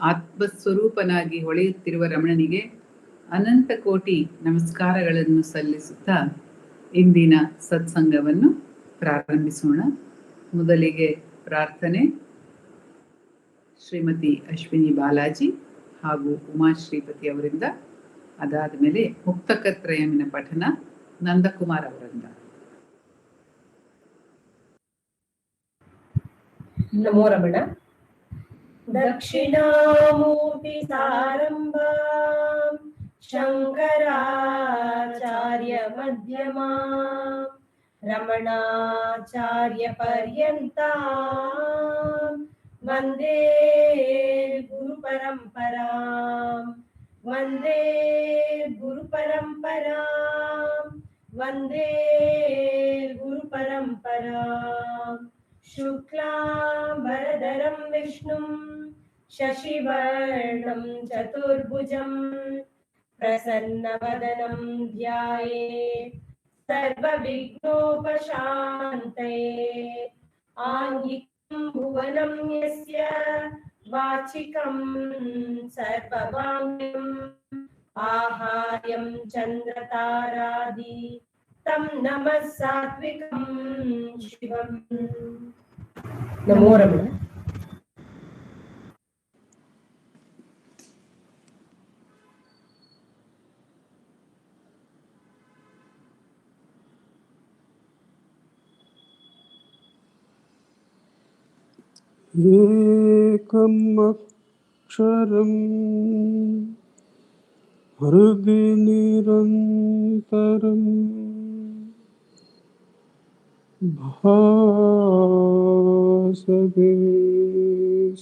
ಆತ್ಮಸ್ವರೂಪನಾಗಿ ಹೊಳೆಯುತ್ತಿರುವ ರಮಣನಿಗೆ ಅನಂತ ಕೋಟಿ ನಮಸ್ಕಾರಗಳನ್ನು ಸಲ್ಲಿಸುತ್ತಾ ಇಂದಿನ ಸತ್ಸಂಗವನ್ನು ಪ್ರಾರಂಭಿಸೋಣ. ಮೊದಲಿಗೆ ಪ್ರಾರ್ಥನೆ. ಶ್ರೀಮತಿ ಅಶ್ವಿನಿ ಬಾಲಾಜಿ ಹಾಗೂ ಉಮಾಶ್ರೀಪತಿ ಅವರಿಂದ, ಅದಾದ ಮೇಲೆ ಮುಕ್ತಕತ್ರಯಮಿನ ಪಠನ ನಂದಕುಮಾರ್ ಅವರಿಂದ. ನಮೋ ರಮಣ. ದಕ್ಷಿಣಾಮೂರ್ತಿ ಸಾರಂಭ ಶಂಕರಾಚಾರ್ಯ ಮಧ್ಯಮ ರಮಣಾಚಾರ್ಯ ಪರ್ಯಂತ ವಂದೇ ಗುರು ಪರಂಪರಾ ವಂದೇ ಗುರು ಪರಂಪರಾ ವಂದೇ ಗುರು ಪರಂಪರಾ. ಶುಕ್ಲಾಂಬರಧರಂ ವಿಷ್ಣುಂ ಶಶಿವರ್ಣಂ ಚತುರ್ಭುಜಂ ಪ್ರಸನ್ನವದನಂ ಧ್ಯಾಯೇತ್ ಸರ್ವವಿಘ್ನೋಪಶಾಂತಯೇ. ಆಂಗಿಕಂ ಭುವನಂ ಯಸ್ಯ ವಾಚಿಕಂ ಸರ್ವವಾಂಗ್ಮಯಂ ಆಹಾರ್ಯಂ ಚಂದ್ರತಾರಾದಿ ತಂ ನಮಃ ಸಾತ್ವಿಕಂ ಶಿವಂ. ನಮೋ ರಮಣ. ಏಕಂ ಅಕ್ಷರಂ ಹೃದಯ ನಿರಂತರಂ ಭಾಸತೆ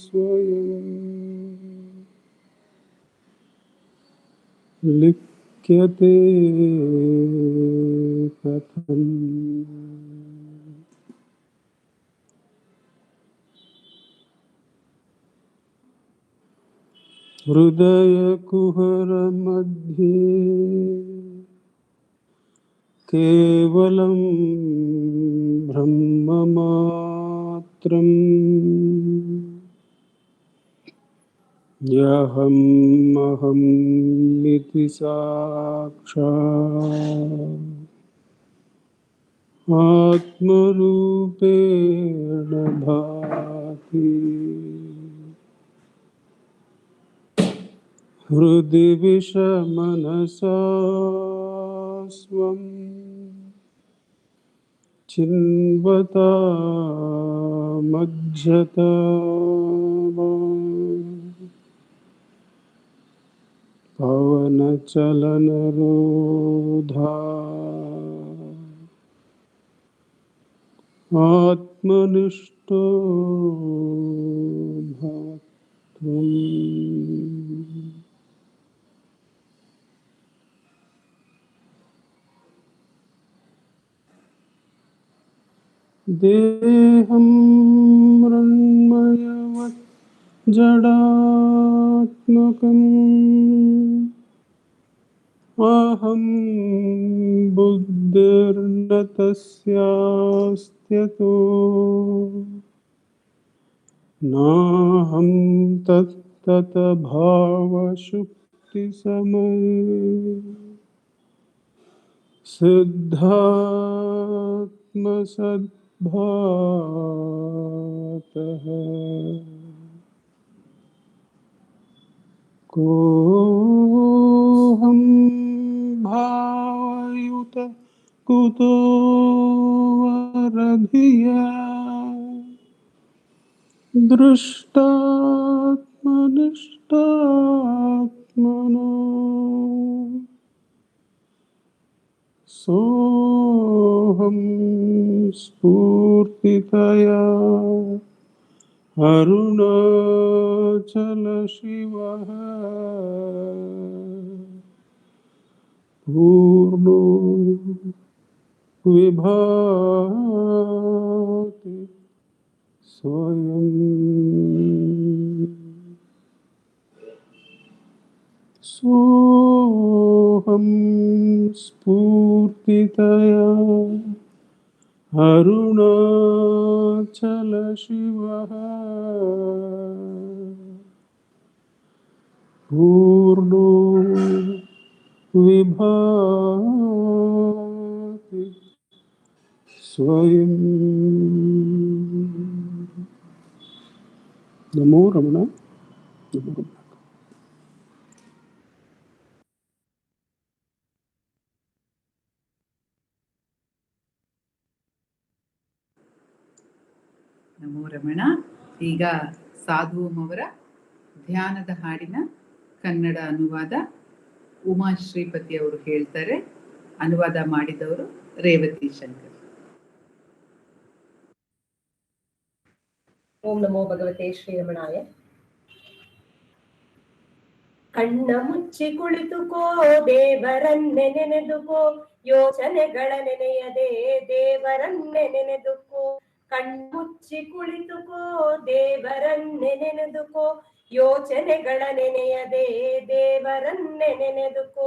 ಸ್ವಯಂ ಲಿಖ್ಯತೆ ಕಥಂ. ಹೃದಯ ಕುಹರ ಮಧ್ಯೆ ಕೇವಲಂ ಬ್ರಹ್ಮ ಮಾತ್ರಂ ಯಹಂ ಅಹಂ ಇತಿ ಸಾಕ್ಷಾತ್ ಆತ್ಮರೂಪೇಣ ಭಾತಿ. ಹೃದಿ ವಿಷಮನಸಾ ಸ್ವಂ ಚಿನ್ವತಾ ಮಜ್ಜತಾ ಪವನ ಚಲನರೋಧಾ ಆತ್ಮನಿಷ್ಠೋ ಭವತ್ವಂ. ದೇಹಂ ಮೃಣ್ಮಯವತ್ ಜಡಾತ್ಮಕಂ ಅಹಂ ಬುದ್ಧಿರ್ನ ತಸ್ಯಾಸ್ತ್ಯತೋ ನಾಹಂ ತತ್ತತ ಭಾವಶುಕ್ತಿ ಸಮಯೇ ಸಿದ್ಧಾತ್ಮ ಸದ್ಭಾತಃ ಕೋಹಂ ಭಾವಯುತ ಕುತೋ ವರಧಿಯಾ ದೃಷ್ಟಾತ್ಮನಿಷ್ಟಾತ್ಮನೋ ಸೋಹಂ ಸ್ಫೂರ್ತಿತಯಾ ಅರುಣಾಚಲ ಶಿವಃ ಪೂರ್ಣೋ ವಿಭಾತಿ ಸ್ವಯಂ. ಸೋಹಂ ಸ್ಫೂರ್ತಿತಯಾ ಅರುಣಾಚಲ ಶಿವಃ पूर्णो विभाति स्वयं। नमो रमण। नमो रमण। ನಮೋ ರಮಣ. ಈಗ ಸಾಧು ಅವರ ಧ್ಯಾನದ ಹಾಡಿನ ಕನ್ನಡ ಅನುವಾದ ಉಮಾ ಶ್ರೀಪತಿ ಅವರು ಹೇಳ್ತಾರೆ. ಅನುವಾದ ಮಾಡಿದವರು ರೇವತಿ ಶಂಕರ್. ಓಂ ನಮೋ ಭಗವತೆ ಶ್ರೀರಮಣಾಯ. ಕಣ್ಣ ಮುಚ್ಚಿ ಕುಳಿತುಕೋ, ದೇವರನ್ನೆ ನೆನೆದುಕೋ, ಯೋಚನೆಗಳ ನೆನೆಯದೆ ದೇವರನ್ನೆ ನೆನೆದುಕೋ. ಕಣ್ಮುಚ್ಚಿ ಕುಳಿತುಕೋ, ದೇವರನ್ನೆ ನೆನೆದುಕೋ, ಯೋಚನೆಗಳ ನೆನೆಯದೆ ದೇವರನ್ನೆ ನೆನೆದುಕೋ.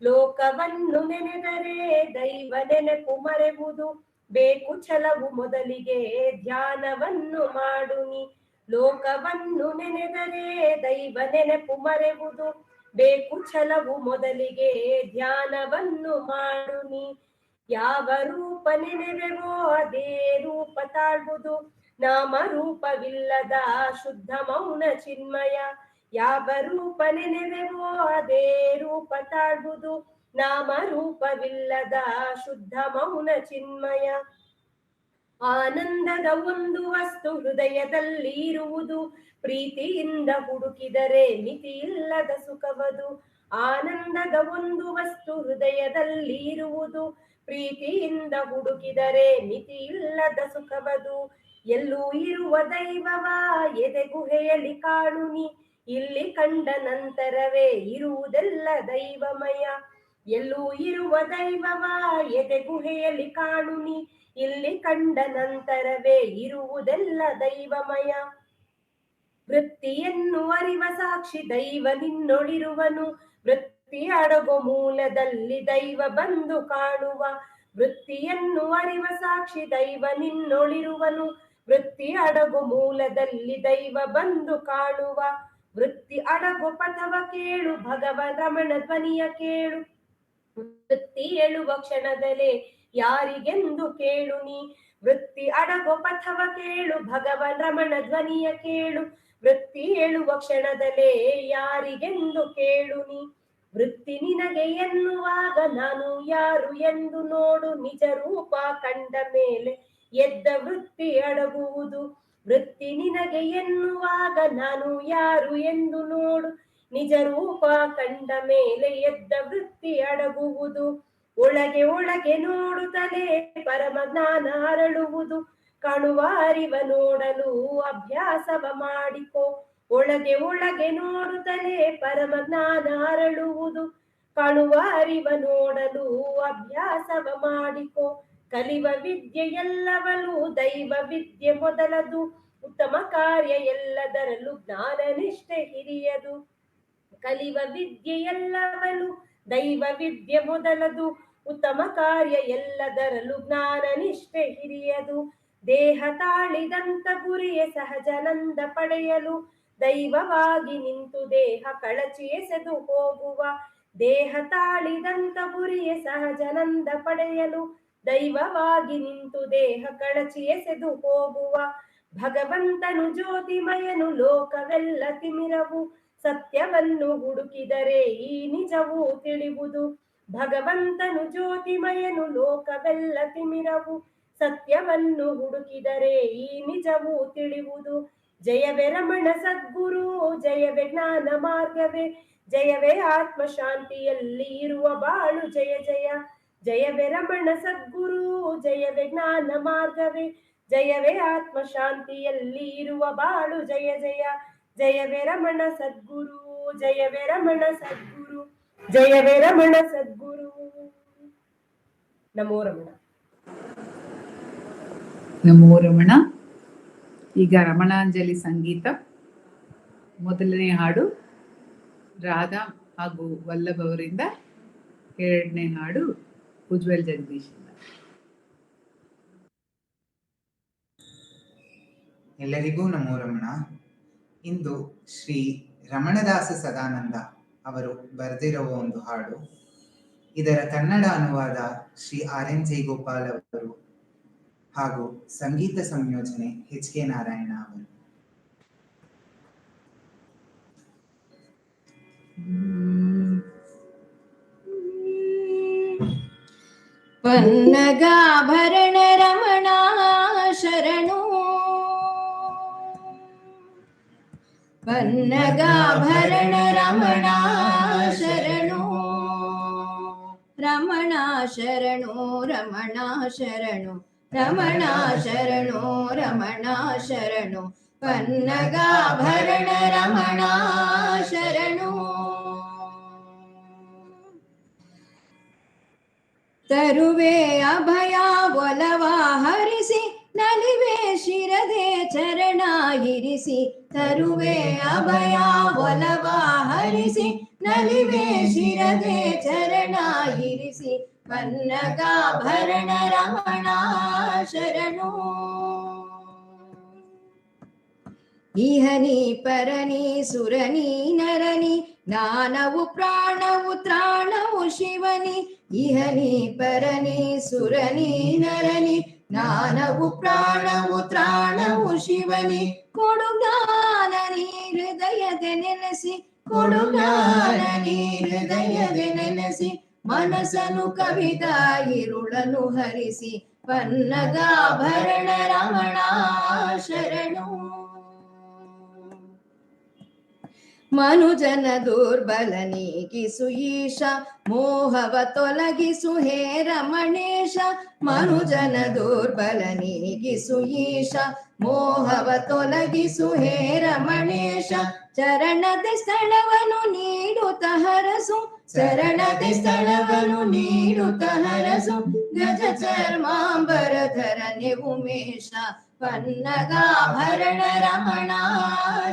ಲೋಕವನ್ನು ನೆನೆದರೆ ದೈವ ನೆನಪು ಮರೆವುದು, ಬೇಕು ಛಲವು ಮೊದಲಿಗೆ ಧ್ಯಾನವನ್ನು ಮಾಡು ನೀ. ಲೋಕವನ್ನು ನೆನೆದರೆ ದೈವ ನೆನಪು ಮರೆವುದು, ಬೇಕು ಛಲವು ಮೊದಲಿಗೆ ಧ್ಯಾನವನ್ನು ಮಾಡು ನೀ. ಯಾವ ರೂಪ ನೆನೆವೆವೋ ಅದೇ ರೂಪ ತಾಳ್ಬುದು, ನಾಮ ರೂಪವಿಲ್ಲದ ಶುದ್ಧ ಮೌನ ಚಿನ್ಮಯ. ಯಾವ ರೂಪ ನೆನೆವೆವೋ ಅದೇ ರೂಪ ತಾಳ್ಬುದು, ನಾಮ ರೂಪವಿಲ್ಲದ ಶುದ್ಧ ಮೌನ ಚಿನ್ಮಯ. ಆನಂದದ ಒಂದು ವಸ್ತು ಹೃದಯದಲ್ಲಿ ಇರುವುದು, ಪ್ರೀತಿಯಿಂದ ಹುಡುಕಿದರೆ ಮಿತಿಯಿಲ್ಲದ ಸುಖವದು. ಆನಂದದ ಒಂದು ವಸ್ತು ಹೃದಯದಲ್ಲಿ ಇರುವುದು, ಪ್ರೀತಿಯಿಂದ ಹುಡುಕಿದರೆ ಮಿತಿಯಿಲ್ಲದ ಸುಖವದು. ಎಲ್ಲೂ ಇರುವ ದೈವವ ಎದೆ ಗುಹೆಯಲ್ಲಿ ಕಾಣು ನೀ, ಇಲ್ಲಿ ಕಂಡ ನಂತರವೇ ಇರುವುದೆಲ್ಲ ದೈವಮಯ. ಎಲ್ಲೂ ಇರುವ ದೈವವ ಎದೆ ಗುಹೆಯಲ್ಲಿ ಕಾಣು ನೀ, ಇಲ್ಲಿ ಕಂಡ ನಂತರವೇ ಇರುವುದೆಲ್ಲ ದೈವಮಯ. ವೃತ್ತಿಯನ್ನು ಅರಿವ ಸಾಕ್ಷಿ ದೈವ ನಿನ್ನೊಳಿರುವನು, ವೃತ್ತಿ ಅಡಗೋ ಮೂಲದಲ್ಲಿ ದೈವ ಬಂದು ಕಾಣುವ. ವೃತ್ತಿಯನ್ನು ಅರಿವ ಸಾಕ್ಷಿ ದೈವ ನಿನ್ನೊಳಿರುವನು, ವೃತ್ತಿ ಅಡಗೋ ಮೂಲದಲ್ಲಿ ದೈವ ಬಂದು ಕಾಣುವ. ವೃತ್ತಿ ಅಡಗೋ ಪಥವ ಕೇಳು, ಭಗವನ್ ರಮಣ ಧ್ವನಿಯ ಕೇಳು, ವೃತ್ತಿ ಏಳುವ ಕ್ಷಣದಲ್ಲೇ ಯಾರಿಗೆಂದು ಕೇಳು ನೀ. ವೃತ್ತಿ ಅಡಗೋ ಪಥವ ಕೇಳು, ಭಗವನ್ ರಮಣ ಧ್ವನಿಯ ಕೇಳು, ವೃತ್ತಿ ಏಳುವ ಕ್ಷಣದಲ್ಲೇ ಯಾರಿಗೆಂದು ಕೇಳು ನೀ. ವೃತ್ತಿ ನಿನಗೆ ಎನ್ನುವಾಗ ನಾನು ಯಾರು ಎಂದು ನೋಡು, ನಿಜ ರೂಪ ಕಂಡ ಮೇಲೆ ಎದ್ದ ವೃತ್ತಿ ಅಡಗುವುದು. ವೃತ್ತಿ ನಿನಗೆ ಎನ್ನುವಾಗ ನಾನು ಯಾರು ಎಂದು ನೋಡು, ನಿಜ ರೂಪ ಕಂಡ ಮೇಲೆ ಎದ್ದ ವೃತ್ತಿ ಅಡಗುವುದು. ಒಳಗೆ ಒಳಗೆ ನೋಡುತ್ತಲೇ ಪರಮ ಜ್ಞಾನ ಅರಳುವುದು, ಕಾಣುವ ಅರಿವ ನೋಡಲು ಅಭ್ಯಾಸವ ಮಾಡಿಕೋ. ಒಳಗೆ ಒಳಗೆ ನೋಡುತ್ತಲೇ ಪರಮ ಜ್ಞಾನ ಅರಳುವುದು, ಕಾಣುವ ಅರಿವ ನೋಡಲು ಅಭ್ಯಾಸವ ಮಾಡಿಕೋ. ಕಲಿವ ವಿದ್ಯೆ ಎಲ್ಲವಲ್ಲೂ ದೈವ ವಿದ್ಯೆ ಮೊದಲದು, ಉತ್ತಮ ಕಾರ್ಯ ಎಲ್ಲದರಲ್ಲೂ ಜ್ಞಾನ ನಿಷ್ಠೆ ಹಿರಿಯದು. ಕಲಿವ ವಿದ್ಯೆ ಎಲ್ಲವಲ್ಲೂ ದೈವ ವಿದ್ಯೆ ಮೊದಲದು, ಉತ್ತಮ ಕಾರ್ಯ ಎಲ್ಲದರಲ್ಲೂ ಜ್ಞಾನ ನಿಷ್ಠೆ ಹಿರಿಯದು. ದೇಹ ತಾಳಿದಂತ ಗುರಿಯ ಸಹಜಾನಂದ ಪಡೆಯಲು, ದೈವವಾಗಿ ನಿಂತು ದೇಹ ಕಳಚಿ ಎಸೆದು ಹೋಗುವ. ದೇಹ ತಾಳಿದಂತ ಗುರಿಯ ಸಹಜಾನಂದ ಪಡೆಯಲು, ದೈವವಾಗಿ ನಿಂತು ದೇಹ ಕಳಚಿ ಎಸೆದು ಹೋಗುವ. ಭಗವಂತನು ಜ್ಯೋತಿಮಯನು ಲೋಕವೆಲ್ಲ ತಿಮಿರವು, ಸತ್ಯವನ್ನು ಹುಡುಕಿದರೆ ಈ ನಿಜವೂ ತಿಳಿಯುವುದು. ಭಗವಂತನು ಜ್ಯೋತಿಮಯನು ಲೋಕವೆಲ್ಲ ತಿಮಿರವು, ಸತ್ಯವನ್ನು ಹುಡುಕಿದರೆ ಈ ನಿಜವೂ ತಿಳಿಯುವುದು. ಜಯವೇ ರಮಣ ಸದ್ಗುರು, ಜಯವೇ ಜ್ಞಾನ ಮಾರ್ಗವೇ, ಜಯವೇ ಆತ್ಮ ಶಾಂತಿಯಲ್ಲಿ ಇರುವ ಬಾಳು ಜಯ ಜಯ. ಜಯವೇ ರಮಣ ಸದ್ಗುರು, ಜಯವೇ ಜ್ಞಾನ ಮಾರ್ಗವೇ, ಜಯವೇ ಆತ್ಮ ಶಾಂತಿಯಲ್ಲಿ ಇರುವ ಬಾಳು ಜಯ ಜಯ. ಜಯವೇ ರಮಣ ಸದ್ಗುರು, ಜಯವೇ ರಮಣ ಸದ್ಗುರು, ಜಯವೇ ರಮಣ ಸದ್ಗುರು. ನಮೋ ರಮಣ. ನಮೋ ರಮಣ. ಈಗ ರಮಣಾಂಜಲಿ ಸಂಗೀತ ಮೊದಲನೇ ಹಾಡು ರಾಧಾ ಹಾಗೂ ವಲ್ಲಭ ಅವರಿಂದ, ಎರಡನೇ ಹಾಡು ಉಜ್ವಲ್ ಜಗದೀಶ್. ಎಲ್ಲರಿಗೂ ನಮೋ ರಮಣ. ಇಂದು ಶ್ರೀ ರಮಣದಾಸ ಸದಾನಂದ ಅವರು ಬರೆದಿರುವ ಒಂದು ಹಾಡು. ಇದರ ಕನ್ನಡ ಅನುವಾದ ಶ್ರೀ RN ಜೈಗೋಪಾಲ್ ಅವರು ಹಾಗೂ ಸಂಗೀತ ಸಂಯೋಜನೆ HK ನಾರಾಯಣ ಅವರು. ಪನ್ನಗಾಭರಣ ರಮಣ ಶರಣು, ಪನ್ನಗಾಭರಣ ರಮಣ ಶರಣು, ರಮಣ ಶರಣು ರಮಣ ಶರಣು, ರಮಣ ಶರಣು ರಮಣ ಶರಣು, ಪನ್ನಗಾಭರಣ ರಮಣ ಶರಣು. ತರುವೆ ಅಭಯ ಒಲವ ಹರಿಸಿ, ನಲಿವೆ ಶಿರದೆ ಚರಣ ಇರಿಸಿ, ತರುವೆ ಅಭಯ ಒಲವ ಹರಿಸಿ, ನಲಿವೆ ಶಿರದೆ ಚರಣ ಇರಿಸಿ, ಪನ್ನಗಾಭರಣ ರಮಣ ಶರಣು. ಇಹನಿ ಪರನಿ ಸುರನಿ ನರನಿ, ಜ್ಞಾನವು ಪ್ರಾಣವು ತ್ರಾಣವು ಶಿವನಿ. ಇಹನಿ ಪರನಿ ಸುರನಿ ನರನಿ, ಜ್ಞಾನವು ಪ್ರಾಣವು ತ್ರಾಣವು ಶಿವನಿ. ಕೊಡು ಜ್ಞಾನ ನೀ ಹೃದಯದೆ ನೆನೆಸಿ, ಕೊಡು ಜ್ಞಾನ ನೀ ಹೃದಯದೆ ನೆನೆಸಿ, ಮನಸ್ಸನು ಕವಿದ ಇರುಳನು ಹರಿಸಿ, ಪನ್ನಗಾಭರಣ ರಮಣ ಶರಣು. ಮನುಜನ ದುರ್ಬಲ ನೀಗಿಸು ಈಶ, ಮೋಹವ ತೊಲಗಿಸು ಹೇ ರಮಣೇಶ. ಮನುಜನ ದುರ್ಬಲ ನೀಗಿಸು ಈಶ, ಮೋಹವ ತೊಲಗಿಸು ಹೇ ರಮಣೇಶ. ಚರಣದ ಸ್ಥಳವನ್ನು ನೀಡುತ್ತ ಹರಸು, ಚರಣದ ಸ್ಥಳವನ್ನು ನೀಡುತ್ತ ಹರಸು, ಗಜ ಚರ್ಮಾಂಬರಧರನೆ ಉಮೇಶ, ಪನ್ನಗಾಭರಣ ರಮಣ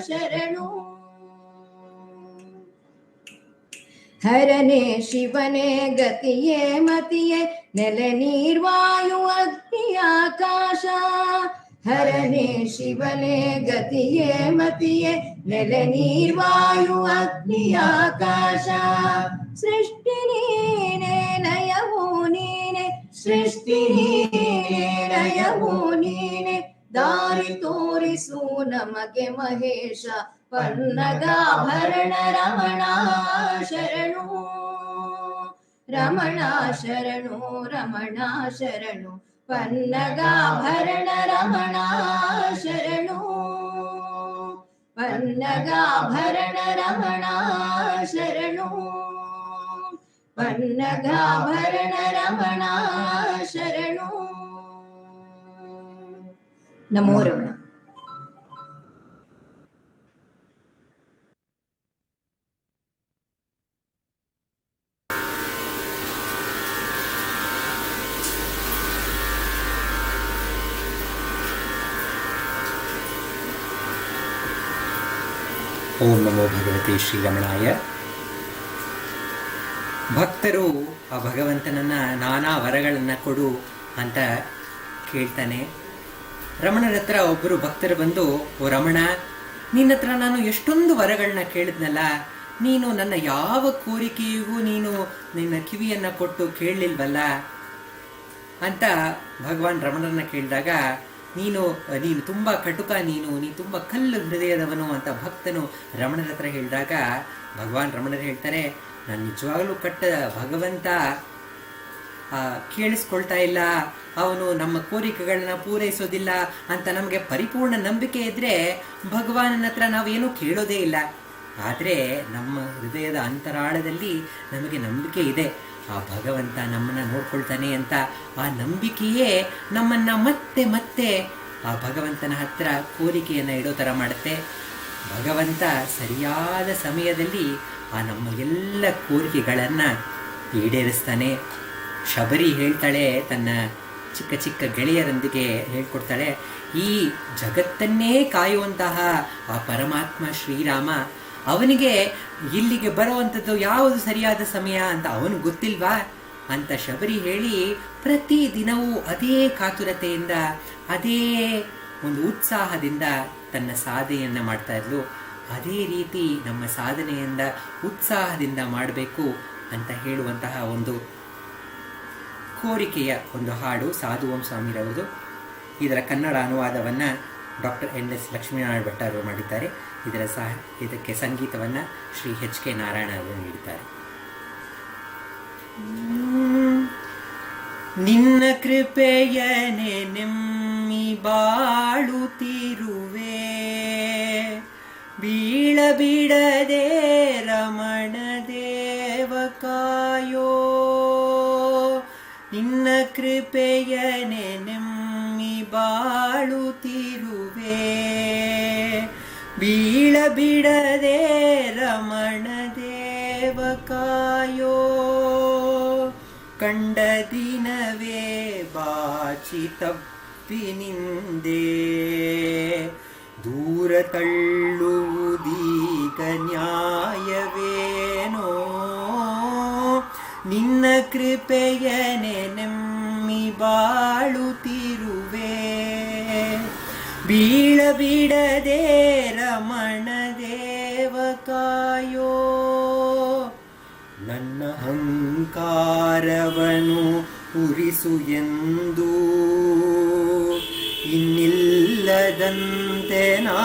ಶರಣು. ಹರನೇ ಶಿವನೇ ಗತಿಯೇ ಮತಿಯೇ, ನೆಲೆ ನೀರ್ವಾಯು ಅಗ್ನಿ ಆಕಾಶ. ಹರನೇ ಶಿವನೇ ಗತಿಯೇ ಮತಿಯೇ, ನೆಲೆ ನೀರ್ವಾಯು ಅಗ್ನಿ ಆಕಾಶ. ಸೃಷ್ಟಿ ನೀನೇ ಲಯವೂ ನೀನೆ, ಸೃಷ್ಟಿ ನೀನೇ ಲಯವೂ ನೀನೆ, ದಾರಿ ತೋರಿಸು ನಮಗೆ ಮಹೇಶ, ಪನ್ನಗಾಭರಣ ರಮಣ ಶರಣು. ರಮಣ ಶರಣು ರಮಣ ಶರಣು, ಪನ್ನಗಾಭರಣ ರಮಣ ಶರಣು. ಪನ್ನಗಾಭರಣ ರಮಣ ಶರಣು, ಪನ್ನಗಾಭರಣ ರಮಣ ಶರಣು. ನಮೋ ರಮಣ. ಓಂ ನಮೋ ಭಗವತೆ ಶ್ರೀರಮಣಾಯ. ಭಕ್ತರು ಆ ಭಗವಂತನನ್ನು ನಾನಾ ವರಗಳನ್ನು ಕೊಡು ಅಂತ ಕೇಳ್ತಾನೆ. ರಮಣರ ಹತ್ರ ಒಬ್ಬರು ಭಕ್ತರು ಬಂದು, ಓ ರಮಣ, ನಿನ್ನ ಹತ್ರ ನಾನು ಎಷ್ಟೊಂದು ವರಗಳನ್ನ ಕೇಳಿದ್ನಲ್ಲ, ನೀನು ನನ್ನ ಯಾವ ಕೋರಿಕೆಯಿಗೂ ನೀನು ನಿನ್ನ ಕಿವಿಯನ್ನು ಕೊಟ್ಟು ಕೇಳಲಿಲ್ವಲ್ಲ ಅಂತ ಭಗವಾನ್ ರಮಣರನ್ನ ಕೇಳಿದಾಗ, ನೀನು ತುಂಬ ಕಟುಕ, ನೀನು ತುಂಬ ಕಲ್ಲು ಹೃದಯದವನು ಅಂತ ಭಕ್ತನು ರಮಣರ ಹತ್ರ ಹೇಳಿದಾಗ ಭಗವಾನ್ ರಮಣರು ಹೇಳ್ತಾರೆ, ನಾನು ನಿಜವಾಗ್ಲೂ ಭಗವಂತ ಕೇಳಿಸ್ಕೊಳ್ತಾ ಇಲ್ಲ, ಅವನು ನಮ್ಮ ಕೋರಿಕೆಗಳನ್ನ ಪೂರೈಸೋದಿಲ್ಲ ಅಂತ ನಮಗೆ ಪರಿಪೂರ್ಣ ನಂಬಿಕೆ ಇದ್ದರೆ ಭಗವಾನನ ಹತ್ರ ನಾವೇನೂ ಕೇಳೋದೇ ಇಲ್ಲ. ಆದರೆ ನಮ್ಮ ಹೃದಯದ ಅಂತರಾಳದಲ್ಲಿ ನಮಗೆ ನಂಬಿಕೆ ಇದೆ, ಆ ಭಗವಂತ ನಮ್ಮನ್ನು ನೋಡ್ಕೊಳ್ತಾನೆ ಅಂತ. ಆ ನಂಬಿಕೆಯೇ ನಮ್ಮನ್ನು ಮತ್ತೆ ಮತ್ತೆ ಆ ಭಗವಂತನ ಹತ್ರ ಕೋರಿಕೆಯನ್ನು ಇಡೋ ಥರ ಮಾಡುತ್ತೆ. ಭಗವಂತ ಸರಿಯಾದ ಸಮಯದಲ್ಲಿ ಆ ನಮ್ಮ ಎಲ್ಲ ಕೋರಿಕೆಗಳನ್ನು ಈಡೇರಿಸ್ತಾನೆ. ಶಬರಿ ಹೇಳ್ತಾಳೆ, ತನ್ನ ಚಿಕ್ಕ ಚಿಕ್ಕ ಗೆಳೆಯರೊಂದಿಗೆ ಹೇಳ್ಕೊಡ್ತಾಳೆ, ಈ ಜಗತ್ತನ್ನೇ ಕಾಯುವಂತಹ ಆ ಪರಮಾತ್ಮ ಶ್ರೀರಾಮ, ಅವನಿಗೆ ಇಲ್ಲಿಗೆ ಬರುವಂಥದ್ದು ಯಾವುದು ಸರಿಯಾದ ಸಮಯ ಅಂತ ಅವನಿಗೆ ಗೊತ್ತಿಲ್ವಾ ಅಂತ ಶಬರಿ ಹೇಳಿ ಪ್ರತಿ ದಿನವೂ ಅದೇ ಕಾತುರತೆಯಿಂದ, ಅದೇ ಒಂದು ಉತ್ಸಾಹದಿಂದ ತನ್ನ ಸಾಧನೆಯನ್ನು ಮಾಡ್ತಾ ಇದ್ಲು. ಅದೇ ರೀತಿ ನಮ್ಮ ಸಾಧನೆಯಿಂದ ಉತ್ಸಾಹದಿಂದ ಮಾಡಬೇಕು ಅಂತ ಹೇಳುವಂತಹ ಒಂದು ಕೋರಿಕೆಯ ಒಂದು ಹಾಡು ಸಾಧುವಂ ಸ್ವಾಮಿರವರದು. ಇದರ ಕನ್ನಡ ಅನುವಾದವನ್ನು ಡಾಕ್ಟರ್ NS ಲಕ್ಷ್ಮೀನಾರಾಯಣ ಭಟ್ ಅವರು ಮಾಡಿದ್ದಾರೆ. ಇದಕ್ಕೆ ಸಂಗೀತವನ್ನು ಶ್ರೀ HK ನಾರಾಯಣ ಅವರು ನೀಡಿದ್ದಾರೆ. ನಿನ್ನ ಕೃಪೆಯನೆ ನೆಮ್ಮಿ ಬಾಳುತ್ತಿರುವೆ, ಬೀಳಬಿಡದೆ ರಮಣ ದೇವ ಕಾಯೋ. ನಿನ್ನ ಕೃಪೆಯನೆ ನೆಮ್ಮಿ ಬಾಳುತ್ತಿರುವೆ, ಬೀಳಬಿಡದೆ ರಮಣ ದೇವ ಕಾಯೋ. ಕಂಡ ದಿನವೇ ಬಾಚಿ ತಪ್ಪಿನಿಂದೆ, ದೂರ ತಳ್ಳುವುದೀಗ ನ್ಯಾಯವೇನೋ. ನಿನ್ನ ಕೃಪೆಯನೆ ನೆಮ್ಮಿ ಬಾಳುತ್ತಿರುವೆ, ಬೀಳಬಿಡದೆ ರಮಣ ದೇವ ಕಾಯೋ. ನನ್ನ ಅಹಂಕಾರವನು ಉರಿಸು ಎಂದು ಇನ್ನಿಲ್ಲದಂತೆ ನಾ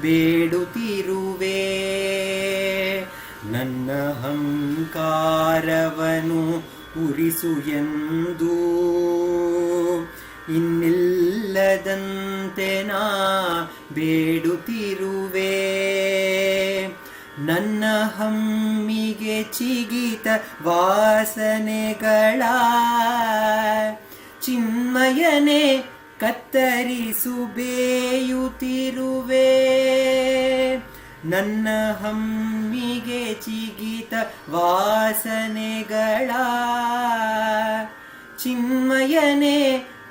ಬೇಡುತ್ತಿರುವೆ. ನನ್ನ ಅಹಂಕಾರವನು ಉರಿಸು ಎಂದು ಇನ್ನಿಲ್ಲದಂತೆ ನಾ ಬೇಡುತ್ತಿರುವೆ. ನನ್ನ ಹಮ್ಮಿಗೆ ಚಿಗಿತ ವಾಸನೆಗಳ ಚಿನ್ಮಯನೆ ಕತ್ತರಿಸು ಬೇಯುತ್ತಿರುವೆ. ನನ್ನ ಹಮ್ಮಿಗೆ ಚಿಗಿತ ವಾಸನೆಗಳ ಚಿನ್ಮಯನೆ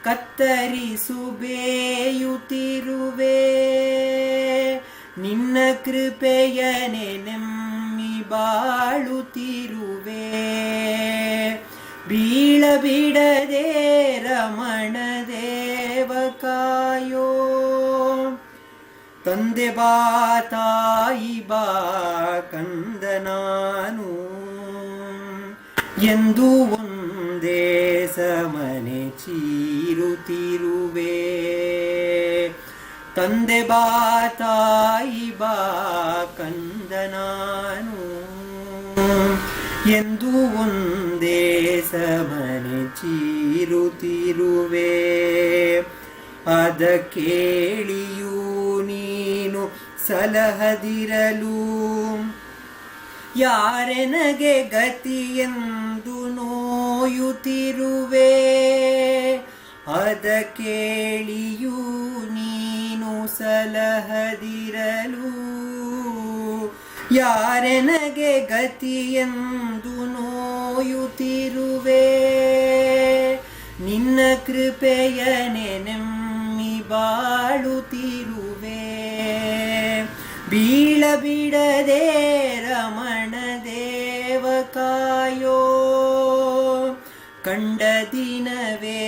ಕತ್ತರಿಸು ಬೇಯುತ್ತಿರುವೆ. ನಿನ್ನ ಕೃಪೆಯನೆ ನೆಮ್ಮಿ ಬಾಳುತ್ತಿರುವೆ, ಬೀಳಬಿಡದೆ ರಮಣ ದೇವ ಕಾಯೋ. ತಂದೆ ಬಾ ತಾಯಿ ಬಾ ಕಂದ ನಾನು ಎಂದು ಒಂದೇ ಸಮನೆ ಚೀರುತ್ತಿರುವೆ. ತಂದೆ ಬಾ ತಾಯಿ ಬಾ ಕಂದ ನಾನು ಎಂದು ಒಂದೇ ಸಮನೆ ಚೀರುತ್ತಿರುವೆ. ಅದ ಕೇಳಿಯೂ ನೀನು ಸಲಹದಿರಲು ಯಾರೆನಗೆ ಗತಿಯೆಂದು ನೋಯುತ್ತಿರುವೆ. ಅದ ಕೇಳಿಯೂ ನೀನು ಸಲಹದಿರಲು ಯಾರೆನಗೆ ಗತಿಯೆಂದು ನೋಯುತ್ತಿರುವೆ. ನಿನ್ನ ಕೃಪೆಯನೆ ನೆಮ್ಮಿ ಬಾಳುತ್ತಿರುವೆ, ಬೀಳಬಿಡದೆ ರಮಣ ದೇವ ಕಾಯೋ. ಕಂಡ ದಿನವೇ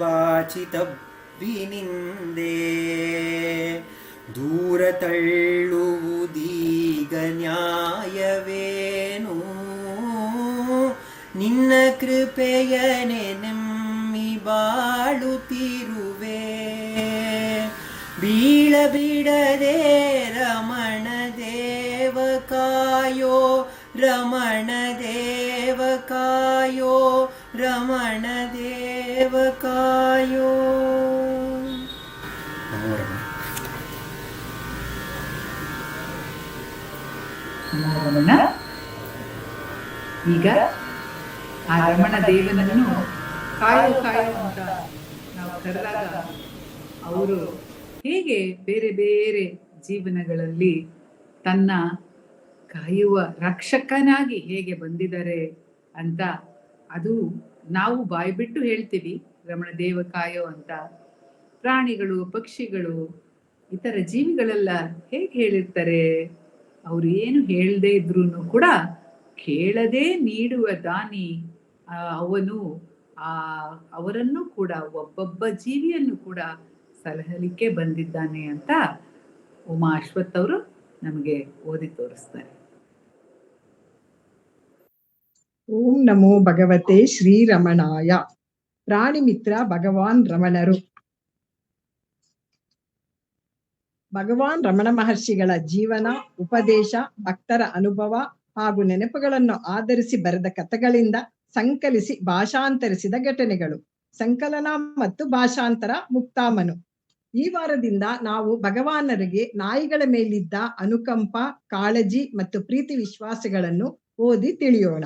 ವಾಚಿ ತಬ್ಬಿನಿಂದೆ, ದೂರ ತಳ್ಳುವುದೀಗ ನ್ಯಾಯವೇನು. ನಿನ್ನ ಕೃಪೆಯನೆ ನೆಮ್ಮಿ ಬಾಳುತ್ತಿರುವೆ, ಬೀಳಬಿಡದೆ ರಮಣ ದೇವ ಕಾಯೋ. ರಮಣ ದೇವ ಕಾಯೋ, ರಮಣ ದೇವ ಕಾಯೋ. ರಮಣ ಈಗ ಆ ರಮಣ ದೇವನನ್ನು ಕಾಯೋ ಕಾಯೋ ಅಂತ ನಾವು ಕರೆದಾಗ ಅವರು ಹೇಗೆ ಬೇರೆ ಬೇರೆ ಜೀವನಗಳಲ್ಲಿ ತನ್ನ ಕಾಯುವ ರಕ್ಷಕನಾಗಿ ಹೇಗೆ ಬಂದಿದ್ದಾರೆ ಅಂತ ಅದು ನಾವು ಬಾಯ್ಬಿಟ್ಟು ಹೇಳ್ತೀವಿ ರಮಣ ದೇವ ಕಾಯೋ ಅಂತ. ಪ್ರಾಣಿಗಳು, ಪಕ್ಷಿಗಳು, ಇತರ ಜೀವಿಗಳೆಲ್ಲ ಹೇಗೆ ಹೇಳಿರ್ತಾರೆ, ಅವರು ಏನು ಹೇಳದೇ ಇದ್ರೂ ಕೂಡ ಕೇಳದೆ ನೀಡುವ ದಾನಿ ಅವನು. ಅವರನ್ನು ಕೂಡ ಒಬ್ಬೊಬ್ಬ ಜೀವಿಯನ್ನು ಕೂಡ ಸಲಹಲಿಕ್ಕೆ ಬಂದಿದ್ದಾನೆ ಅಂತ ಉಮಾ ಅಶ್ವಥ್ ಅವರು ನಮಗೆ ಓದಿ ತೋರಿಸ್ತಾರೆ. ಓಂ ನಮೋ ಭಗವತೆ ಶ್ರೀರಮಣಾಯ. ಪ್ರಾಣಿ ಮಿತ್ರ ಭಗವಾನ್ ರಮಣರು. ಭಗವಾನ್ ರಮಣ ಮಹರ್ಷಿಗಳ ಜೀವನ, ಉಪದೇಶ, ಭಕ್ತರ ಅನುಭವ ಹಾಗೂ ನೆನಪುಗಳನ್ನು ಆಧರಿಸಿ ಬರೆದ ಕಥೆಗಳಿಂದ ಸಂಕಲಿಸಿ ಭಾಷಾಂತರಿಸಿದ ಘಟನೆಗಳು. ಸಂಕಲನ ಮತ್ತು ಭಾಷಾಂತರ ಮುಕ್ತಾಮನು. ಈ ವಾರದಿಂದ ನಾವು ಭಗವಾನರಿಗೆ ನಾಯಿಗಳ ಮೇಲಿದ್ದ ಅನುಕಂಪ, ಕಾಳಜಿ ಮತ್ತು ಪ್ರೀತಿ ವಿಶ್ವಾಸಗಳನ್ನು ಓದಿ ತಿಳಿಯೋಣ.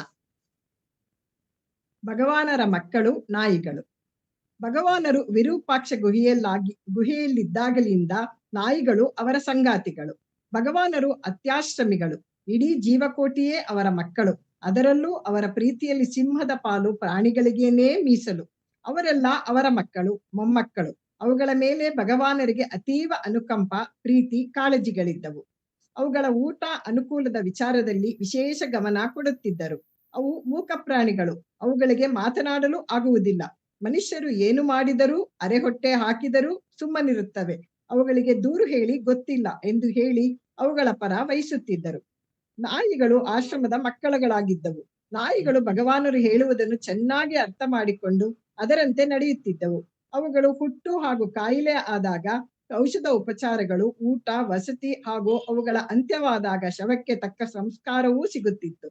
ಭಗವಾನರ ಮಕ್ಕಳು ನಾಯಿಗಳು. ಭಗವಾನರು ವಿರೂಪಾಕ್ಷ ಗುಹೆಯಲ್ಲಿದ್ದಾಗಲಿಂದ ನಾಯಿಗಳು ಅವರ ಸಂಗಾತಿಗಳು. ಭಗವಾನರು ಅತ್ಯಾಶ್ರಮಿಗಳು. ಇಡೀ ಜೀವಕೋಟಿಯೇ ಅವರ ಮಕ್ಕಳು. ಅದರಲ್ಲೂ ಅವರ ಪ್ರೀತಿಯಲ್ಲಿ ಸಿಂಹದ ಪಾಲು ಪ್ರಾಣಿಗಳಿಗೇನೇ ಮೀಸಲು. ಅವರೆಲ್ಲ ಅವರ ಮಕ್ಕಳು, ಮೊಮ್ಮಕ್ಕಳು. ಅವುಗಳ ಮೇಲೆ ಭಗವಾನರಿಗೆ ಅತೀವ ಅನುಕಂಪ, ಪ್ರೀತಿ, ಕಾಳಜಿಗಳಿದ್ದವು. ಅವುಗಳ ಊಟ, ಅನುಕೂಲದ ವಿಚಾರದಲ್ಲಿ ವಿಶೇಷ ಗಮನ ಕೊಡುತ್ತಿದ್ದರು. ಅವು ಮೂಕ ಪ್ರಾಣಿಗಳು. ಅವುಗಳಿಗೆ ಮಾತನಾಡಲು ಆಗುವುದಿಲ್ಲ. ಮನುಷ್ಯರು ಏನು ಮಾಡಿದರೂ, ಅರೆಹೊಟ್ಟೆ ಹಾಕಿದರೂ ಸುಮ್ಮನಿರುತ್ತವೆ. ಅವುಗಳಿಗೆ ದೂರು ಹೇಳಿ ಗೊತ್ತಿಲ್ಲ ಎಂದು ಹೇಳಿ ಅವುಗಳ ಪರ ವಹಿಸುತ್ತಿದ್ದರು. ನಾಯಿಗಳು ಆಶ್ರಮದ ಮಕ್ಕಳುಗಳಾಗಿದ್ದವು. ನಾಯಿಗಳು ಭಗವಾನರು ಹೇಳುವುದನ್ನು ಚೆನ್ನಾಗಿ ಅರ್ಥ ಮಾಡಿಕೊಂಡು ಅದರಂತೆ ನಡೆಯುತ್ತಿದ್ದವು. ಅವುಗಳು ಹುಟ್ಟು ಹಾಗೂ ಕಾಯಿಲೆ ಆದಾಗ ಔಷಧ ಉಪಚಾರಗಳು, ಊಟ, ವಸತಿ ಹಾಗೂ ಅವುಗಳ ಅಂತ್ಯವಾದಾಗ ಶವಕ್ಕೆ ತಕ್ಕ ಸಂಸ್ಕಾರವೂ ಸಿಗುತ್ತಿತ್ತು.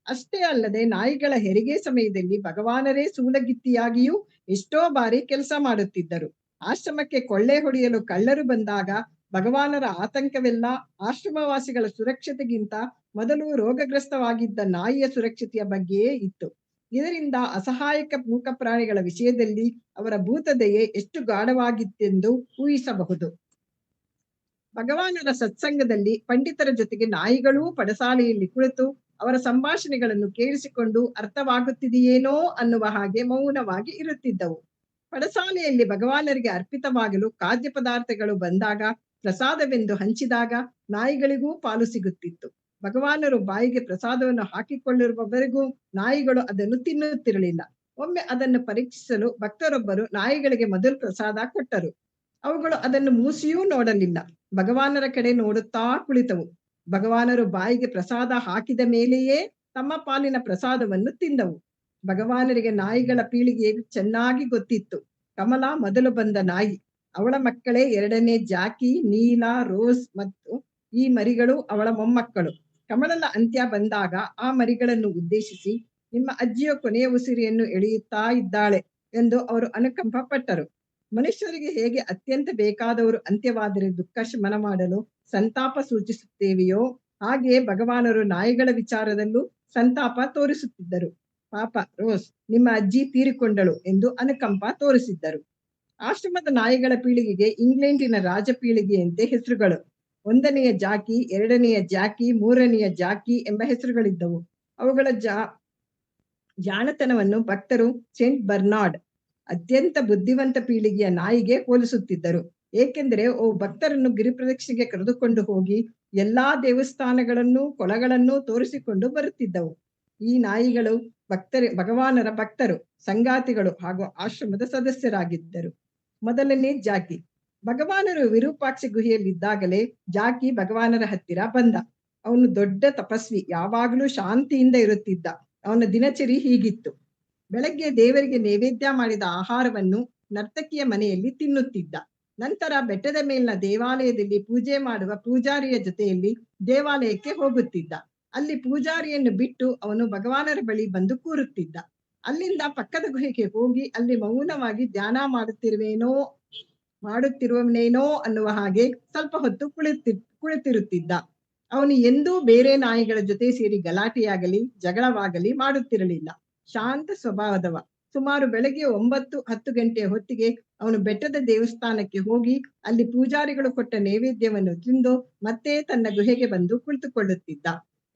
ಅಷ್ಟೇ ಅಲ್ಲದೆ ನಾಯಿಗಳ ಹೆರಿಗೆ ಸಮಯದಲ್ಲಿ ಭಗವಾನರೇ ಸೂಲಗಿತ್ತಿಯಾಗಿಯೂ ಎಷ್ಟೋ ಬಾರಿ ಕೆಲಸ ಮಾಡುತ್ತಿದ್ದರು. ಆಶ್ರಮಕ್ಕೆ ಕೊಳ್ಳೆ ಹೊಡೆಯಲು ಕಳ್ಳರು ಬಂದಾಗ ಭಗವಾನರ ಆತಂಕವೆಲ್ಲ ಆಶ್ರಮವಾಸಿಗಳ ಸುರಕ್ಷತೆಗಿಂತ ಮೊದಲು ರೋಗಗ್ರಸ್ತವಾಗಿದ್ದ ನಾಯಿಯ ಸುರಕ್ಷತೆಯ ಬಗ್ಗೆಯೇ ಇತ್ತು. ಇದರಿಂದ ಅಸಹಾಯಕ ಮೂಕ ಪ್ರಾಣಿಗಳ ವಿಷಯದಲ್ಲಿ ಅವರ ಭೂತದಯೆ ಎಷ್ಟು ಗಾಢವಾಗಿತ್ತೆಂದು ಊಹಿಸಬಹುದು. ಭಗವಾನರ ಸತ್ಸಂಗದಲ್ಲಿ ಪಂಡಿತರ ಜೊತೆಗೆ ನಾಯಿಗಳೂ ಪಡಸಾಲೆಯಲ್ಲಿ ಕುಳಿತು ಅವರ ಸಂಭಾಷಣೆಗಳನ್ನು ಕೇಳಿಸಿಕೊಂಡು ಅರ್ಥವಾಗುತ್ತಿದೆಯೇನೋ ಅನ್ನುವ ಹಾಗೆ ಮೌನವಾಗಿ ಇರುತ್ತಿದ್ದವು. ಪಡಸಾಲೆಯಲ್ಲಿ ಭಗವಾನರಿಗೆ ಅರ್ಪಿತವಾಗಲು ಖಾದ್ಯ ಪದಾರ್ಥಗಳು ಬಂದಾಗ, ಪ್ರಸಾದವೆಂದು ಹಂಚಿದಾಗ ನಾಯಿಗಳಿಗೂ ಪಾಲು ಸಿಗುತ್ತಿತ್ತು. ಭಗವಾನರು ಬಾಯಿಗೆ ಪ್ರಸಾದವನ್ನು ಹಾಕಿಕೊಳ್ಳಿರುವವರೆಗೂ ನಾಯಿಗಳು ಅದನ್ನು ತಿನ್ನುತ್ತಿರಲಿಲ್ಲ. ಒಮ್ಮೆ ಅದನ್ನು ಪರೀಕ್ಷಿಸಲು ಭಕ್ತರೊಬ್ಬರು ನಾಯಿಗಳಿಗೆ ಮೊದಲು ಪ್ರಸಾದ ಕೊಟ್ಟರು. ಅವುಗಳು ಅದನ್ನು ಮೂಸಿಯೂ ನೋಡಲಿಲ್ಲ. ಭಗವಾನರ ಕಡೆ ನೋಡುತ್ತಾ ಕುಳಿತವು. ಭಗವಾನರು ಬಾಯಿಗೆ ಪ್ರಸಾದ ಹಾಕಿದ ಮೇಲೆಯೇ ತಮ್ಮ ಪಾಲಿನ ಪ್ರಸಾದವನ್ನು ತಿಂದವು. ಭಗವಾನರಿಗೆ ನಾಯಿಗಳ ಪೀಳಿಗೆ ಚೆನ್ನಾಗಿ ಗೊತ್ತಿತ್ತು. ಕಮಲ ಮೊದಲು ಬಂದ ನಾಯಿ. ಅವಳ ಮಕ್ಕಳೇ ಎರಡನೇ ಜಾಕಿ, ನೀಲ, ರೋಸ್ ಮತ್ತು ಈ ಮರಿಗಳು ಅವಳ ಮೊಮ್ಮಕ್ಕಳು. ಕಮಲದ ಅಂತ್ಯ ಬಂದಾಗ ಆ ಮರಿಗಳನ್ನು ಉದ್ದೇಶಿಸಿ, ನಿಮ್ಮ ಅಜ್ಜಿಯ ಕೊನೆಯ ಉಸಿರಿಯನ್ನು ಎಳೆಯುತ್ತಾ ಇದ್ದಾಳೆ ಎಂದು ಅವರು ಅನುಕಂಪ ಪಟ್ಟರು. ಮನುಷ್ಯರಿಗೆ ಹೇಗೆ ಅತ್ಯಂತ ಬೇಕಾದವರು ಅಂತ್ಯವಾದರೆ ದುಃಖ ಶಮನ ಮಾಡಲು ಸಂತಾಪ ಸೂಚಿಸುತ್ತೇವೆಯೋ ಹಾಗೆಯೇ ಭಗವಾನರು ನಾಯಿಗಳ ವಿಚಾರದಲ್ಲೂ ಸಂತಾಪ ತೋರಿಸುತ್ತಿದ್ದರು. ಪಾಪ ರೋಸ್, ನಿಮ್ಮ ಅಜ್ಜಿ ತೀರಿಕೊಂಡಳು ಎಂದು ಅನುಕಂಪ ತೋರಿಸಿದ್ದರು. ಆಶ್ರಮದ ನಾಯಿಗಳ ಪೀಳಿಗೆಗೆ ಇಂಗ್ಲೆಂಡಿನ ರಾಜ ಪೀಳಿಗೆಯಂತೆ ಹೆಸರುಗಳು. 1ನೆಯ ಜಾಕಿ, 2ನೆಯ ಜಾಕಿ, 3ನೆಯ ಜಾಕಿ ಎಂಬ ಹೆಸರುಗಳಿದ್ದವು. ಅವುಗಳ ಜಾಣತನವನ್ನು ಭಕ್ತರು ಸೇಂಟ್ ಬರ್ನಾರ್ಡ್ ಅತ್ಯಂತ ಬುದ್ಧಿವಂತ ಪೀಳಿಗೆಯ ನಾಯಿಗೆ ಹೋಲಿಸುತ್ತಿದ್ದರು. ಏಕೆಂದರೆ ಅವು ಭಕ್ತರನ್ನು ಗಿರಿಪ್ರದಕ್ಷಿಣೆಗೆ ಕರೆದುಕೊಂಡು ಹೋಗಿ ಎಲ್ಲಾ ದೇವಸ್ಥಾನಗಳನ್ನು, ಕೊಳಗಳನ್ನು ತೋರಿಸಿಕೊಂಡು ಬರುತ್ತಿದ್ದವು. ಈ ನಾಯಿಗಳು ಭಗವಾನರ ಭಕ್ತರು, ಸಂಗಾತಿಗಳು ಹಾಗೂ ಆಶ್ರಮದ ಸದಸ್ಯರಾಗಿದ್ದರು. 1ನೇ ಜಾಕಿ. ಭಗವಾನರು ವಿರೂಪಾಕ್ಷ ಗುಹೆಯಲ್ಲಿದ್ದಾಗಲೇ ಜಾಕಿ ಭಗವಾನರ ಹತ್ತಿರ ಬಂದ. ಅವನು ದೊಡ್ಡ ತಪಸ್ವಿ, ಯಾವಾಗಲೂ ಶಾಂತಿಯಿಂದ ಇರುತ್ತಿದ್ದ. ಅವನ ದಿನಚರಿ ಹೀಗಿತ್ತು. ಬೆಳಗ್ಗೆ ದೇವರಿಗೆ ನೈವೇದ್ಯ ಮಾಡಿದ ಆಹಾರವನ್ನು ನರ್ತಕಿಯ ಮನೆಯಲ್ಲಿ ತಿನ್ನುತ್ತಿದ್ದ. ನಂತರ ಬೆಟ್ಟದ ಮೇಲಿನ ದೇವಾಲಯದಲ್ಲಿ ಪೂಜೆ ಮಾಡುವ ಪೂಜಾರಿಯ ಜೊತೆಯಲ್ಲಿ ದೇವಾಲಯಕ್ಕೆ ಹೋಗುತ್ತಿದ್ದ. ಅಲ್ಲಿ ಪೂಜಾರಿಯನ್ನು ಬಿಟ್ಟು ಅವನು ಭಗವಾನರ ಬಳಿ ಬಂದು ಕೂರುತ್ತಿದ್ದ. ಅಲ್ಲಿಂದ ಪಕ್ಕದ ಗುಹೆಗೆ ಹೋಗಿ ಅಲ್ಲಿ ಮೌನವಾಗಿ ಧ್ಯಾನ ಮಾಡುತ್ತಿರುವನೇನೋ ಅನ್ನುವ ಹಾಗೆ ಸ್ವಲ್ಪ ಹೊತ್ತು ಕುಳಿತಿರುತ್ತಿದ್ದ. ಅವನು ಎಂದೂ ಬೇರೆ ನಾಯಿಗಳ ಜೊತೆ ಸೇರಿ ಗಲಾಟೆಯಾಗಲಿ ಜಗಳವಾಗಲಿ ಮಾಡುತ್ತಿರಲಿಲ್ಲ. ಶಾಂತ ಸ್ವಭಾವದವ. ಸುಮಾರು ಬೆಳಗ್ಗೆ 9-10 ಗಂಟೆಯ ಹೊತ್ತಿಗೆ ಅವನು ಬೆಟ್ಟದ ದೇವಸ್ಥಾನಕ್ಕೆ ಹೋಗಿ ಅಲ್ಲಿ ಪೂಜಾರಿಗಳು ಕೊಟ್ಟ ನೈವೇದ್ಯವನ್ನು ತಿಂದು ಮತ್ತೆ ತನ್ನ ಗುಹೆಗೆ ಬಂದು ಕುಳಿತುಕೊಳ್ಳುತ್ತಿದ್ದ.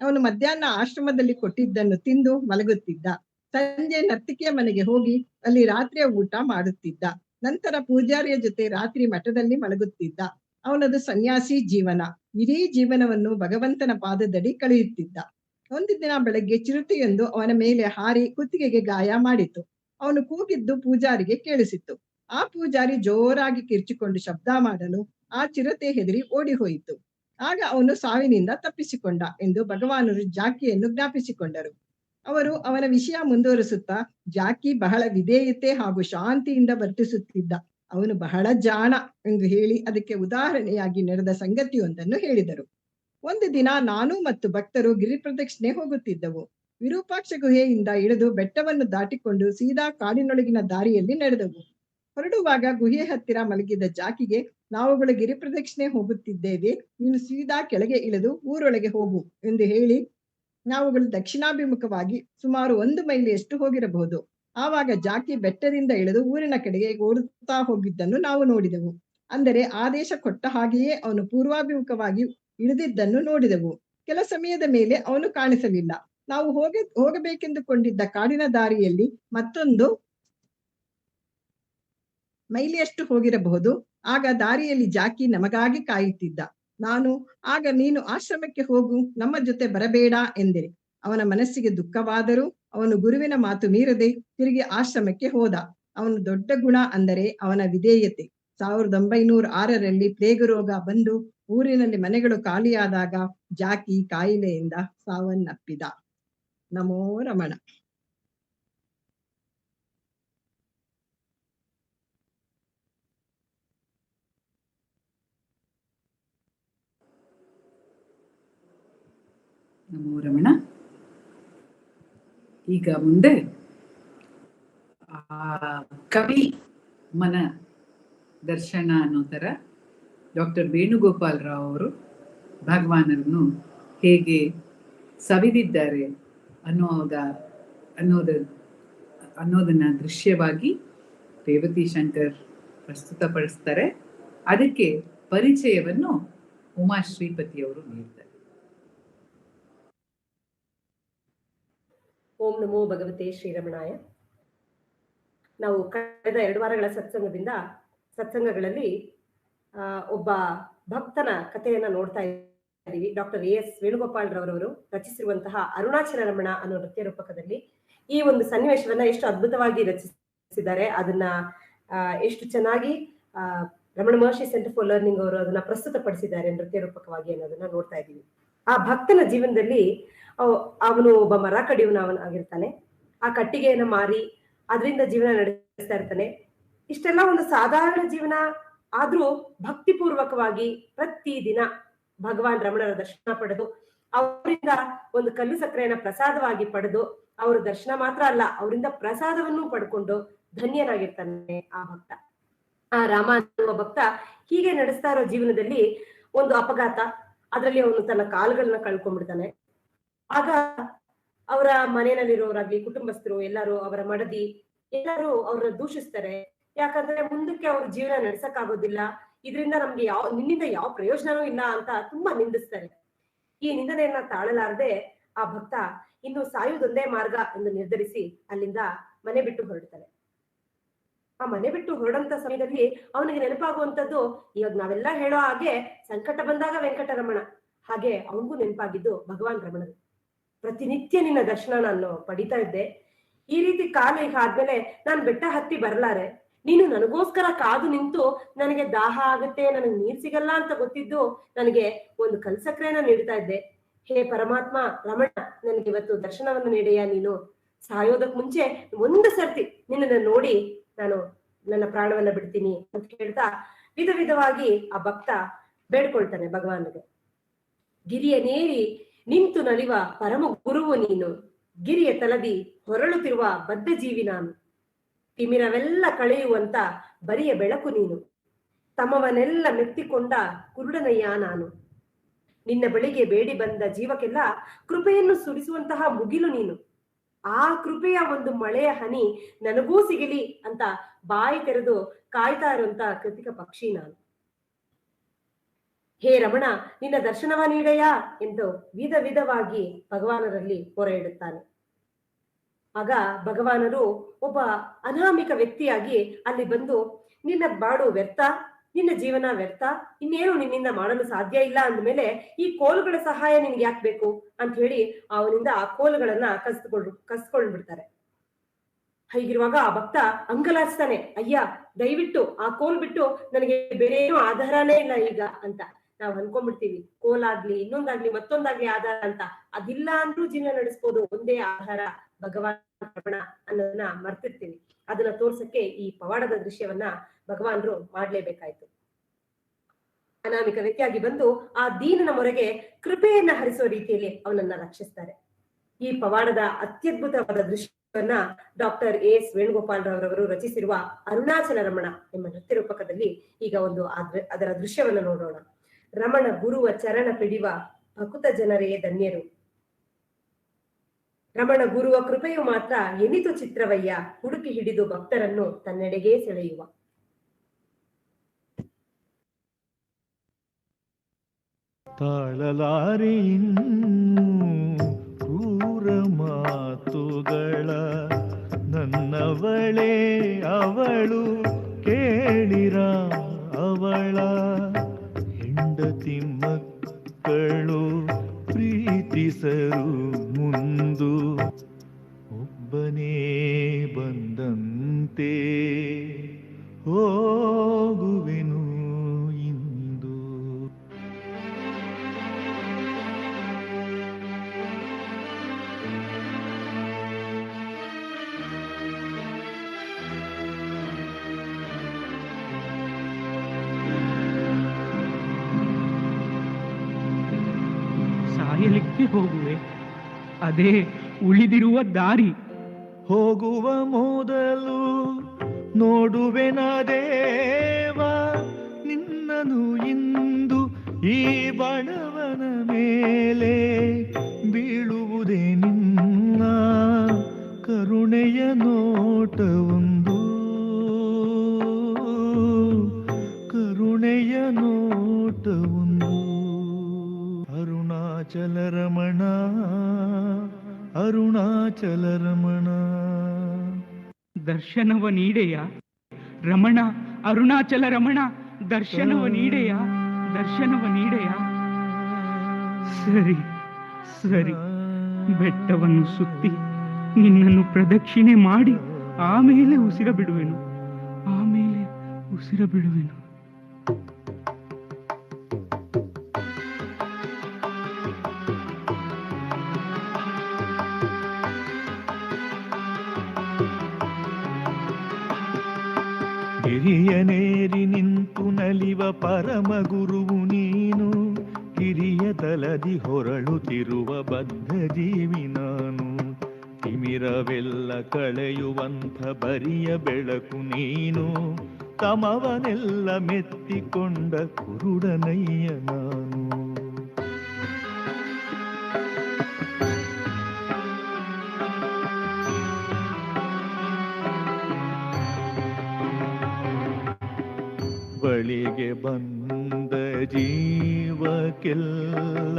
ಅವನು ಮಧ್ಯಾಹ್ನ ಆಶ್ರಮದಲ್ಲಿ ಕೊಟ್ಟಿದ್ದನ್ನು ತಿಂದು ಮಲಗುತ್ತಿದ್ದ. ಸಂಜೆ ನರ್ತಿಕೆಯ ಮನೆಗೆ ಹೋಗಿ ಅಲ್ಲಿ ರಾತ್ರಿಯ ಊಟ ಮಾಡುತ್ತಿದ್ದ. ನಂತರ ಪೂಜಾರಿಯ ಜೊತೆ ರಾತ್ರಿ ಮಠದಲ್ಲಿ ಮಲಗುತ್ತಿದ್ದ. ಅವನದು ಸನ್ಯಾಸಿ ಜೀವನ. ಇಡೀ ಜೀವನವನ್ನು ಭಗವಂತನ ಪಾದದಡಿ ಕಳೆಯುತ್ತಿದ್ದ. ಒಂದು ದಿನ ಬೆಳಗ್ಗೆ ಚಿರತೆಯೊಂದು ಅವನ ಮೇಲೆ ಹಾರಿ ಕುತ್ತಿಗೆಗೆ ಗಾಯ ಮಾಡಿತು. ಅವನು ಕೂಗಿದ್ದು ಪೂಜಾರಿಗೆ ಕೇಳಿಸಿತ್ತು. ಆ ಪೂಜಾರಿ ಜೋರಾಗಿ ಕಿರ್ಚಿಕೊಂಡು ಶಬ್ದ ಮಾಡಲು ಆ ಚಿರತೆ ಹೆದರಿ ಓಡಿ ಹೋಯಿತು. ಆಗ ಅವನು ಸಾವಿನಿಂದ ತಪ್ಪಿಸಿಕೊಂಡ ಎಂದು ಭಗವಾನರು ಜಾಕಿಯನ್ನು ಜ್ಞಾಪಿಸಿಕೊಂಡರು. ಅವರು ಅವನ ವಿಷಯ ಮುಂದುವರಿಸುತ್ತಾ, ಜಾಕಿ ಬಹಳ ವಿಧೇಯತೆ ಹಾಗೂ ಶಾಂತಿಯಿಂದ ವರ್ತಿಸುತ್ತಿದ್ದ, ಅವನು ಬಹಳ ಜಾಣ ಎಂದು ಹೇಳಿ ಅದಕ್ಕೆ ಉದಾಹರಣೆಯಾಗಿ ನಡೆದ ಸಂಗತಿಯೊಂದನ್ನು ಹೇಳಿದರು. ಒಂದು ದಿನ ನಾನು ಮತ್ತು ಭಕ್ತರು ಗಿರಿ ಪ್ರದಕ್ಷಿಣೆ ಹೋಗುತ್ತಿದ್ದೆವು. ವಿರೂಪಾಕ್ಷ ಗುಹೆಯಿಂದ ಇಳಿದು ಬೆಟ್ಟವನ್ನು ದಾಟಿಕೊಂಡು ಸೀದಾ ಕಾಡಿನೊಳಗಿನ ದಾರಿಯಲ್ಲಿ ನಡೆದವು. ಹೊರಡುವಾಗ ಗುಹೆ ಹತ್ತಿರ ಮಲಗಿದ್ದ ಜಾಕಿಗೆ, ನಾವುಗಳು ಗಿರಿ ಪ್ರದಕ್ಷಿಣೆ ಹೋಗುತ್ತಿದ್ದೇವೆ, ನೀನು ಸೀದಾ ಕೆಳಗೆ ಇಳಿದು ಊರೊಳಗೆ ಹೋಗು ಎಂದು ಹೇಳಿ ನಾವುಗಳು ದಕ್ಷಿಣಾಭಿಮುಖವಾಗಿ ಸುಮಾರು 1 ಮೈಲಿಯಷ್ಟು ಹೋಗಿರಬಹುದು. ಆವಾಗ ಜಾಕಿ ಬೆಟ್ಟದಿಂದ ಇಳಿದು ಊರಿನ ಕಡೆಗೆ ಓಡುತ್ತಾ ಹೋಗಿದ್ದನ್ನು ನಾವು ನೋಡಿದೆವು. ಅಂದರೆ ಆದೇಶ ಕೊಟ್ಟ ಹಾಗೆಯೇ ಅವನು ಪೂರ್ವಾಭಿಮುಖವಾಗಿ ಇಳಿದಿದ್ದನ್ನು ನೋಡಿದೆವು. ಕೆಲ ಸಮಯದ ಮೇಲೆ ಅವನು ಕಾಣಿಸಲಿಲ್ಲ. ನಾವು ಹೋಗಬೇಕೆಂದುಕೊಂಡಿದ್ದ ಕಾಡಿನ ದಾರಿಯಲ್ಲಿ ಮತ್ತೊಂದು ಮೈಲಿಯಷ್ಟು ಹೋಗಿರಬಹುದು. ಆಗ ದಾರಿಯಲ್ಲಿ ಜಾಕಿ ನಮಗಾಗಿ ಕಾಯುತ್ತಿದ್ದ. ನಾನು ಆಗ, ನೀನು ಆಶ್ರಮಕ್ಕೆ ಹೋಗು, ನಮ್ಮ ಜೊತೆ ಬರಬೇಡ ಎಂದೆ. ಅವನ ಮನಸ್ಸಿಗೆ ದುಃಖವಾದರೂ ಅವನು ಗುರುವಿನ ಮಾತು ಮೀರದೆ ತಿರುಗಿ ಆಶ್ರಮಕ್ಕೆ ಹೋದ. ಅವನ ದೊಡ್ಡ ಗುಣ ಅಂದರೆ ಅವನ ವಿಧೇಯತೆ. 1906ರಲ್ಲಿ ಪ್ಲೇಗ್ ರೋಗ ಬಂದು ಊರಿನಲ್ಲಿ ಮನೆಗಳು ಖಾಲಿಯಾದಾಗ ಜಾಕಿ ಕಾಯಿಲೆಯಿಂದ ಸಾವನ್ನಪ್ಪಿದ. ನಮೋ ರಮಣ. ನಮೋ ರಮಣ. ಈಗ ಮುಂದೆ ಕವಿ ಮನ ದರ್ಶನ ಅನ್ನೋ ಥರ ಡಾಕ್ಟರ್ ವೇಣುಗೋಪಾಲ್ ರಾವ್ ಅವರು ಭಗವಾನರನ್ನು ಹೇಗೆ ಸವಿದಿದ್ದಾರೆ ಅನ್ನೋದನ್ನ ದೃಶ್ಯವಾಗಿ ರೇವತಿ ಶಂಕರ್ ಪ್ರಸ್ತುತಪಡಿಸ್ತಾರೆ. ಅದಕ್ಕೆ ಪರಿಚಯವನ್ನು ಉಮಾ ಶ್ರೀಪತಿ ಅವರು ನೀಡ್ತಾರೆ. ಓಂ ನಮೋ ಭಗವತೆ ಶ್ರೀರಮಣಾಯ. ನಾವು ಕಳೆದ 2 ವಾರಗಳ ಸತ್ಸಂಗಗಳಲ್ಲಿ ಒಬ್ಬ ಭಕ್ತನ ಕಥೆಯನ್ನ ನೋಡ್ತಾ ಇದ್ದೀವಿ. ಡಾಕ್ಟರ್ ಎಸ್ ವೇಣುಗೋಪಾಲ್ ರವರವರು ರಚಿಸಿರುವಂತಹ ಅರುಣಾಚಲ ರಮಣ ಅನ್ನೋ ನೃತ್ಯ ರೂಪಕದಲ್ಲಿ ಈ ಒಂದು ಸನ್ನಿವೇಶವನ್ನ ಎಷ್ಟು ಅದ್ಭುತವಾಗಿ ರಚಿಸಿದ್ದಾರೆ, ಅದನ್ನ ಎಷ್ಟು ಚೆನ್ನಾಗಿ ರಮಣ ಮಹರ್ಷಿ ಸೆಂಟರ್ ಫಾರ್ ಲರ್ನಿಂಗ್ ಅವರು ಅದನ್ನ ಪ್ರಸ್ತುತಪಡಿಸಿದ್ದಾರೆ ನೃತ್ಯ ರೂಪಕವಾಗಿ ಅನ್ನೋದನ್ನ ನೋಡ್ತಾ ಇದ್ದೀವಿ. ಆ ಭಕ್ತನ ಜೀವನದಲ್ಲಿ ಅವನು ಒಬ್ಬ ಮರ ಕಡಿಯವನಾಗಿರ್ತಾನೆ. ಆ ಕಟ್ಟಿಗೆಯನ್ನು ಮಾರಿ ಅದರಿಂದ ಜೀವನ ನಡೆಸ್ತಾ ಇರ್ತಾನೆ. ಇಷ್ಟೆಲ್ಲ ಒಂದು ಸಾಧಾರಣ ಜೀವನ ಆದ್ರೂ ಭಕ್ತಿಪೂರ್ವಕವಾಗಿ ಪ್ರತಿ ದಿನ ಭಗವಾನ್ ರಮಣರ ದರ್ಶನ ಪಡೆದು ಅವರಿಂದ ಒಂದು ಕಲ್ಲು ಸಕ್ಕರೆಯನ್ನ ಪ್ರಸಾದವಾಗಿ ಪಡೆದು ಅವರ ದರ್ಶನ ಮಾತ್ರ ಅಲ್ಲ, ಅವರಿಂದ ಪ್ರಸಾದವನ್ನು ಪಡ್ಕೊಂಡು ಧನ್ಯನಾಗಿರ್ತಾನೆ ಆ ಭಕ್ತ. ಆ ರಾಮ ಅನ್ನುವ ಭಕ್ತ ಹೀಗೆ ನಡೆಸ್ತಾ ಇರೋ ಜೀವನದಲ್ಲಿ ಒಂದು ಅಪಘಾತ, ಅದರಲ್ಲಿ ಅವನು ತನ್ನ ಕಾಲುಗಳನ್ನ ಕಳ್ಕೊಂಡ್ಬಿಡ್ತಾನೆ. ಆಗ ಅವರ ಮನೆಯಲ್ಲಿರೋರಾಗ್ಲಿ, ಕುಟುಂಬಸ್ಥರು ಎಲ್ಲರೂ, ಅವರ ಮಡದಿ ಎಲ್ಲರೂ ಅವ್ರನ್ನ ದೂಷಿಸ್ತಾರೆ. ಯಾಕಂದ್ರೆ ಮುಂದಕ್ಕೆ ಅವ್ರ ಜೀವನ ನಡೆಸಕ್ಕಾಗೋದಿಲ್ಲ, ಇದರಿಂದ ನಮ್ಗೆ ನಿನ್ನಿಂದ ಯಾವ ಪ್ರಯೋಜನವೂ ಇಲ್ಲ ಅಂತ ತುಂಬಾ ನಿಂದಿಸ್ತಾರೆ. ಈ ನಿಂದನೆಯನ್ನ ತಾಳಲಾರದೆ ಆ ಭಕ್ತ ಇನ್ನು ಸಾಯುವುದೊಂದೇ ಮಾರ್ಗ ಎಂದು ನಿರ್ಧರಿಸಿ ಅಲ್ಲಿಂದ ಮನೆ ಬಿಟ್ಟು ಹೊರಡ್ತಾನೆ. ಆ ಮನೆ ಬಿಟ್ಟು ಹೊರಡಂತ ಸಮಯದಲ್ಲಿ ಅವನಿಗೆ ನೆನಪಾಗುವಂತದ್ದು, ಇವಾಗ ನಾವೆಲ್ಲ ಹೇಳೋ ಹಾಗೆ ಸಂಕಟ ಬಂದಾಗ ವೆಂಕಟರಮಣ, ಹಾಗೆ ಅವನಿಗೂ ನೆನಪಾಗಿದ್ದು ಭಗವಾನ್ ರಮಣರು. ಪ್ರತಿನಿತ್ಯ ನಿನ್ನ ದರ್ಶನ ನಾನು ಪಡಿತಾ ಇದ್ದೆ, ಈ ರೀತಿ ಕಾಲ ಈಗ ಆದ್ಮೇಲೆ ನಾನು ಬೆಟ್ಟ ಹತ್ತಿ ಬರಲಾರೆ, ನೀನು ನನಗೋಸ್ಕರ ಕಾದು ನಿಂತು ನನಗೆ ದಾಹ ಆಗುತ್ತೆ, ನನಗೆ ನೀರ್ ಸಿಗಲ್ಲ ಅಂತ ಗೊತ್ತಿದ್ದು ನನಗೆ ಒಂದು ಕಲ್ಸಕ್ರೆಯನ್ನ ನೀಡ್ತಾ ಇದ್ದೆ. ಹೇ ಪರಮಾತ್ಮ ರಮಣ, ನನಗೆ ಇವತ್ತು ದರ್ಶನವನ್ನು ನೀಡೆಯ, ನೀನು ಸಾಯೋದಕ್ ಮುಂಚೆ ಒಂದು ಸರ್ತಿ ನಿನ್ನನ್ನು ನೋಡಿ ನಾನು ನನ್ನ ಪ್ರಾಣವನ್ನ ಬಿಡ್ತೀನಿ ಅಂತ ಹೇಳ್ತಾ ವಿಧವಾಗಿ ಆ ಭಕ್ತ ಬೇಡ್ಕೊಳ್ತಾನೆ ಭಗವಾನ್ಗೆ. ಗಿರಿಯನೇರಿ ನಿಂತು ನಲಿವ ಪರಮ ಗುರುವು ನೀನು, ಗಿರಿಯ ತಲದಿ ಹೊರಳುತ್ತಿರುವ ಬದ್ಧ ಜೀವಿ ನಾನು, ತಿಮಿರವೆಲ್ಲ ಕಳೆಯುವಂತ ಬರಿಯ ಬೆಳಕು ನೀನು, ತಮ್ಮವನ್ನೆಲ್ಲ ಮೆತ್ತಿಕೊಂಡ ಕುರುಡನಯ್ಯ ನಾನು, ನಿನ್ನ ಬಳಿಗೆ ಬೇಡಿ ಬಂದ ಜೀವಕ್ಕೆಲ್ಲ ಕೃಪೆಯನ್ನು ಸುರಿಸುವಂತಹ ಮುಗಿಲು ನೀನು, ಆ ಕೃಪೆಯ ಒಂದು ಮಳೆಯ ಹನಿ ನನಗೂ ಸಿಗಲಿ ಅಂತ ಬಾಯಿ ತೆರೆದು ಕಾಯ್ತಾ ಇರುವಂತ ಕೃತಿಕ ಪಕ್ಷಿ ನಾನು. ಹೇ ರಮಣ, ನಿನ್ನ ದರ್ಶನವ ನೀಡೆಯಾ ಎಂದು ವಿಧವಾಗಿ ಭಗವಾನರಲ್ಲಿ ಮೊರೆ ಇಡುತ್ತಾನೆ. ಆಗ ಭಗವಾನರು ಒಬ್ಬ ಅನಾಮಿಕ ವ್ಯಕ್ತಿಯಾಗಿ ಅಲ್ಲಿ ಬಂದು, ನಿನ್ನ ಬಾಡು ವ್ಯರ್ಥ, ನಿನ್ನ ಜೀವನ ವ್ಯರ್ಥ, ಇನ್ನೇನು ನಿನ್ನಿಂದ ಮಾಡಲು ಸಾಧ್ಯ ಇಲ್ಲ ಅಂದ್ಮೇಲೆ ಈ ಕೋಲುಗಳ ಸಹಾಯ ನಿನ್ಗೆ ಯಾಕೆ ಬೇಕು ಅಂತ ಹೇಳಿ ಅವನಿಂದ ಆ ಕೋಲುಗಳನ್ನ ಕಸ್ಕೊಂಡ್ಬಿಡ್ತಾರೆ. ಹೀಗಿರುವಾಗ ಆ ಭಕ್ತ ಅಂಗಲಾಚ್ತಾನೆ, ಅಯ್ಯ ದಯವಿಟ್ಟು ಆ ಕೋಲ್ ಬಿಟ್ಟು ನನಗೆ ಬೇರೆ ಏನು ಆಧಾರನೇ ಇಲ್ಲ ಈಗ ಅಂತ, ನಾವು ಅನ್ಕೊಂಡ್ಬಿಡ್ತೀವಿ ಕೋಲಾಗ್ಲಿ ಇನ್ನೊಂದಾಗ್ಲಿ ಮತ್ತೊಂದಾಗ್ಲಿ ಆಧಾರ ಅಂತ. ಅದಿಲ್ಲ ಅಂದ್ರೂ ಜೀವನ ನಡೆಸ್ಬೋದು, ಒಂದೇ ಆಧಾರ ಭಗವಾನ್ ರಮಣ ಅನ್ನೋದನ್ನ ಮರ್ತಿರ್ತೀವಿ. ಅದನ್ನ ತೋರ್ಸಕ್ಕೆ ಈ ಪವಾಡದ ದೃಶ್ಯವನ್ನ ಭಗವಾನ್ರು ಮಾಡ್ಲೇಬೇಕಾಯ್ತು. ಅನಾಮಿಕ ವ್ಯಕ್ತಿಯಾಗಿ ಬಂದು ಆ ದೀನನ ಮೊರೆಗೆ ಕೃಪೆಯನ್ನ ಹರಿಸುವ ರೀತಿಯಲ್ಲಿ ಅವನನ್ನ ರಕ್ಷಿಸ್ತಾರೆ. ಈ ಪವಾಡದ ಅತ್ಯದ್ಭುತವಾದ ದೃಶ್ಯವನ್ನ ಡಾಕ್ಟರ್ ಎಸ್ ವೇಣುಗೋಪಾಲ್ ರವರು ರಚಿಸಿರುವ ಅರುಣಾಚಲ ರಮಣ ಎಂಬ ನೃತ್ಯ ರೂಪಕದಲ್ಲಿ ಈಗ ಒಂದು ಅದರ ದೃಶ್ಯವನ್ನ ನೋಡೋಣ. ರಮಣ ಗುರುವ ಚರಣ ಪಿಡಿವ ಭಕುತ ಜನರೇ ಧನ್ಯರು. ರಮಣ ಗುರುವ ಕೃಪೆಯು ಮಾತ್ರ ಎನಿತು ಚಿತ್ರವಯ್ಯ, ಹುಡುಕಿ ಹಿಡಿದು ಭಕ್ತರನ್ನು ತನ್ನೆಡೆಗೆ ಸೆಳೆಯುವ. ತಾಳಲಾರೆ ಕ್ರೂರ ಮಾತುಗಳ ನನ್ನವಳೇ ಅವಳು, ಕೇಳಿರ ಅವಳ ಹೆಂಡತಿ ಮಕ್ಕಳು ಪ್ರೀತಿಸರು ಮುಂದು, ಒಬ್ಬನೇ ಬಂದಂತೆ ಹೋಗುವೆನು ಇಂದು. ಸಾಯಲಿಕ್ಕೆ ಹೋಗುವೆ, ಅದೇ ಉಳಿದಿರುವ ದಾರಿ. ಹೋಗುವ ಮೊದಲು ನೋಡುವೆನ ದೇವ ನಿನ್ನನು ಇಂದು, ಈ ಬಡವನ ಮೇಲೆ ಬೀಳುವುದೇ ನಿನ್ನ ಕರುಣೆಯ ನೋಟವೊಂದು, ಕರುಣೆಯ ನೋಟವೊಂದು. ಅರುಣಾಚಲ ರಮಣ, ಅರುಣಾಚಲ ರಮಣ. ದರ್ಶನವ ನೀಡೆಯ ರಮಣ, ಅರುಣಾಚಲ ರಮಣ, ದರ್ಶನವ ನೀಡೆಯ, ದರ್ಶನವ ನೀಡೆಯ. ಸರಿ ಸರಿ, ಬೆಟ್ಟವನ್ನು ಸುತ್ತಿ ನಿನ್ನನ್ನು ಪ್ರದಕ್ಷಿಣೆ ಮಾಡಿ ಆಮೇಲೆ ಉಸಿರ ಬಿಡುವೆನು, ಆಮೇಲೆ ಉಸಿರ ಬಿಡುವೆನು. ಗಿರಿಯನೇರಿ ನಿಂತು ನಲಿವ ಪರಮ ಗುರುವು ನೀನು, ಗಿರಿಯ ತಲದಿ ಹೊರಳುತ್ತಿರುವ ಬದ್ಧ ಜೀವಿ ನಾನು. ತಿಮಿರವೆಲ್ಲ ಕಳೆಯುವಂಥ ಬರಿಯ ಬೆಳಕು ನೀನು, ತಮವನೆಲ್ಲ ಮೆತ್ತಿಕೊಂಡ ಕುರುಡನಯ್ಯ ನಾನು. ಬಳಿಗೆ ಬಂದ ಜೀವಕ್ಕೆಲ್ಲ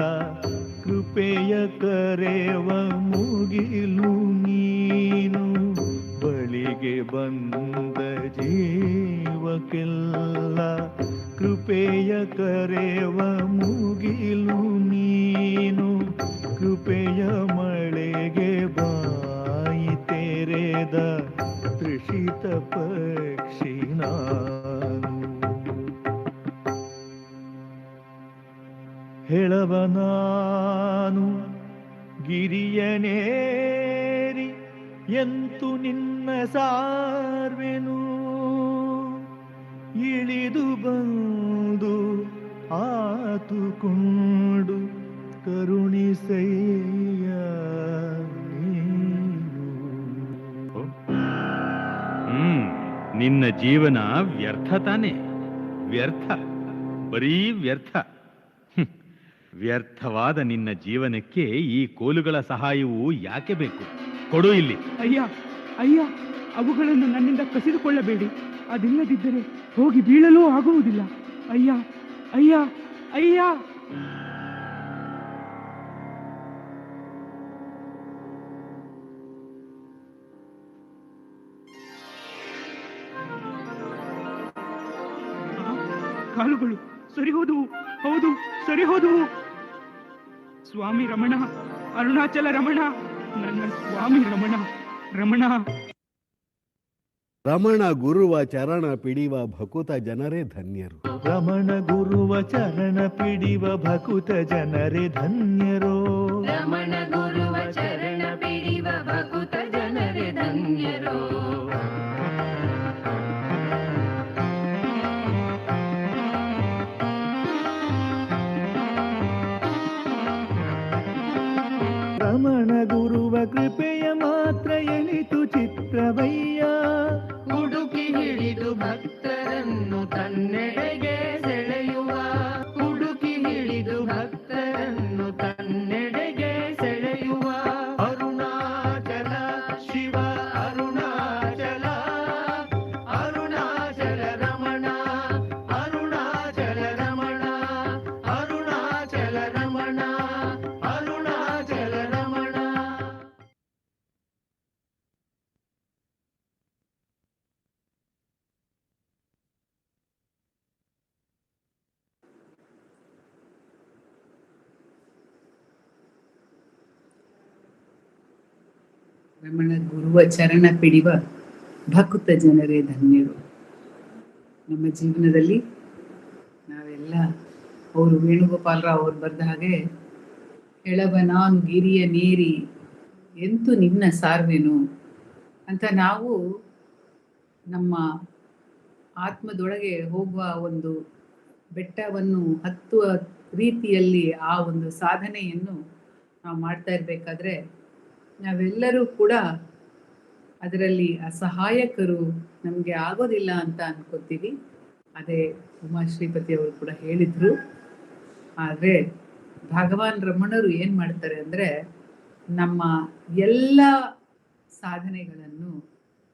ಕೃಪೆಯ ಕರೆವ ಮುಗಿಲು ನೀನು. ಬಳಿಗೆ ಬಂದ ಜೀವಕ್ಕೆಲ್ಲ ಕೃಪೆಯ ಕರೆವ ಮುಗಿಲು ನೀನು. ಕೃಪೆಯ ಮಳೆಗೆ ಬಾಯಿ ತೆರೆದ ತೃಷಿತ ಪಕ್ಷಿ ನಾನು. ಹೇಳವನಾನು ಗಿರಿಯನೇರಿ ಎಂತು ನಿನ್ನ ಸಾರ್ವೆನು, ಇಳಿದು ಬಂದು ಆತುಕೊಂಡು ಕರುಣಿಸಯ್ಯ ನೀನು. ನಿನ್ನ ಜೀವನ ವ್ಯರ್ಥ ತಾನೆ? ವ್ಯರ್ಥ, ಬರೀ ವ್ಯರ್ಥ. ವ್ಯರ್ಥವಾದ ನಿನ್ನ ಜೀವನಕ್ಕೆ ಈ ಕೋಲುಗಳ ಸಹಾಯವು ಯಾಕೆ ಬೇಕು? ಕೊಡು ಇಲ್ಲಿ. ಅಯ್ಯ ಅಯ್ಯ, ಅವುಗಳನ್ನು ನನ್ನಿಂದ ಕಸಿದುಕೊಳ್ಳಬೇಡಿ, ಅದಿಲ್ಲದಿದ್ದರೆ ಹೋಗಿ ಬೀಳಲೂ ಆಗುವುದಿಲ್ಲ. ಅಯ್ಯ ಅಯ್ಯ ಅಯ್ಯ. ಕಾಲುಗಳು ಸರಿ ಹೋದವು, ಹೌದು ಸರಿ ಹೋದವು. ಸ್ವಾಮಿ ರಮಣ, ಅರುಣಾಚಲ ರಮಣ, ನನ್ನ ಸ್ವಾಮಿ ರಮಣ, ರಮಣ. ರಮಣ ಗುರುವ ಚರಣ ಪಿಡಿವ ಭಕುತ ಜನರೇ ಧನ್ಯರು. ರಮಣ ಗುರುವ ಚರಣ ಪಿಡಿವ ಭಕುತ ಜನರೇ ಧನ್ಯರೋ. ರಮಣ ಗುರುವ ಚರಣ ಪಿಡಿವ ಭಕುತ ಜನರೇ ಧನ್ಯರೋ. ರಮಣ ಗುರುವ ಕೃಪೆಯ ಮಾತ್ರ ಎನಿತು ಚಿತ್ರವಯ್ಯ. ಹುಡುಕಿ ಹಿಡಿದು ಭಕ್ತರನ್ನು ತನ್ನೆಡೆಗೆ ಸೆಳೆಯುವ. ಹುಡುಕಿ ಹಿಡಿದು ಭಕ್ತರನ್ನು ತನ್ನೆಡೆಗೆ ಸೆಳೆಯುವ. ಅರುಣಾಚಲ ಶಿವ ಅರುಣಾಚಲ ಅರುಣಾಚಲ ರಮಣ ಅರುಣಾಚಲ ರಮಣ ಅರುಣಾಚಲ ರಮಣ ಅರುಣಾಚಲ ರಮಣ. ರಮಣ ಗುರುವ ಚರಣ ಪಿಡಿವ ಭಕುತ ಜನರೇ ಧನ್ಯರು. ನಮ್ಮ ಜೀವನದಲ್ಲಿ ನಾವೆಲ್ಲ ಅವರು ವೇಣುಗೋಪಾಲರಾವ್ ಅವ್ರು ಬರೆದ ಹಾಗೆ ಎಳವ ನಾನು ಗಿರಿಯ ನೇರಿ ಎಂತು ನಿನ್ನ ಸಾರ್ವೆನು ಅಂತ ನಾವು ನಮ್ಮ ಆತ್ಮದೊಳಗೆ ಹೋಗುವ ಒಂದು ಬೆಟ್ಟವನ್ನು ಹತ್ತುವ ರೀತಿಯಲ್ಲಿ ಆ ಒಂದು ಸಾಧನೆಯನ್ನು ನಾವು ಮಾಡ್ತಾ ಇರಬೇಕಾದ್ರೆ ನಾವೆಲ್ಲರೂ ಕೂಡ ಅದರಲ್ಲಿ ಅಸಹಾಯಕರು, ನಮಗೆ ಆಗೋದಿಲ್ಲ ಅಂತ ಅನ್ಕೋತೀವಿ. ಅದೇ ಉಮಾಶ್ರೀಪತಿ ಅವರು ಕೂಡ ಹೇಳಿದ್ರು. ಆದರೆ ಭಗವಾನ್ ರಮಣರು ಏನು ಮಾಡ್ತಾರೆ ಅಂದರೆ, ನಮ್ಮ ಎಲ್ಲ ಸಾಧನೆಗಳನ್ನು,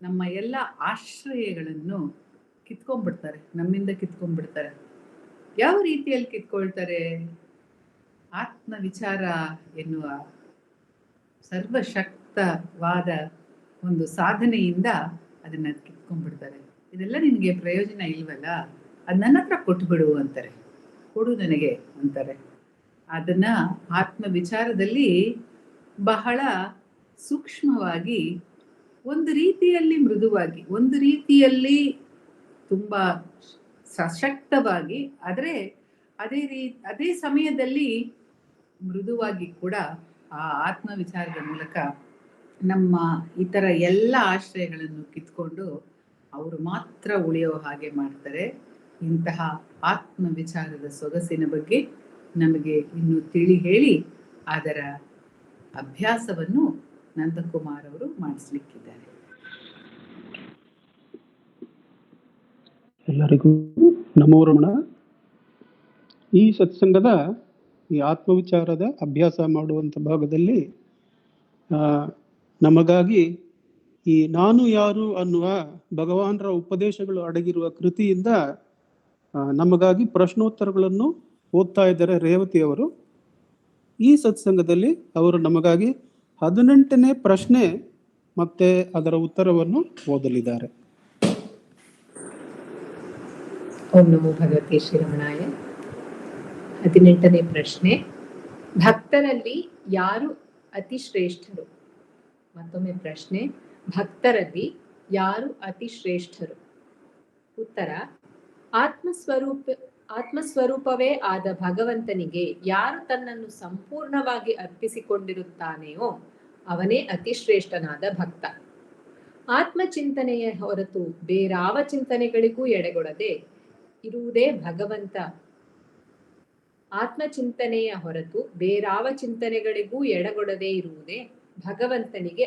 ನಮ್ಮ ಎಲ್ಲ ಆಶ್ರಯಗಳನ್ನು ಕಿತ್ಕೊಂಡ್ಬಿಡ್ತಾರೆ, ನಮ್ಮಿಂದ ಕಿತ್ಕೊಂಡ್ಬಿಡ್ತಾರೆ. ಯಾವ ರೀತಿಯಲ್ಲಿ ಕಿತ್ಕೊಳ್ತಾರೆ? ಆತ್ಮ ವಿಚಾರ ಎನ್ನುವ ಸರ್ವಶಕ್ತವಾದ ಒಂದು ಸಾಧನೆಯಿಂದ ಅದನ್ನ ಕಿತ್ಕೊಂಡ್ಬಿಡ್ತಾರೆ. ಇದೆಲ್ಲ ನಿನಗೆ ಪ್ರಯೋಜನ ಇಲ್ವಲ್ಲ, ಅದು ನನ್ನ ಹತ್ರ ಕೊಟ್ಬಿಡು ಅಂತಾರೆ, ಕೊಡು ನನಗೆ ಅಂತಾರೆ. ಅದನ್ನ ಆತ್ಮ ವಿಚಾರದಲ್ಲಿ ಬಹಳ ಸೂಕ್ಷ್ಮವಾಗಿ, ಒಂದು ರೀತಿಯಲ್ಲಿ ಮೃದುವಾಗಿ, ಒಂದು ರೀತಿಯಲ್ಲಿ ತುಂಬಾ ಸಶಕ್ತವಾಗಿ, ಆದರೆ ಅದೇ ಸಮಯದಲ್ಲಿ ಮೃದುವಾಗಿ ಕೂಡ ಆ ಆತ್ಮ ವಿಚಾರದ ಮೂಲಕ ನಮ್ಮ ಇತರ ಎಲ್ಲ ಆಶ್ರಯಗಳನ್ನು ಕಿತ್ಕೊಂಡು ಅವರು ಮಾತ್ರ ಉಳಿಯೋ ಹಾಗೆ ಮಾಡ್ತಾರೆ. ಇಂತಹ ಆತ್ಮ ವಿಚಾರದ ಸೊಗಸಿನ ಬಗ್ಗೆ ನಮಗೆ ಇನ್ನು ತಿಳಿ ಹೇಳಿ ಅದರ ಅಭ್ಯಾಸವನ್ನು ನಂದಕುಮಾರ್ ಅವರು ಮಾಡಿಸ್ಲಿಕ್ಕಿದ್ದಾರೆ. ಎಲ್ಲರಿಗೂ ನಮೋ ರಮಣ. ಈ ಸತ್ಸಂಗದ ಈ ಆತ್ಮವಿಚಾರದ ಅಭ್ಯಾಸ ಮಾಡುವಂಥ ಭಾಗದಲ್ಲಿ ನಮಗಾಗಿ ಈ ನಾನು ಯಾರು ಅನ್ನುವ ಭಗವಾನರ ಉಪದೇಶಗಳು ಅಡಗಿರುವ ಕೃತಿಯಿಂದ ನಮಗಾಗಿ ಪ್ರಶ್ನೋತ್ತರಗಳನ್ನು ಓದ್ತಾ ಇದ್ದಾರೆ ರೇವತಿಯವರು. ಈ ಸತ್ಸಂಗದಲ್ಲಿ ಅವರು ನಮಗಾಗಿ 18ನೇ ಪ್ರಶ್ನೆ ಮತ್ತೆ ಅದರ ಉತ್ತರವನ್ನು ಓದಲಿದ್ದಾರೆ. ಓಂ ನಮೋ ಭಗವತೆ ಶ್ರೀರಮಣಾಯ. 18ನೇ ಪ್ರಶ್ನೆ, ಭಕ್ತರಲ್ಲಿ ಯಾರು ಅತಿ ಶ್ರೇಷ್ಠರು? ಮತ್ತೊಮ್ಮೆ ಪ್ರಶ್ನೆ, ಭಕ್ತರಲ್ಲಿ ಯಾರು ಅತಿ ಶ್ರೇಷ್ಠರು? ಉತ್ತರ, ಆತ್ಮಸ್ವರೂಪವೇ ಆದ ಭಗವಂತನಿಗೆ ಯಾರು ತನ್ನನ್ನು ಸಂಪೂರ್ಣವಾಗಿ ಅರ್ಪಿಸಿಕೊಂಡಿರುತ್ತಾನೆಯೋ ಅವನೇ ಅತಿ ಶ್ರೇಷ್ಠನಾದ ಭಕ್ತ. ಆತ್ಮಚಿಂತನೆಯ ಹೊರತು ಬೇರಾವ ಚಿಂತನೆಗಳಿಗೂ ಎಡೆಗೊಡದೆ ಇರುವುದೇ ಭಗವಂತ. ಆತ್ಮಚಿಂತನೆಯ ಹೊರತು ಬೇರಾವ ಚಿಂತನೆಗಳಿಗೂ ಎಡೆಗೊಡದೆ ಇರುವುದೇ ಭಗವಂತನಿಗೆ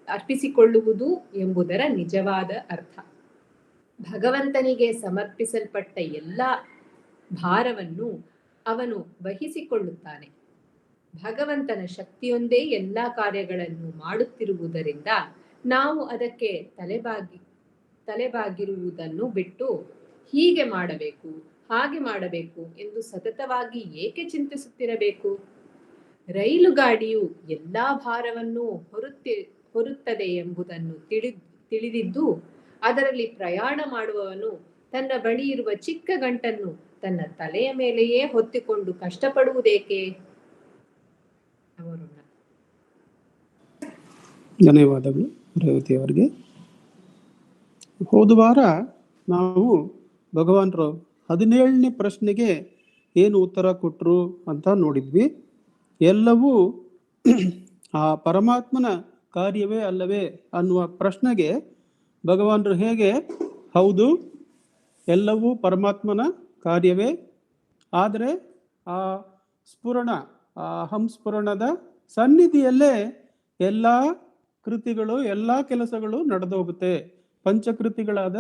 ಅರ್ಪಿಸಿಕೊಳ್ಳುವುದು ಎಂಬುದರ ನಿಜವಾದ ಅರ್ಥ. ಭಗವಂತನಿಗೆ ಸಮರ್ಪಿಸಲ್ಪಟ್ಟ ಎಲ್ಲ ಭಾರವನ್ನು ಅವನು ವಹಿಸಿಕೊಳ್ಳುತ್ತಾನೆ. ಭಗವಂತನ ಶಕ್ತಿಯೊಂದೇ ಎಲ್ಲ ಕಾರ್ಯಗಳನ್ನು ಮಾಡುತ್ತಿರುವುದರಿಂದ ನಾವು ಅದಕ್ಕೆ ತಲೆಬಾಗಿರುವುದನ್ನು ಬಿಟ್ಟು ಹೀಗೆ ಮಾಡಬೇಕು, ಹಾಗೆ ಮಾಡಬೇಕು ಎಂದು ಸತತವಾಗಿ ಏಕೆ ಚಿಂತಿಸುತ್ತಿರಬೇಕು? ರೈಲು ಗಾಡಿಯು ಎಲ್ಲಾ ಭಾರವನ್ನು ಹೊರುತ್ತದೆ ಎಂಬುದನ್ನು ತಿಳಿದಿದ್ದು ಅದರಲ್ಲಿ ಪ್ರಯಾಣ ಮಾಡುವವನು ತನ್ನ ಬಳಿ ಇರುವ ಚಿಕ್ಕ ಗಂಟನ್ನು ತನ್ನ ತಲೆಯ ಮೇಲೆಯೇ ಹೊತ್ತಿಕೊಂಡು ಕಷ್ಟಪಡುವುದೇಕೆ? ಧನ್ಯವಾದಗಳು ರೇವತಿ ಅವರಿಗೆ. ಹೋದ ವಾರ ನಾವು ಭಗವಾನರು 17ನೇ ಪ್ರಶ್ನೆಗೆ ಏನು ಉತ್ತರ ಕೊಟ್ಟರು ಅಂತ ನೋಡಿದ್ವಿ. ಎಲ್ಲವೂ ಆ ಪರಮಾತ್ಮನ ಕಾರ್ಯವೇ ಅಲ್ಲವೇ ಅನ್ನುವ ಪ್ರಶ್ನೆಗೆ ಭಗವಾನರು ಹೇಗೆ ಹೌದು ಎಲ್ಲವೂ ಪರಮಾತ್ಮನ ಕಾರ್ಯವೇ, ಆದರೆ ಆ ಸ್ಫುರಣ, ಆ ಹಂಸ್ಫುರಣದ ಸನ್ನಿಧಿಯಲ್ಲೇ ಎಲ್ಲ ಕೃತಿಗಳು, ಎಲ್ಲ ಕೆಲಸಗಳು ನಡೆದೋಗುತ್ತೆ. ಪಂಚಕೃತಿಗಳಾದ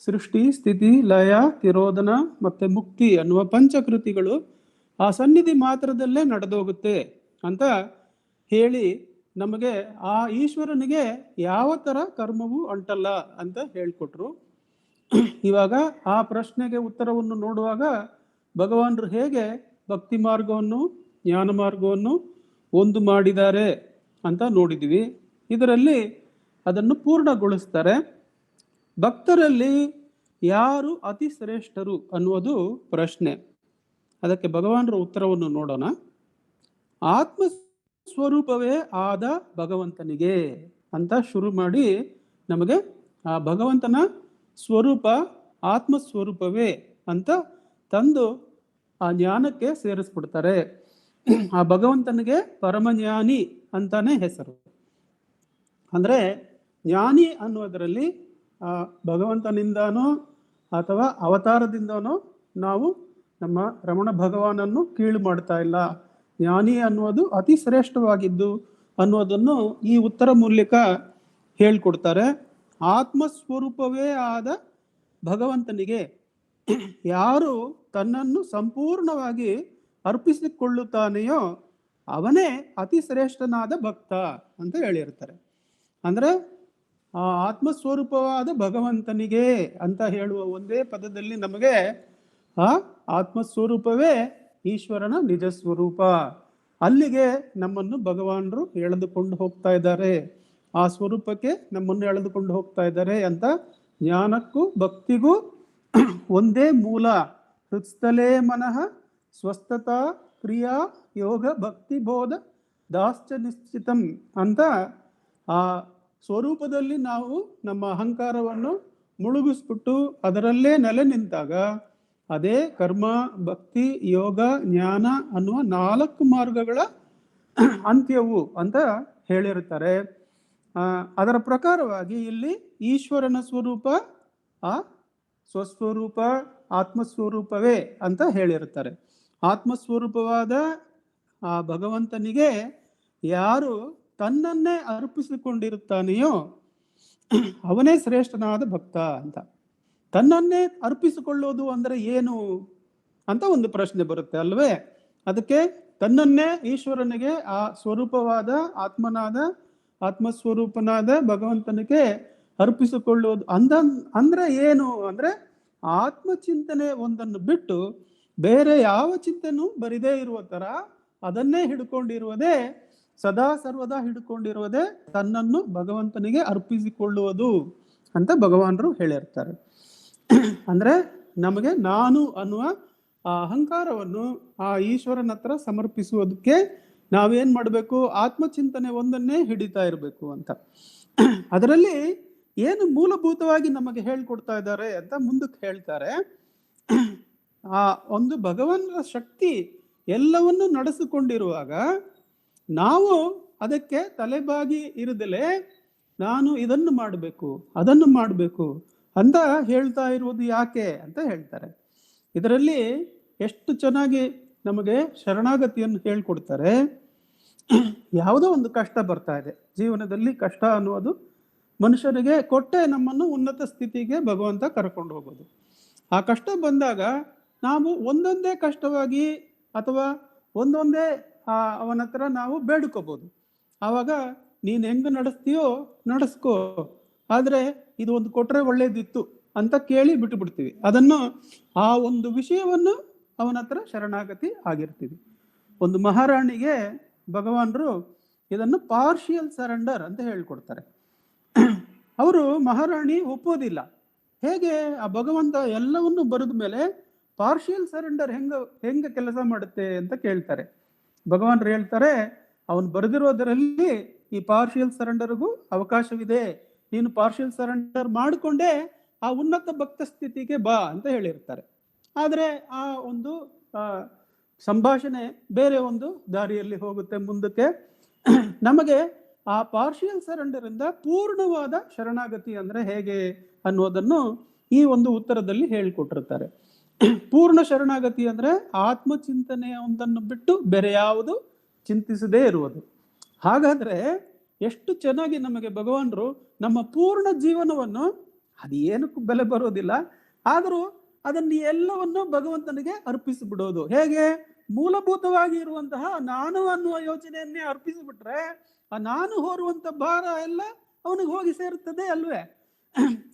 ಸೃಷ್ಟಿ, ಸ್ಥಿತಿ, ಲಯ, ತಿರೋಧನ ಮತ್ತೆ ಮುಕ್ತಿ ಅನ್ನುವ ಪಂಚಕೃತಿಗಳು ಆ ಸನ್ನಿಧಿ ಮಾತ್ರದಲ್ಲೇ ನಡೆದೋಗುತ್ತೆ ಅಂತ ಹೇಳಿ ನಮಗೆ ಆ ಈಶ್ವರನಿಗೆ ಯಾವ ಥರ ಕರ್ಮವೂ ಅಂಟಲ್ಲ ಅಂತ ಹೇಳ್ಕೊಟ್ರು. ಇವಾಗ ಆ ಪ್ರಶ್ನೆಗೆ ಉತ್ತರವನ್ನು ನೋಡುವಾಗ ಭಗವಾನರು ಹೇಗೆ ಭಕ್ತಿ ಮಾರ್ಗವನ್ನು, ಜ್ಞಾನ ಮಾರ್ಗವನ್ನು ಒಂದು ಮಾಡಿದ್ದಾರೆ ಅಂತ ನೋಡಿದ್ವಿ. ಇದರಲ್ಲಿ ಅದನ್ನು ಪೂರ್ಣಗೊಳಿಸ್ತಾರೆ. ಭಕ್ತರಲ್ಲಿ ಯಾರು ಅತಿ ಶ್ರೇಷ್ಠರು ಅನ್ನುವುದು ಪ್ರಶ್ನೆ. ಅದಕ್ಕೆ ಭಗವಾನರ ಉತ್ತರವನ್ನು ನೋಡೋಣ. ಆತ್ಮ ಸ್ವರೂಪವೇ ಆದ ಭಗವಂತನಿಗೆ ಅಂತ ಶುರು ಮಾಡಿ ನಮಗೆ ಆ ಭಗವಂತನ ಸ್ವರೂಪ ಆತ್ಮಸ್ವರೂಪವೇ ಅಂತ ತಂದು ಆ ಜ್ಞಾನಕ್ಕೆ ಸೇರಿಸ್ಬಿಡ್ತಾರೆ. ಆ ಭಗವಂತನಿಗೆ ಪರಮಜ್ಞಾನಿ ಅಂತಾನೆ ಹೆಸರು. ಅಂದರೆ ಜ್ಞಾನಿ ಅನ್ನೋದರಲ್ಲಿ ಆ ಭಗವಂತನಿಂದನೋ ಅಥವಾ ಅವತಾರದಿಂದನೋ ನಾವು ನಮ್ಮ ರಮಣ ಭಗವಾನನ್ನು ಕೀಳು ಮಾಡ್ತಾ ಇಲ್ಲ. ಜ್ಞಾನಿ ಅನ್ನುವುದು ಅತಿ ಶ್ರೇಷ್ಠವಾಗಿದ್ದು ಅನ್ನೋದನ್ನು ಈ ಉತ್ತರ ಮೂಲಕ ಹೇಳ್ಕೊಡ್ತಾರೆ. ಆತ್ಮಸ್ವರೂಪವೇ ಆದ ಭಗವಂತನಿಗೆ ಯಾರು ತನ್ನನ್ನು ಸಂಪೂರ್ಣವಾಗಿ ಅರ್ಪಿಸಿಕೊಳ್ಳುತ್ತಾನೆಯೋ ಅವನೇ ಅತಿ ಶ್ರೇಷ್ಠನಾದ ಭಕ್ತ ಅಂತ ಹೇಳಿರ್ತಾರೆ. ಅಂದರೆ ಆ ಆತ್ಮಸ್ವರೂಪವಾದ ಭಗವಂತನಿಗೆ ಅಂತ ಹೇಳುವ ಒಂದೇ ಪದದಲ್ಲಿ ನಮಗೆ ಆ ಆತ್ಮಸ್ವರೂಪವೇ ಈಶ್ವರನ ನಿಜ ಸ್ವರೂಪ. ಅಲ್ಲಿಗೆ ನಮ್ಮನ್ನು ಭಗವಾನರು ಎಳೆದುಕೊಂಡು ಹೋಗ್ತಾ ಇದ್ದಾರೆ, ಆ ಸ್ವರೂಪಕ್ಕೆ ನಮ್ಮನ್ನು ಎಳೆದುಕೊಂಡು ಹೋಗ್ತಾ ಇದ್ದಾರೆ ಅಂತ ಜ್ಞಾನಕ್ಕೂ ಭಕ್ತಿಗೂ ಒಂದೇ ಮೂಲ. ಹೃತ್ಸ್ಥಲೇ ಮನಃ ಸ್ವಸ್ಥತಾ ಕ್ರಿಯಾ ಯೋಗ ಭಕ್ತಿ ಬೋಧ ದಾಶ್ಚ ನಿಶ್ಚಿತಂ ಅಂತ ಆ ಸ್ವರೂಪದಲ್ಲಿ ನಾವು ನಮ್ಮ ಅಹಂಕಾರವನ್ನು ಮುಳುಗಿಸ್ಬಿಟ್ಟು ಅದರಲ್ಲೇ ನೆಲೆ ನಿಂತಾಗ ಅದೇ ಕರ್ಮ, ಭಕ್ತಿ, ಯೋಗ, ಜ್ಞಾನ ಅನ್ನುವ 4 ಮಾರ್ಗಗಳ ಅಂತ್ಯವು ಅಂತ ಹೇಳಿರ್ತಾರೆ. ಅದರ ಪ್ರಕಾರವಾಗಿ ಇಲ್ಲಿ ಈಶ್ವರನ ಸ್ವರೂಪ ಆ ಸ್ವಸ್ವರೂಪ ಆತ್ಮಸ್ವರೂಪವೇ ಅಂತ ಹೇಳಿರ್ತಾರೆ. ಆತ್ಮಸ್ವರೂಪವಾದ ಆ ಭಗವಂತನಿಗೆ ಯಾರು ತನ್ನನ್ನೇ ಅರ್ಪಿಸಿಕೊಂಡಿರುತ್ತಾನೆಯೋ ಅವನೇ ಶ್ರೇಷ್ಠನಾದ ಭಕ್ತ ಅಂತ. ತನ್ನನ್ನೇ ಅರ್ಪಿಸಿಕೊಳ್ಳೋದು ಅಂದರೆ ಏನು ಅಂತ ಒಂದು ಪ್ರಶ್ನೆ ಬರುತ್ತೆ ಅಲ್ವೇ? ಅದಕ್ಕೆ ತನ್ನನ್ನೇ ಈಶ್ವರನಿಗೆ ಆ ಸ್ವರೂಪವಾದ ಆತ್ಮನಾದ ಆತ್ಮಸ್ವರೂಪನಾದ ಭಗವಂತನಿಗೆ ಅರ್ಪಿಸಿಕೊಳ್ಳೋದು ಅಂದ್ರೆ ಏನು ಅಂದ್ರೆ ಆತ್ಮಚಿಂತನೆ ಒಂದನ್ನು ಬಿಟ್ಟು ಬೇರೆ ಯಾವ ಚಿಂತನೂ ಬರಿದೇ ಇರುವ ತರ ಅದನ್ನೇ ಹಿಡ್ಕೊಂಡಿರುವುದೇ, ಸದಾ ಸರ್ವದಾ ಹಿಡ್ಕೊಂಡಿರುವುದೇ ತನ್ನನ್ನು ಭಗವಂತನಿಗೆ ಅರ್ಪಿಸಿಕೊಳ್ಳುವುದು ಅಂತ ಭಗವಾನರು ಹೇಳಿರ್ತಾರೆ. ಅಂದ್ರೆ ನಮಗೆ ನಾನು ಅನ್ನುವ ಆ ಅಹಂಕಾರವನ್ನು ಆ ಈಶ್ವರನ ಹತ್ರ ಸಮರ್ಪಿಸುವುದಕ್ಕೆ ನಾವೇನ್ ಮಾಡಬೇಕು? ಆತ್ಮಚಿಂತನೆ ಒಂದನ್ನೇ ಹಿಡಿತಾ ಇರಬೇಕು ಅಂತ. ಅದರಲ್ಲಿ ಏನು ಮೂಲಭೂತವಾಗಿ ನಮಗೆ ಹೇಳ್ಕೊಡ್ತಾ ಇದ್ದಾರೆ ಅಂತ ಮುಂದಕ್ಕೆ ಹೇಳ್ತಾರೆ. ಆ ಒಂದು ಭಗವಂತನ ಶಕ್ತಿ ಎಲ್ಲವನ್ನೂ ನಡೆಸಿಕೊಂಡಿರುವಾಗ ನಾವು ಅದಕ್ಕೆ ತಲೆಬಾಗಿ ಇರದಲೇ ನಾನು ಇದನ್ನು ಮಾಡಬೇಕು ಅದನ್ನು ಮಾಡಬೇಕು ಅಂತ ಹೇಳ್ತಾ ಇರುವುದು ಯಾಕೆ ಅಂತ ಹೇಳ್ತಾರೆ. ಇದರಲ್ಲಿ ಎಷ್ಟು ಚೆನ್ನಾಗಿ ನಮಗೆ ಶರಣಾಗತಿಯನ್ನು ಹೇಳ್ಕೊಡ್ತಾರೆ. ಯಾವುದೋ ಒಂದು ಕಷ್ಟ ಬರ್ತಾ ಇದೆ ಜೀವನದಲ್ಲಿ, ಕಷ್ಟ ಅನ್ನುವುದು ಮನುಷ್ಯನಿಗೆ ಕೊಟ್ಟೆ ನಮ್ಮನ್ನು ಉನ್ನತ ಸ್ಥಿತಿಗೆ ಭಗವಂತ ಕರ್ಕೊಂಡು ಹೋಗೋದು. ಆ ಕಷ್ಟ ಬಂದಾಗ ನಾವು ಒಂದೊಂದೇ ಕಷ್ಟವಾಗಿ ಅಥವಾ ಒಂದೊಂದೇ ಅವನ ಹತ್ರ ನಾವು ಬೇಡ್ಕೋಬಹುದು. ಆವಾಗ ನೀನು ಹೆಂಗ ನಡೆಸ್ತೀಯೋ ನಡೆಸ್ಕೋ, ಆದರೆ ಇದು ಒಂದು ಕೊಟ್ರೆ ಒಳ್ಳೇದಿತ್ತು ಅಂತ ಕೇಳಿ ಬಿಟ್ಟು ಬಿಡ್ತೀವಿ. ಅದನ್ನು ಆ ಒಂದು ವಿಷಯವನ್ನು ಅವನ ಹತ್ರ ಶರಣಾಗತಿ ಆಗಿರ್ತೀವಿ. ಒಂದು ಮಹಾರಾಣಿಗೆ ಭಗವಾನರು ಇದನ್ನು ಪಾರ್ಷಿಯಲ್ ಸರೆಂಡರ್ ಅಂತ ಹೇಳ್ಕೊಡ್ತಾರೆ. ಅವರು ಮಹಾರಾಣಿ ಒಪ್ಪೋದಿಲ್ಲ. ಹೇಗೆ ಆ ಭಗವಂತ ಎಲ್ಲವನ್ನು ಬರೆದ ಮೇಲೆ ಪಾರ್ಷಿಯಲ್ ಸರೆಂಡರ್ ಹೆಂಗ ಕೆಲಸ ಮಾಡುತ್ತೆ ಅಂತ ಕೇಳ್ತಾರೆ. ಭಗವಾನರು ಹೇಳ್ತಾರೆ, ಅವನು ಬರೆದಿರೋದರಲ್ಲಿ ಈ ಪಾರ್ಷಿಯಲ್ ಸರೆಂಡರ್ಗೂ ಅವಕಾಶವಿದೆ. ನೀನು ಪಾರ್ಷಿಯಲ್ ಸರೆಂಡರ್ ಮಾಡಿಕೊಂಡೇ ಆ ಉನ್ನತ ಭಕ್ತ ಸ್ಥಿತಿಗೆ ಬಾ ಅಂತ ಹೇಳಿರ್ತಾರೆ. ಆದರೆ ಆ ಒಂದು ಸಂಭಾಷಣೆ ಬೇರೆ ಒಂದು ದಾರಿಯಲ್ಲಿ ಹೋಗುತ್ತೆ ಮುಂದಕ್ಕೆ. ನಮಗೆ ಆ ಪಾರ್ಷಿಯಲ್ ಸರೆಂಡರ್ ಇಂದ ಪೂರ್ಣವಾದ ಶರಣಾಗತಿ ಅಂದ್ರೆ ಹೇಗೆ ಅನ್ನೋದನ್ನು ಈ ಒಂದು ಉತ್ತರದಲ್ಲಿ ಹೇಳಿಕೊಟ್ಟಿರ್ತಾರೆ. ಪೂರ್ಣ ಶರಣಾಗತಿ ಅಂದ್ರೆ ಆತ್ಮಚಿಂತನೆಯ ಒಂದನ್ನು ಬಿಟ್ಟು ಬೇರೆ ಯಾವುದು ಚಿಂತಿಸದೇ ಇರುವುದು. ಹಾಗಾದ್ರೆ ಎಷ್ಟು ಚೆನ್ನಾಗಿ ನಮಗೆ ಭಗವಾನರು ನಮ್ಮ ಪೂರ್ಣ ಜೀವನವನ್ನು, ಅದು ಏನಕ್ಕೂ ಬೆಲೆ ಬರೋದಿಲ್ಲ, ಆದರೂ ಅದನ್ನು ಎಲ್ಲವನ್ನು ಭಗವಂತನಿಗೆ ಅರ್ಪಿಸಿಬಿಡೋದು. ಹೇಗೆ? ಮೂಲಭೂತವಾಗಿ ಇರುವಂತಹ ನಾನು ಅನ್ನುವ ಯೋಚನೆಯನ್ನೇ ಅರ್ಪಿಸಿಬಿಟ್ರೆ ಆ ನಾನು ಹೊರುವಂತ ಭಾರ ಎಲ್ಲ ಅವನಿಗೆ ಹೋಗಿ ಸೇರುತ್ತದೆ ಅಲ್ವೇ?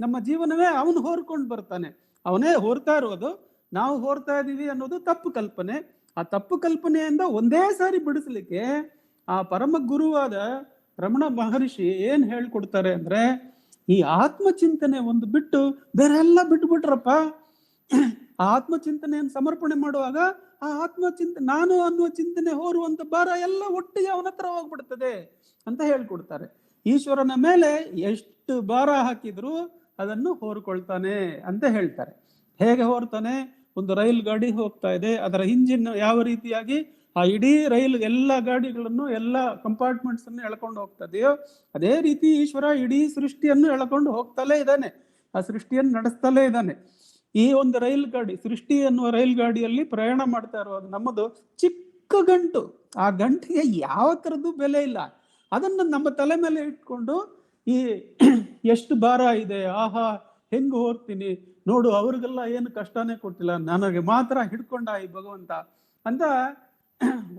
ನಮ್ಮ ಜೀವನವೇ ಅವನು ಹೊರ್ಕೊಂಡು ಬರ್ತಾನೆ, ಅವನೇ ಹೊರ್ತಾ ಇರೋದು. ನಾವು ಹೊರ್ತಾ ಇದೀವಿ ಅನ್ನೋದು ತಪ್ಪು ಕಲ್ಪನೆ. ಆ ತಪ್ಪು ಕಲ್ಪನೆಯಿಂದ ಒಂದೇ ಸಾರಿ ಬಿಡಿಸ್ಲಿಕ್ಕೆ ಆ ಪರಮ ಗುರುವಾದ ರಮಣ ಮಹರ್ಷಿ ಏನ್ ಹೇಳ್ಕೊಡ್ತಾರೆ ಅಂದ್ರೆ, ಈ ಆತ್ಮಚಿಂತನೆ ಒಂದು ಬಿಟ್ಟು ಬೇರೆ ಎಲ್ಲ ಬಿಟ್ಬಿಟ್ರಪ್ಪ. ಆತ್ಮಚಿಂತನೆಯನ್ನು ಸಮರ್ಪಣೆ ಮಾಡುವಾಗ ಆ ಆತ್ಮಚಿಂತನೆ, ನಾನು ಅನ್ನುವ ಚಿಂತನೆ ಹೋರುವಂತ ಭಾರ ಎಲ್ಲ ಒಟ್ಟಿಗೆ ಅವನ ಹತ್ರ ಹೋಗ್ಬಿಡ್ತದೆ ಅಂತ ಹೇಳ್ಕೊಡ್ತಾರೆ. ಈಶ್ವರನ ಮೇಲೆ ಎಷ್ಟು ಭಾರ ಹಾಕಿದ್ರು ಅದನ್ನು ಹೊರ್ಕೊಳ್ತಾನೆ ಅಂತ ಹೇಳ್ತಾರೆ. ಹೇಗೆ ಹೊರ್ತಾನೆ? ಒಂದು ರೈಲ್ ಗಾಡಿ ಹೋಗ್ತಾ ಇದೆ, ಅದರ ಇಂಜಿನ್ ಯಾವ ರೀತಿಯಾಗಿ ಆ ಇಡೀ ರೈಲ್ ಎಲ್ಲ ಗಾಡಿಗಳನ್ನು ಎಲ್ಲ ಕಂಪಾರ್ಟ್ಮೆಂಟ್ಸ್ ಅನ್ನು ಎಳ್ಕೊಂಡು ಹೋಗ್ತದೆಯೋ ಅದೇ ರೀತಿ ಈಶ್ವರ ಇಡೀ ಸೃಷ್ಟಿಯನ್ನು ಎಳ್ಕೊಂಡು ಹೋಗ್ತಲೇ ಇದ್ದಾನೆ, ಆ ಸೃಷ್ಟಿಯನ್ನು ನಡೆಸ್ತಲೇ ಇದ್ದಾನೆ. ಈ ಒಂದು ರೈಲ್ ಗಾಡಿ, ಸೃಷ್ಟಿ ಎನ್ನುವ ರೈಲ್ ಗಾಡಿಯಲ್ಲಿ ಪ್ರಯಾಣ ಮಾಡ್ತಾ ಇರೋದು ನಮ್ಮದು ಚಿಕ್ಕ ಗಂಟು. ಆ ಗಂಟಿಗೆ ಯಾವ ಥರದ್ದು ಬೆಲೆ ಇಲ್ಲ. ಅದನ್ನು ನಮ್ಮ ತಲೆ ಮೇಲೆ ಇಟ್ಕೊಂಡು ಈ ಎಷ್ಟು ಭಾರ ಇದೆ, ಆಹಾ ಹೆಂಗೆ ಹೋಗ್ತೀನಿ ನೋಡು, ಅವ್ರಿಗೆಲ್ಲ ಏನು ಕಷ್ಟನೇ ಕೊಟ್ಟಿಲ್ಲ, ನನಗೆ ಮಾತ್ರ ಹಿಡ್ಕೊಂಡ ಈ ಭಗವಂತ ಅಂತ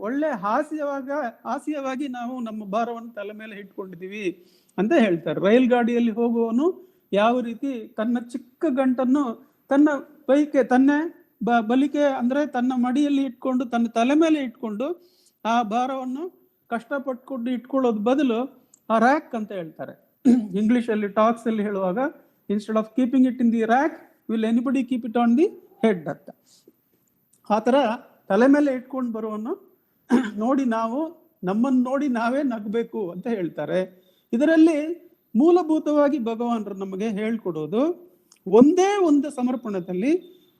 ಒಳ್ಳೆ ಹಾಸ್ಯವಾಗಿ ನಾವು ನಮ್ಮ ಭಾರವನ್ನು ತಲೆ ಮೇಲೆ ಇಟ್ಕೊಂಡಿದ್ದೀವಿ ಅಂತ ಹೇಳ್ತಾರೆ. ರೈಲ್ ಗಾಡಿಯಲ್ಲಿ ಹೋಗುವವನು ಯಾವ ರೀತಿ ತನ್ನ ಚಿಕ್ಕ ಗಂಟನ್ನು ತನ್ನ ಬೈಕೆ, ತನ್ನ ಬಲಿಕೆ ಅಂದ್ರೆ ತನ್ನ ಮಡಿಯಲ್ಲಿ ಇಟ್ಕೊಂಡು ತನ್ನ ತಲೆ ಮೇಲೆ ಇಟ್ಕೊಂಡು ಆ ಭಾರವನ್ನು ಕಷ್ಟಪಟ್ಕೊಂಡು ಇಟ್ಕೊಳ್ಳೋದು ಬದಲು ಆ ರ್ಯಾಕ್ ಅಂತ ಹೇಳ್ತಾರೆ. ಇಂಗ್ಲಿಷಲ್ಲಿ ಟಾಕ್ಸ್ ಅಲ್ಲಿ ಹೇಳುವಾಗ instead of keeping it in the rack will anybody keep it on the head ಅಂತ. ಆ ಥರ ತಲೆ ಮೇಲೆ ಇಟ್ಕೊಂಡು ಬರುವನು ನೋಡಿ ನಾವು ನಮ್ಮನ್ನು ನೋಡಿ ನಾವೇ ನಗಬೇಕು ಅಂತ ಹೇಳ್ತಾರೆ. ಇದರಲ್ಲಿ ಮೂಲಭೂತವಾಗಿ ಭಗವಾನರು ನಮಗೆ ಹೇಳ್ಕೊಡೋದು ಒಂದೇ ಒಂದು ಸಮರ್ಪಣದಲ್ಲಿ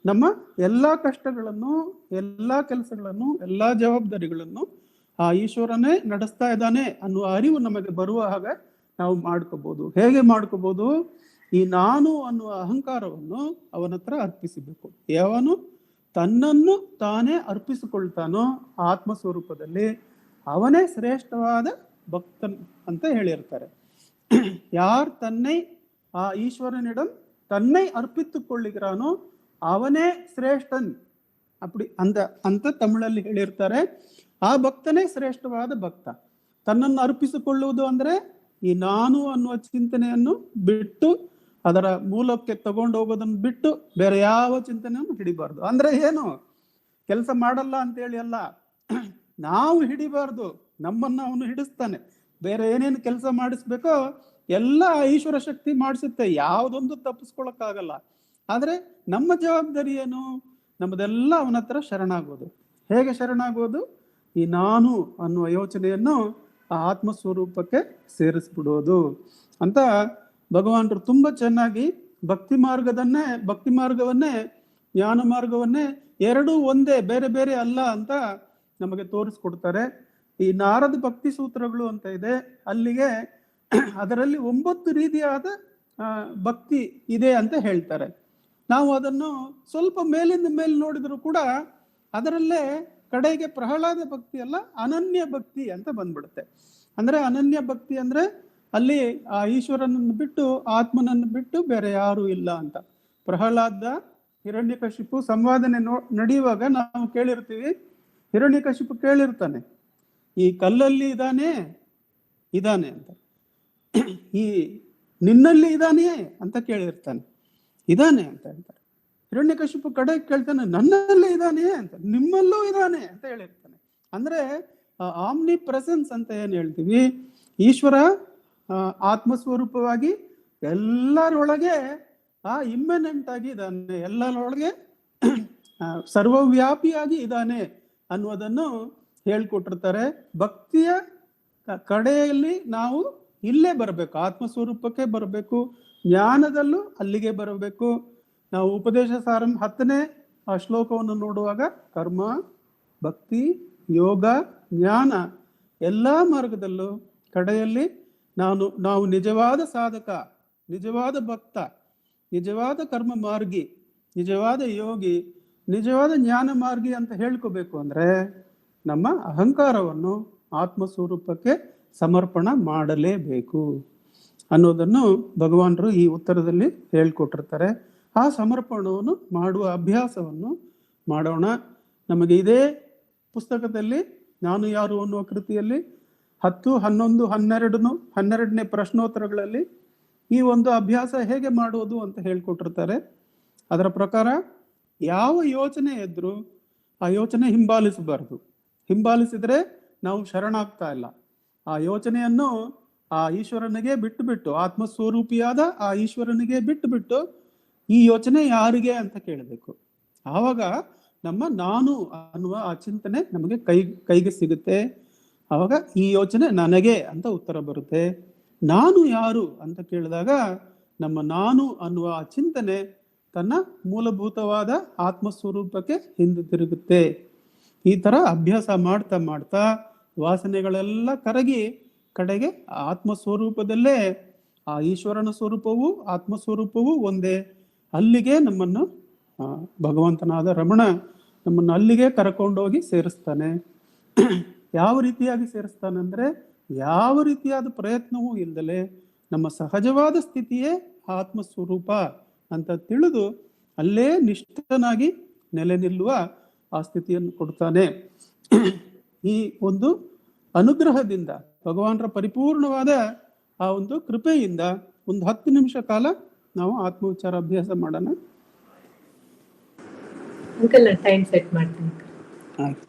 ನಮ್ಮ ಎಲ್ಲ ಕಷ್ಟಗಳನ್ನು, ಎಲ್ಲ ಕೆಲಸಗಳನ್ನು, ಎಲ್ಲ ಜವಾಬ್ದಾರಿಗಳನ್ನು ಆ ಈಶ್ವರನೇ ನಡೆಸ್ತಾ ಇದ್ದಾನೆ ಅನ್ನುವ ಅರಿವು ನಮಗೆ ಬರುವ ಹಾಗೆ ನಾವು ಮಾಡ್ಕೋಬಹುದು. ಹೇಗೆ ಮಾಡ್ಕೋಬಹುದು? ಈ ನಾನು ಅನ್ನುವ ಅಹಂಕಾರವನ್ನು ಅವನ ಹತ್ರ ಅರ್ಪಿಸಬೇಕು. ಯಾವನು ತನ್ನನ್ನು ತಾನೇ ಅರ್ಪಿಸಿಕೊಳ್ತಾನೋ ಆತ್ಮ ಸ್ವರೂಪದಲ್ಲಿ ಅವನೇ ಶ್ರೇಷ್ಠವಾದ ಭಕ್ತನ್ ಅಂತ ಹೇಳಿರ್ತಾರೆ. ಯಾರ್ ತನ್னை ಆ ಈಶ್ವರನಿடம் தன்னை ಅರ್ಪಿತು ಕೊಳ್ಳಿಗರಾನೋ ಅವನೇ ಶ್ರೇಷ್ಠನ್ ಅಪ್ಪಡಿ ಅಂತ ತಮಿಳಲ್ಲಿ ಹೇಳಿರ್ತಾರೆ. ಆ ಭಕ್ತನೇ ಶ್ರೇಷ್ಠವಾದ ಭಕ್ತ. ತನ್ನನ್ನು ಅರ್ಪಿಸಿಕೊಳ್ಳುವುದು ಅಂದ್ರೆ ಈ ನಾನು ಅನ್ನುವ ಚಿಂತನೆಯನ್ನು ಬಿಟ್ಟು ಅದರ ಮೂಲಕ್ಕೆ ತಗೊಂಡು ಹೋಗೋದನ್ನು ಬಿಟ್ಟು ಬೇರೆ ಯಾವ ಚಿಂತನೆಯನ್ನು ಹಿಡಿಬಾರ್ದು. ಅಂದ್ರೆ ಏನು? ಕೆಲಸ ಮಾಡಲ್ಲ ಅಂತೇಳಿ ಅಲ್ಲ, ನಾವು ಹಿಡಿಬಾರ್ದು, ನಮ್ಮನ್ನು ಅವನು ಹಿಡಿಸ್ತಾನೆ. ಬೇರೆ ಏನೇನು ಕೆಲಸ ಮಾಡಿಸ್ಬೇಕೋ ಎಲ್ಲ ಈಶ್ವರ ಶಕ್ತಿ ಮಾಡಿಸುತ್ತೆ, ಯಾವುದೊಂದು ತಪ್ಪಿಸ್ಕೊಳಕ್ಕಾಗಲ್ಲ. ಆದ್ರೆ ನಮ್ಮ ಜವಾಬ್ದಾರಿ ಏನು? ನಮ್ಮದೆಲ್ಲ ಅವನ ಹತ್ರ ಶರಣಾಗೋದು. ಹೇಗೆ ಶರಣಾಗೋದು? ಈ ನಾನು ಅನ್ನುವ ಯೋಚನೆಯನ್ನು ಆ ಆತ್ಮಸ್ವರೂಪಕ್ಕೆ ಸೇರಿಸ್ಬಿಡೋದು ಅಂತ ಭಗವಾನರು ತುಂಬಾ ಚೆನ್ನಾಗಿ ಭಕ್ತಿ ಮಾರ್ಗವನ್ನೇ ಜ್ಞಾನ ಮಾರ್ಗವನ್ನೇ ಎರಡೂ ಒಂದೇ, ಬೇರೆ ಬೇರೆ ಅಲ್ಲ ಅಂತ ನಮಗೆ ತೋರಿಸ್ಕೊಡ್ತಾರೆ. ಈ ನಾರದ ಭಕ್ತಿ ಸೂತ್ರಗಳು ಅಂತ ಇದೆ, ಅಲ್ಲಿಗೆ ಅದರಲ್ಲಿ 9 ರೀತಿಯಾದ ಭಕ್ತಿ ಇದೆ ಅಂತ ಹೇಳ್ತಾರೆ. ನಾವು ಅದನ್ನು ಸ್ವಲ್ಪ ಮೇಲಿಂದ ಮೇಲೆ ನೋಡಿದ್ರು ಕೂಡ ಅದರಲ್ಲೇ ಕಡೆಗೆ ಪ್ರಹ್ಲಾದ ಭಕ್ತಿ ಅಲ್ಲ, ಅನನ್ಯ ಭಕ್ತಿ ಅಂತ ಬಂದ್ಬಿಡುತ್ತೆ. ಅಂದ್ರೆ ಅನನ್ಯ ಭಕ್ತಿ ಅಂದ್ರೆ ಅಲ್ಲಿ ಆ ಈಶ್ವರನನ್ನು ಬಿಟ್ಟು, ಆತ್ಮನನ್ನು ಬಿಟ್ಟು ಬೇರೆ ಯಾರು ಇಲ್ಲ ಅಂತ. ಪ್ರಹ್ಲಾದ ಹಿರಣ್ಯಕಶಿಪು ಸಂವಾದನೆ ನಡೆಯುವಾಗ ನಾವು ಕೇಳಿರ್ತೀವಿ, ಹಿರಣ್ಯಕಶಿಪು ಕೇಳಿರ್ತಾನೆ, ಈ ಕಲ್ಲಲ್ಲಿ ಇದಾನೆ ಅಂತ, ಈ ನಿನ್ನಲ್ಲಿ ಇದಾನೆ ಅಂತ ಕೇಳಿರ್ತಾನೆ, ಇದಾನೆ ಅಂತ ಹೇಳ್ತಾರೆ. ಹಿರಣ್ಯಕಶಿಪು ಕಡೆ ಕೇಳ್ತಾನೆ, ನನ್ನಲ್ಲೇ ಇದಾನೆ ಅಂತ, ನಿಮ್ಮಲ್ಲೂ ಇದಾನೆ ಅಂತ ಹೇಳಿರ್ತಾನೆ. ಅಂದ್ರೆ ಆಮ್ನಿ ಪ್ರೆಸೆನ್ಸ್ ಅಂತ ಏನ್ ಹೇಳ್ತೀವಿ, ಈಶ್ವರ ಆತ್ಮಸ್ವರೂಪವಾಗಿ ಎಲ್ಲರೊಳಗೆ ಇಮ್ಮೆನೆಂಟ್ ಆಗಿ ಇದ್ದಾನೆ, ಎಲ್ಲರೊಳಗೆ ಸರ್ವವ್ಯಾಪಿಯಾಗಿ ಇದ್ದಾನೆ ಅನ್ನುವುದನ್ನು ಹೇಳ್ಕೊಟ್ಟಿರ್ತಾರೆ. ಭಕ್ತಿಯ ಕಡೆಯಲ್ಲಿ ನಾವು ಇಲ್ಲೇ ಬರಬೇಕು, ಆತ್ಮಸ್ವರೂಪಕ್ಕೆ ಬರಬೇಕು. ಜ್ಞಾನದಲ್ಲೂ ಅಲ್ಲಿಗೆ ಬರಬೇಕು. ನಾವು ಉಪದೇಶ ಸಾರಂ 10ನೇ ಆ ಶ್ಲೋಕವನ್ನು ನೋಡುವಾಗ ಕರ್ಮ, ಭಕ್ತಿ, ಯೋಗ, ಜ್ಞಾನ ಎಲ್ಲ ಮಾರ್ಗದಲ್ಲೂ ಕಡೆಯಲ್ಲಿ ನಾವು ನಿಜವಾದ ಸಾಧಕ, ನಿಜವಾದ ಭಕ್ತ, ನಿಜವಾದ ಕರ್ಮ ಮಾರ್ಗಿ, ನಿಜವಾದ ಯೋಗಿ, ನಿಜವಾದ ಜ್ಞಾನ ಮಾರ್ಗಿ ಅಂತ ಹೇಳ್ಕೋಬೇಕು ಅಂದ್ರೆ ನಮ್ಮ ಅಹಂಕಾರವನ್ನು ಆತ್ಮಸ್ವರೂಪಕ್ಕೆ ಸಮರ್ಪಣ ಮಾಡಲೇಬೇಕು ಅನ್ನೋದನ್ನು ಭಗವಾನರು ಈ ಉತ್ತರದಲ್ಲಿ ಹೇಳ್ಕೊಟ್ಟಿರ್ತಾರೆ. ಆ ಸಮರ್ಪಣವನ್ನು ಮಾಡುವ ಅಭ್ಯಾಸವನ್ನು ಮಾಡೋಣ. ನಮಗೆ ಇದೇ ಪುಸ್ತಕದಲ್ಲಿ ನಾನು ಯಾರು ಅನ್ನುವ ಕೃತಿಯಲ್ಲಿ 10, 11, 12ನೇ ಪ್ರಶ್ನೋತ್ತರಗಳಲ್ಲಿ ಈ ಒಂದು ಅಭ್ಯಾಸ ಹೇಗೆ ಮಾಡುವುದು ಅಂತ ಹೇಳ್ಕೊಟ್ಟಿರ್ತಾರೆ. ಅದರ ಪ್ರಕಾರ ಯಾವ ಯೋಚನೆ ಇದ್ರೂ ಆ ಯೋಚನೆ ಹಿಂಬಾಲಿಸಬಾರ್ದು. ಹಿಂಬಾಲಿಸಿದ್ರೆ ನಾವು ಶರಣಾಗ್ತಾ ಇಲ್ಲ. ಆ ಯೋಚನೆಯನ್ನು ಆ ಈಶ್ವರನಿಗೆ ಬಿಟ್ಟು ಆತ್ಮಸ್ವರೂಪಿಯಾದ ಆ ಈಶ್ವರನಿಗೆ ಬಿಟ್ಟು ಈ ಯೋಚನೆ ಯಾರಿಗೆ ಅಂತ ಕೇಳಬೇಕು. ಆವಾಗ ನಮ್ಮ ನಾನು ಅನ್ನುವ ಆ ಚಿಂತನೆ ನಮಗೆ ಕೈಗೆ ಸಿಗುತ್ತೆ. ಆವಾಗ ಈ ಯೋಚನೆ ನನಗೆ ಅಂತ ಉತ್ತರ ಬರುತ್ತೆ. ನಾನು ಯಾರು ಅಂತ ಕೇಳಿದಾಗ ನಮ್ಮ ನಾನು ಅನ್ನುವ ಆ ಚಿಂತನೆ ತನ್ನ ಮೂಲಭೂತವಾದ ಆತ್ಮಸ್ವರೂಪಕ್ಕೆ ಹಿಂದೆ ತಿರುಗುತ್ತೆ. ಈ ತರ ಅಭ್ಯಾಸ ಮಾಡ್ತಾ ವಾಸನೆಗಳೆಲ್ಲ ಕರಗಿ ಕಡೆಗೆ ಆತ್ಮಸ್ವರೂಪದಲ್ಲೇ ಆ ಈಶ್ವರನ ಸ್ವರೂಪವೂ ಆತ್ಮಸ್ವರೂಪವೂ ಒಂದೇ. ಅಲ್ಲಿಗೆ ನಮ್ಮನ್ನು ಭಗವಂತನಾದ ರಮಣ ನಮ್ಮನ್ನು ಅಲ್ಲಿಗೆ ಕರ್ಕೊಂಡೋಗಿ ಸೇರಿಸ್ತಾನೆ. ಯಾವ ರೀತಿಯಾಗಿ ಸೇರಿಸ್ತಾನಂದ್ರೆ ಯಾವ ರೀತಿಯಾದ ಪ್ರಯತ್ನವೂ ಇಲ್ಲದಲೆ ನಮ್ಮ ಸಹಜವಾದ ಸ್ಥಿತಿಯೇ ಆತ್ಮಸ್ವರೂಪ ಅಂತ ತಿಳಿದು ಅಲ್ಲೇ ನಿಷ್ಠನಾಗಿ ನೆಲೆ ನಿಲ್ಲುವ ಆ ಸ್ಥಿತಿಯನ್ನು ಕೊಡ್ತಾನೆ. ಈ ಒಂದು ಅನುಗ್ರಹದಿಂದ ಭಗವಾನರ ಪರಿಪೂರ್ಣವಾದ ಆ ಒಂದು ಕೃಪೆಯಿಂದ ಒಂದು 10 ನಿಮಿಷ ಕಾಲ ನಾವು ಆತ್ಮವಿಚಾರ ಅಭ್ಯಾಸ ಮಾಡೋಣ. ಅಂಕಲ್ ನಾನು ಟೈಮ್ ಸೆಟ್ ಮಾಡ್ತೀನಿ. ಆಯ್ತು.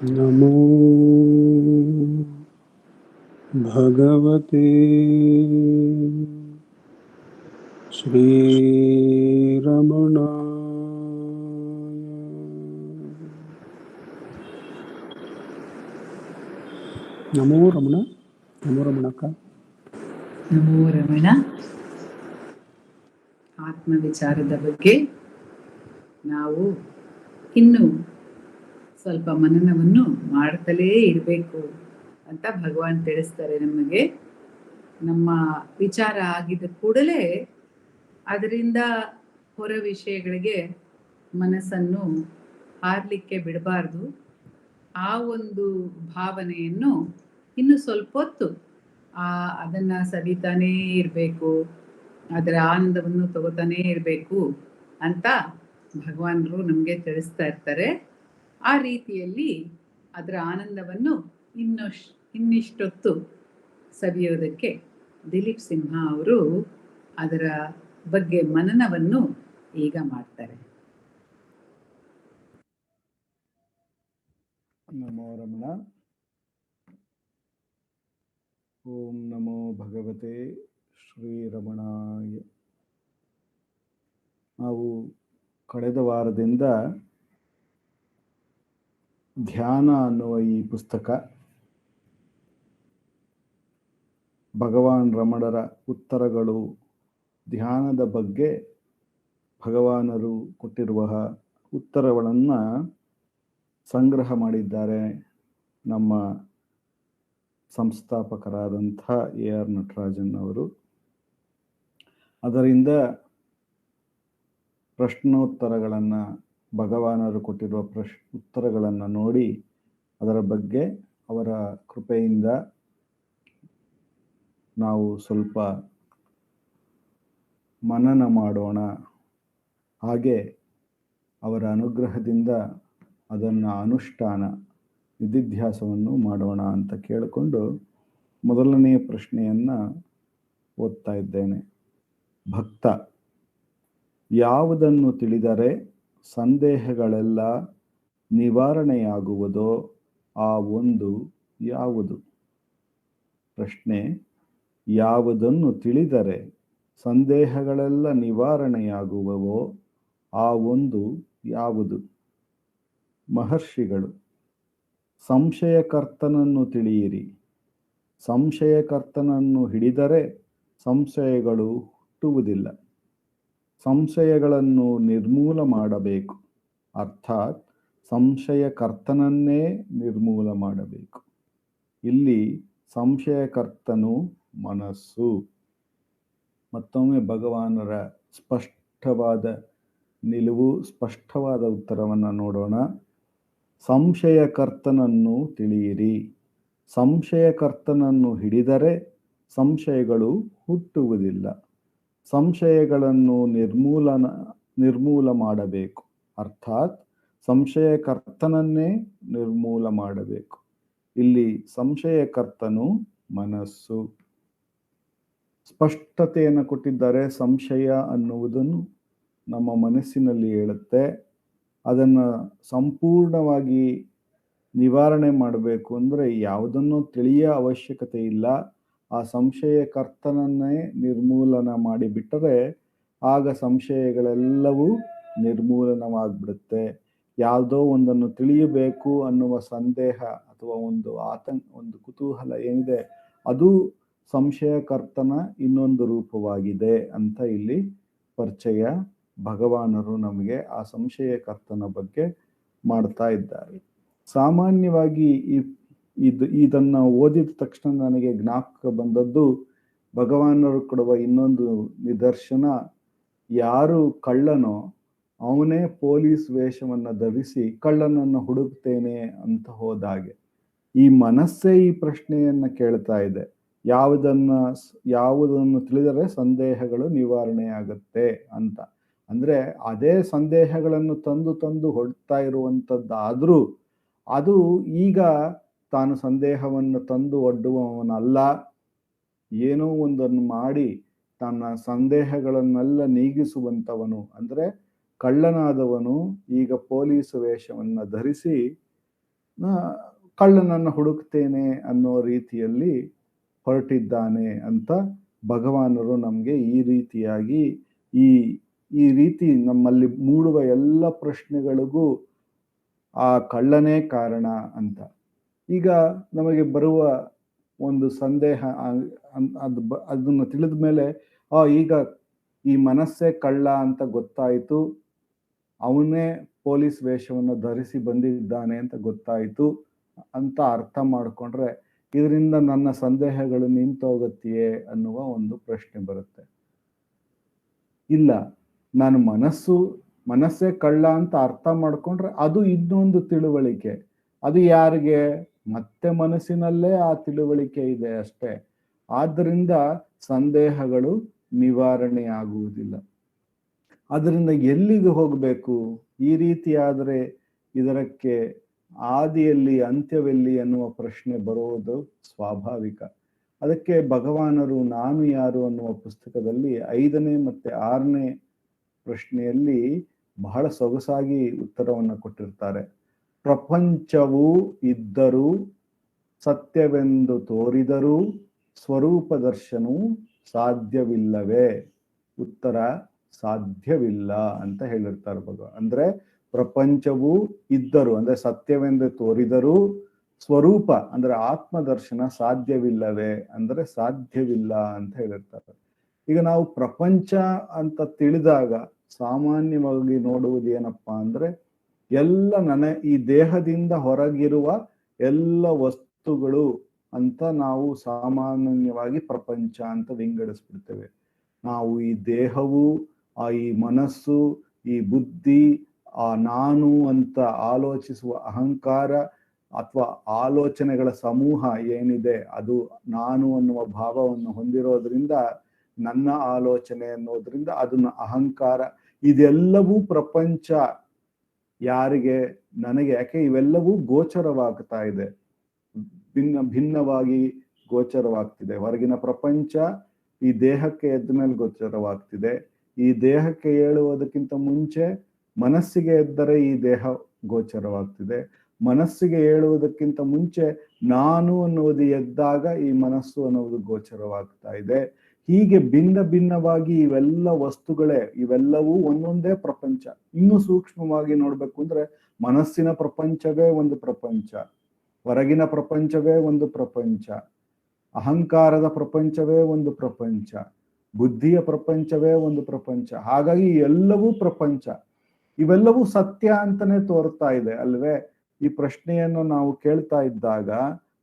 ನಮೋ ಭಗವತೆ ಶ್ರೀರಮಣ. ನಮೋ ರಮಣ. ನಮೋ ರಮಣಕ್ಕ. ನಮೋ ರಮಣ. ಆತ್ಮವಿಚಾರದ ಬಗ್ಗೆ ನಾವು ಇನ್ನು ಸ್ವಲ್ಪ ಮನನವನ್ನು ಮಾಡ್ತಲೇ ಇರಬೇಕು ಅಂತ ಭಗವಾನ್ ತಿಳಿಸ್ತಾರೆ ನಮಗೆ. ನಮ್ಮ ವಿಚಾರ ಆಗಿದ ಕೂಡಲೇ ಅದರಿಂದ ಹೊರ ವಿಷಯಗಳಿಗೆ ಮನಸ್ಸನ್ನು ಹಾರಲಿಕ್ಕೆ ಬಿಡಬಾರ್ದು. ಆ ಒಂದು ಭಾವನೆಯನ್ನು ಇನ್ನು ಸ್ವಲ್ಪ ಹೊತ್ತು ಅದನ್ನು ಸವಿತಾನೇ ಇರಬೇಕು, ಅದರ ಆನಂದವನ್ನು ತಗೋತಾನೇ ಇರಬೇಕು ಅಂತ ಭಗವಾನರು ನಮಗೆ ತಿಳಿಸ್ತಾ ಇರ್ತಾರೆ. ಆ ರೀತಿಯಲ್ಲಿ ಅದರ ಆನಂದವನ್ನು ಇನ್ನಿಷ್ಟೊತ್ತು ಸವಿಯೋದಕ್ಕೆ ದಿಲೀಪ್ ಸಿಂಹ ಅವರು ಅದರ ಬಗ್ಗೆ ಮನನವನ್ನು ಈಗ ಮಾಡ್ತಾರೆ. ನಮೋ ರಮಣ. ಓಂ ನಮೋ ಭಗವತೆ ಶ್ರೀರಮಣಾಯ. ನಾವು ಕಳೆದ ವಾರದಿಂದ ಧ್ಯಾನ ಅನ್ನುವ ಈ ಪುಸ್ತಕ ಭಗವಾನ್ ರಮಣರ ಉತ್ತರಗಳು, ಧ್ಯಾನದ ಬಗ್ಗೆ ಭಗವಾನರು ಕೊಟ್ಟಿರುವ ಉತ್ತರಗಳನ್ನು ಸಂಗ್ರಹ ಮಾಡಿದ್ದಾರೆ ನಮ್ಮ ಸಂಸ್ಥಾಪಕರಾದಂಥ AR ನಟರಾಜನ್ ಅವರು. ಅದರಿಂದ ಪ್ರಶ್ನೋತ್ತರಗಳನ್ನು, ಭಗವಾನರು ಕೊಟ್ಟಿರುವ ಉತ್ತರಗಳನ್ನು ನೋಡಿ ಅದರ ಬಗ್ಗೆ ಅವರ ಕೃಪೆಯಿಂದ ನಾವು ಸ್ವಲ್ಪ ಮನನ ಮಾಡೋಣ. ಹಾಗೆ ಅವರ ಅನುಗ್ರಹದಿಂದ ಅದನ್ನು ಅನುಷ್ಠಾನ ನಿಧಿಧ್ಯಾಸವನ್ನು ಮಾಡೋಣ ಅಂತ ಕೇಳಿಕೊಂಡು ಮೊದಲನೆಯ ಪ್ರಶ್ನೆಯನ್ನು ಓದ್ತಾ ಇದ್ದೇನೆ. ಭಕ್ತ ಯಾವುದನ್ನು ತಿಳಿದರೆ ಸಂದೇಹಗಳೆಲ್ಲ ನಿವಾರಣೆಯಾಗುವುದೋ ಆ ಒಂದು ಯಾವುದು? ಪ್ರಶ್ನೆ: ಯಾವುದನ್ನು ತಿಳಿದರೆ ಸಂದೇಹಗಳೆಲ್ಲ ನಿವಾರಣೆಯಾಗುವವೋ ಆ ಒಂದು ಯಾವುದು? ಮಹರ್ಷಿಗಳು: ಸಂಶಯಕರ್ತನನ್ನು ತಿಳಿಯಿರಿ. ಸಂಶಯಕರ್ತನನ್ನು ಹಿಡಿದರೆ ಸಂಶಯಗಳು ಹುಟ್ಟುವುದಿಲ್ಲ. ಸಂಶಯಗಳನ್ನು ನಿರ್ಮೂಲ ಮಾಡಬೇಕು, ಅರ್ಥಾತ್ ಸಂಶಯಕರ್ತನನ್ನೇ ನಿರ್ಮೂಲ ಮಾಡಬೇಕು. ಇಲ್ಲಿ ಸಂಶಯಕರ್ತನು ಮನಸ್ಸು. ಮತ್ತೊಮ್ಮೆ ಭಗವಾನರ ಸ್ಪಷ್ಟವಾದ ನಿಲುವು, ಸ್ಪಷ್ಟವಾದ ಉತ್ತರವನ್ನು ನೋಡೋಣ. ಸಂಶಯಕರ್ತನನ್ನು ತಿಳಿಯಿರಿ. ಸಂಶಯಕರ್ತನನ್ನು ಹಿಡಿದರೆ ಸಂಶಯಗಳು ಹುಟ್ಟುವುದಿಲ್ಲ. ಸಂಶಯಗಳನ್ನು ನಿರ್ಮೂಲ ಮಾಡಬೇಕು, ಅರ್ಥಾತ್ ಸಂಶಯಕರ್ತನನ್ನೇ ನಿರ್ಮೂಲ ಮಾಡಬೇಕು. ಇಲ್ಲಿ ಸಂಶಯಕರ್ತನು ಮನಸ್ಸು. ಸ್ಪಷ್ಟತೆಯನ್ನು ಕೊಟ್ಟಿದ್ದಾರೆ. ಸಂಶಯ ಅನ್ನುವುದನ್ನು ನಮ್ಮ ಮನಸ್ಸಿನಲ್ಲಿ ಹೇಳುತ್ತೆ. ಅದನ್ನು ಸಂಪೂರ್ಣವಾಗಿ ನಿವಾರಣೆ ಮಾಡಬೇಕು ಅಂದರೆ ಯಾವುದನ್ನು ತಿಳಿಯ ಅವಶ್ಯಕತೆ ಇಲ್ಲ. ಆ ಸಂಶಯಕರ್ತನನ್ನೇ ನಿರ್ಮೂಲನ ಮಾಡಿಬಿಟ್ಟರೆ ಆಗ ಸಂಶಯಗಳೆಲ್ಲವೂ ನಿರ್ಮೂಲನವಾಗಿಬಿಡುತ್ತೆ. ಯಾವುದೋ ಒಂದನ್ನು ತಿಳಿಯಬೇಕು ಅನ್ನುವ ಸಂದೇಹ ಅಥವಾ ಒಂದು ಕುತೂಹಲ ಏನಿದೆ ಅದು ಸಂಶಯಕರ್ತನ ಇನ್ನೊಂದು ರೂಪವಾಗಿದೆ ಅಂತ ಇಲ್ಲಿ ಪರಿಚಯ ಭಗವಾನರು ನಮಗೆ ಆ ಸಂಶಯಕರ್ತನ ಬಗ್ಗೆ ಮಾಡ್ತಾ ಇದ್ದಾರೆ. ಸಾಮಾನ್ಯವಾಗಿ ಇದನ್ನು ಓದಿದ ತಕ್ಷಣ ನನಗೆ ಜ್ಞಾಪಕ ಬಂದದ್ದು ಭಗವಾನರು ಕೊಡುವ ಇನ್ನೊಂದು ನಿದರ್ಶನ. ಯಾರು ಕಳ್ಳನೋ ಅವನೇ ಪೊಲೀಸ್ ವೇಷವನ್ನು ಧರಿಸಿ ಕಳ್ಳನನ್ನು ಹುಡುಕ್ತೇನೆ ಅಂತ ಹೋದಾಗೆ ಈ ಮನಸ್ಸೇ ಈ ಪ್ರಶ್ನೆಯನ್ನು ಕೇಳ್ತಾ ಇದೆ. ಯಾವುದನ್ನು ತಿಳಿದರೆ ಸಂದೇಹಗಳು ನಿವಾರಣೆ ಆಗುತ್ತೆ ಅಂತ. ಅಂದ್ರೆ ಅದೇ ಸಂದೇಹಗಳನ್ನು ತಂದು ಹೊಡ್ತಾ ಇರುವಂಥದ್ದಾದ್ರೂ ಅದು ಈಗ ತಾನು ಸಂದೇಹವನ್ನು ತಂದು ಒಡ್ಡುವವನಲ್ಲ. ಏನೋ ಒಂದನ್ನು ಮಾಡಿ ತನ್ನ ಸಂದೇಹಗಳನ್ನೆಲ್ಲ ನೀಗಿಸುವಂತವನು. ಅಂದ್ರೆ ಕಳ್ಳನಾದವನು ಈಗ ಪೊಲೀಸ್ ವೇಷವನ್ನ ಧರಿಸಿ ಕಳ್ಳನನ್ನು ಹುಡುಕ್ತೇನೆ ಅನ್ನೋ ರೀತಿಯಲ್ಲಿ ಹೊರಟಿದ್ದಾನೆ ಅಂತ ಭಗವಾನರು ನಮಗೆ ಈ ರೀತಿಯಾಗಿ ಈ ರೀತಿ ನಮ್ಮಲ್ಲಿ ಮೂಡುವ ಎಲ್ಲ ಪ್ರಶ್ನೆಗಳಿಗೂ ಆ ಕಳ್ಳನೇ ಕಾರಣ ಅಂತ. ಈಗ ನಮಗೆ ಬರುವ ಒಂದು ಸಂದೇಹ ಅದನ್ನು ತಿಳಿದ ಮೇಲೆ ಈಗ ಈ ಮನಸ್ಸೇ ಕಳ್ಳ ಅಂತ ಗೊತ್ತಾಯಿತು, ಅವನೇ ಪೊಲೀಸ್ ವೇಷವನ್ನು ಧರಿಸಿ ಬಂದಿದ್ದಾನೆ ಅಂತ ಗೊತ್ತಾಯಿತು ಅಂತ ಅರ್ಥ ಮಾಡಿಕೊಂಡ್ರೆ ಇದರಿಂದ ನನ್ನ ಸಂದೇಹಗಳು ನಿಂತೋಗತ್ತೆಯೇ ಅನ್ನುವ ಒಂದು ಪ್ರಶ್ನೆ ಬರುತ್ತೆ. ಇಲ್ಲ, ನಾನು ಮನಸ್ಸೇ ಕಳ್ಳ ಅಂತ ಅರ್ಥ ಮಾಡ್ಕೊಂಡ್ರೆ ಅದು ಇನ್ನೊಂದು ತಿಳುವಳಿಕೆ. ಅದು ಯಾರಿಗೆ? ಮತ್ತೆ ಮನಸ್ಸಿನಲ್ಲೇ ಆ ತಿಳುವಳಿಕೆ ಇದೆ ಅಷ್ಟೇ. ಆದ್ದರಿಂದ ಸಂದೇಹಗಳು ನಿವಾರಣೆ ಆಗುವುದಿಲ್ಲ. ಅದರಿಂದ ಎಲ್ಲಿಗೆ ಹೋಗಬೇಕು? ಈ ರೀತಿಯಾದರೆ ಇದಕ್ಕೆ ಆದಿಯಲ್ಲಿ ಅಂತ್ಯವೆಲ್ಲಿ ಅನ್ನುವ ಪ್ರಶ್ನೆ ಬರುವುದು ಸ್ವಾಭಾವಿಕ. ಅದಕ್ಕೆ ಭಗವಾನರು ನಾನು ಯಾರು ಅನ್ನುವ ಪುಸ್ತಕದಲ್ಲಿ 5ನೇ ಮತ್ತು 6ನೇ ಪ್ರಶ್ನೆಯಲ್ಲಿ ಬಹಳ ಸೊಗಸಾಗಿ ಉತ್ತರವನ್ನು ಕೊಟ್ಟಿರ್ತಾರೆ. ಪ್ರಪಂಚವು ಇದ್ದರೂ ಸತ್ಯವೆಂದು ತೋರಿದರೂ ಸ್ವರೂಪ ದರ್ಶನವು ಸಾಧ್ಯವಿಲ್ಲವೇ? ಉತ್ತರ ಸಾಧ್ಯವಿಲ್ಲ ಅಂತ ಹೇಳಿರ್ತಾರೆ ಅಂದ್ರೆ ಪ್ರಪಂಚವು ಇದ್ದರೂ ಅಂದ್ರೆ ಸತ್ಯವೆಂದು ತೋರಿದರೂ ಸ್ವರೂಪ ಅಂದ್ರೆ ಆತ್ಮದರ್ಶನ ಸಾಧ್ಯವಿಲ್ಲವೇ ಅಂದ್ರೆ ಸಾಧ್ಯವಿಲ್ಲ ಅಂತ ಹೇಳಿರ್ತಾರೆ. ಈಗ ನಾವು ಪ್ರಪಂಚ ಅಂತ ತಿಳಿದಾಗ ಸಾಮಾನ್ಯವಾಗಿ ನೋಡುವುದು ಏನಪ್ಪಾ ಅಂದ್ರೆ ಎಲ್ಲ ಈ ದೇಹದಿಂದ ಹೊರಗಿರುವ ಎಲ್ಲ ವಸ್ತುಗಳು ಅಂತ ನಾವು ಸಾಮಾನ್ಯವಾಗಿ ಪ್ರಪಂಚ ಅಂತ ವಿಂಗಡಿಸ್ಬಿಡ್ತೇವೆ. ನಾವು ಈ ದೇಹವು ಈ ಮನಸ್ಸು, ಈ ಬುದ್ಧಿ, ನಾನು ಅಂತ ಆಲೋಚಿಸುವ ಅಹಂಕಾರ ಅಥವಾ ಆಲೋಚನೆಗಳ ಸಮೂಹ ಏನಿದೆ ಅದು ನಾನು ಅನ್ನುವ ಭಾವವನ್ನು ಹೊಂದಿರೋದ್ರಿಂದ ನನ್ನ ಆಲೋಚನೆ ಅನ್ನೋದ್ರಿಂದ ಅದನ್ನ ಅಹಂಕಾರ, ಇದೆಲ್ಲವೂ ಪ್ರಪಂಚ. ಯಾರಿಗೆ? ನನಗೆ. ಯಾಕೆ? ಇವೆಲ್ಲವೂ ಗೋಚರವಾಗ್ತಾ ಇದೆ, ಭಿನ್ನವಾಗಿ ಗೋಚರವಾಗ್ತಿದೆ. ಹೊರಗಿನ ಪ್ರಪಂಚ ಈ ದೇಹಕ್ಕೆ ಎದ್ದ ಮೇಲೆ ಗೋಚರವಾಗ್ತಿದೆ. ಈ ದೇಹಕ್ಕೆ ಏಳುವುದಕ್ಕಿಂತ ಮುಂಚೆ ಮನಸ್ಸಿಗೆ ಎದ್ದರೆ ಈ ದೇಹ ಗೋಚರವಾಗ್ತಿದೆ. ಮನಸ್ಸಿಗೆ ಏಳುವುದಕ್ಕಿಂತ ಮುಂಚೆ ನಾನು ಅನ್ನುವುದು ಎದ್ದಾಗ ಈ ಮನಸ್ಸು ಅನ್ನುವುದು ಗೋಚರವಾಗ್ತಾ ಇದೆ. ಹೀಗೆ ಭಿನ್ನವಾಗಿ ಇವೆಲ್ಲ ವಸ್ತುಗಳೇ, ಇವೆಲ್ಲವೂ ಒಂದೊಂದೇ ಪ್ರಪಂಚ. ಇನ್ನೂ ಸೂಕ್ಷ್ಮವಾಗಿ ನೋಡ್ಬೇಕು ಅಂದ್ರೆ ಮನಸ್ಸಿನ ಪ್ರಪಂಚವೇ ಒಂದು ಪ್ರಪಂಚ, ಹೊರಗಿನ ಪ್ರಪಂಚವೇ ಒಂದು ಪ್ರಪಂಚ, ಅಹಂಕಾರದ ಪ್ರಪಂಚವೇ ಒಂದು ಪ್ರಪಂಚ, ಬುದ್ಧಿಯ ಪ್ರಪಂಚವೇ ಒಂದು ಪ್ರಪಂಚ. ಹಾಗಾಗಿ ಎಲ್ಲವೂ ಪ್ರಪಂಚ. ಇವೆಲ್ಲವೂ ಸತ್ಯ ಅಂತಾನೆ ತೋರ್ತಾ ಇದೆ ಅಲ್ವೇ? ಈ ಪ್ರಶ್ನೆಯನ್ನು ನಾವು ಕೇಳ್ತಾ ಇದ್ದಾಗ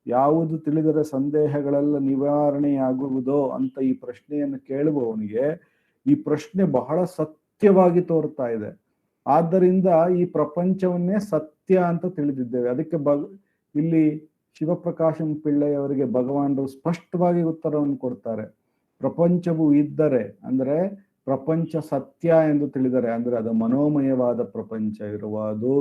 ಯಾವುದು ತಿಳಿದರೆ ಸಂದೇಹಗಳೆಲ್ಲ ನಿವಾರಣೆಯಾಗುವುದೋ ಅಂತ ಈ ಪ್ರಶ್ನೆಯನ್ನು ಕೇಳುವವನಿಗೆ ಈ ಪ್ರಶ್ನೆ ಬಹಳ ಸತ್ಯವಾಗಿ ತೋರ್ತಾ ಇದೆ. ಆದ್ದರಿಂದ ಈ ಪ್ರಪಂಚವನ್ನೇ ಸತ್ಯ ಅಂತ ತಿಳಿದಿದ್ದೇವೆ. ಅದಕ್ಕೆ ಇಲ್ಲಿ ಶಿವಪ್ರಕಾಶಂ ಪಿಳ್ಳೆಯವರಿಗೆ ಭಗವಾನರು ಸ್ಪಷ್ಟವಾಗಿ ಉತ್ತರವನ್ನು ಕೊಡ್ತಾರೆ. ಪ್ರಪಂಚವು ಇದ್ದರೆ ಅಂದ್ರೆ ಪ್ರಪಂಚ ಸತ್ಯ ಎಂದು ತಿಳಿದರೆ, ಅಂದ್ರೆ ಅದು ಮನೋಮಯವಾದ ಪ್ರಪಂಚ ಇರುವುದು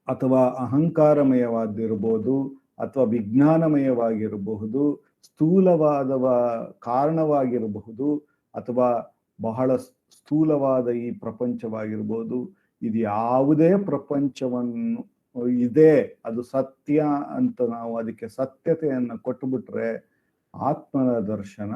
ಅಥವಾ ಅಹಂಕಾರಮಯವಾದಿರಬಹುದು ಅಥವಾ ವಿಜ್ಞಾನಮಯವಾಗಿರಬಹುದು, ಸ್ಥೂಲವಾದ ಕಾರಣವಾಗಿರಬಹುದು ಅಥವಾ ಬಹಳ ಸ್ಥೂಲವಾದ ಈ ಪ್ರಪಂಚವಾಗಿರ್ಬೋದು. ಇದು ಯಾವುದೇ ಪ್ರಪಂಚವನ್ನು ಇದೆ, ಅದು ಸತ್ಯ ಅಂತ ನಾವು ಅದಕ್ಕೆ ಸತ್ಯತೆಯನ್ನು ಕೊಟ್ಟುಬಿಟ್ರೆ ಆತ್ಮನ ದರ್ಶನ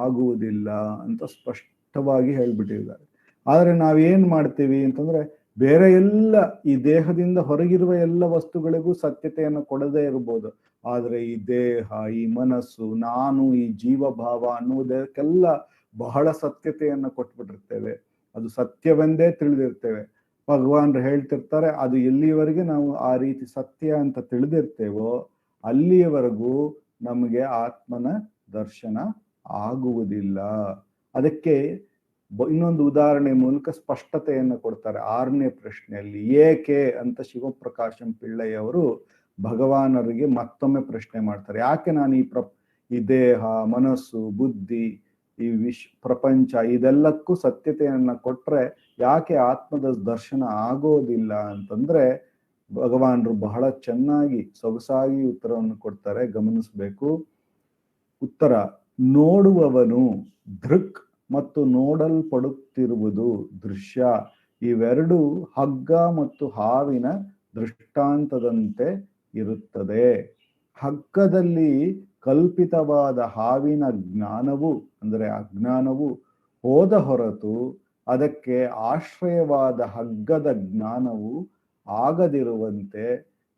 ಆಗುವುದಿಲ್ಲ ಅಂತ ಸ್ಪಷ್ಟವಾಗಿ ಹೇಳ್ಬಿಟ್ಟಿದ್ದಾರೆ. ಆದ್ರೆ ನಾವೇನ್ ಮಾಡ್ತೀವಿ ಅಂತಂದ್ರೆ ಬೇರೆ ಎಲ್ಲ ಈ ದೇಹದಿಂದ ಹೊರಗಿರುವ ಎಲ್ಲ ವಸ್ತುಗಳಿಗೂ ಸತ್ಯತೆಯನ್ನು ಕೊಡದೇ ಇರ್ಬೋದು, ಆದ್ರೆ ಈ ದೇಹ, ಈ ಮನಸ್ಸು, ನಾನು, ಈ ಜೀವಭಾವ ಅನ್ನುವುದಕ್ಕೆಲ್ಲ ಬಹಳ ಸತ್ಯತೆಯನ್ನು ಕೊಟ್ಬಿಟ್ಟಿರ್ತೇವೆ. ಅದು ಸತ್ಯವೆಂದೇ ತಿಳಿದಿರ್ತೇವೆ. ಭಗವಾನ್ರು ಹೇಳ್ತಿರ್ತಾರೆ, ಅದು ಎಲ್ಲಿಯವರೆಗೆ ನಾವು ಆ ರೀತಿ ಸತ್ಯ ಅಂತ ತಿಳಿದಿರ್ತೇವೋ ಅಲ್ಲಿಯವರೆಗೂ ನಮಗೆ ಆತ್ಮನ ದರ್ಶನ ಆಗುವುದಿಲ್ಲ. ಅದಕ್ಕೆ ಇನ್ನೊಂದು ಉದಾಹರಣೆ ಮೂಲಕ ಸ್ಪಷ್ಟತೆಯನ್ನು ಕೊಡ್ತಾರೆ 6ನೇ ಪ್ರಶ್ನೆಯಲ್ಲಿ. ಏಕೆ ಅಂತ ಶಿವಪ್ರಕಾಶಂ ಪಿಳ್ಳೆಯವರು ಭಗವಾನರಿಗೆ ಮತ್ತೊಮ್ಮೆ ಪ್ರಶ್ನೆ ಮಾಡ್ತಾರೆ. ಯಾಕೆ ನಾನು ಈ ದೇಹ, ಮನಸ್ಸು, ಬುದ್ಧಿ, ಈ ಪ್ರಪಂಚ ಇದೆಲ್ಲಕ್ಕೂ ಸತ್ಯತೆಯನ್ನ ಕೊಟ್ರೆ ಯಾಕೆ ಆತ್ಮದ ದರ್ಶನ ಆಗೋದಿಲ್ಲ ಅಂತಂದ್ರೆ ಭಗವಾನರು ಬಹಳ ಚೆನ್ನಾಗಿ ಸೊಗಸಾಗಿ ಉತ್ತರವನ್ನು ಕೊಡ್ತಾರೆ. ಗಮನಿಸ್ಬೇಕು. ಉತ್ತರ ನೋಡುವವನು ದೃಕ್ ಮತ್ತು ನೋಡಲ್ಪಡುತ್ತಿರುವುದು ದೃಶ್ಯ, ಇವೆರಡು ಹಗ್ಗ ಮತ್ತು ಹಾವಿನ ದೃಷ್ಟಾಂತದಂತೆ ಇರುತ್ತದೆ. ಹಗ್ಗದಲ್ಲಿ ಕಲ್ಪಿತವಾದ ಹಾವಿನ ಜ್ಞಾನವು ಅಂದರೆ ಅಜ್ಞಾನವು ಹೋದ ಹೊರತು ಅದಕ್ಕೆ ಆಶ್ರಯವಾದ ಹಗ್ಗದ ಜ್ಞಾನವು ಆಗದಿರುವಂತೆ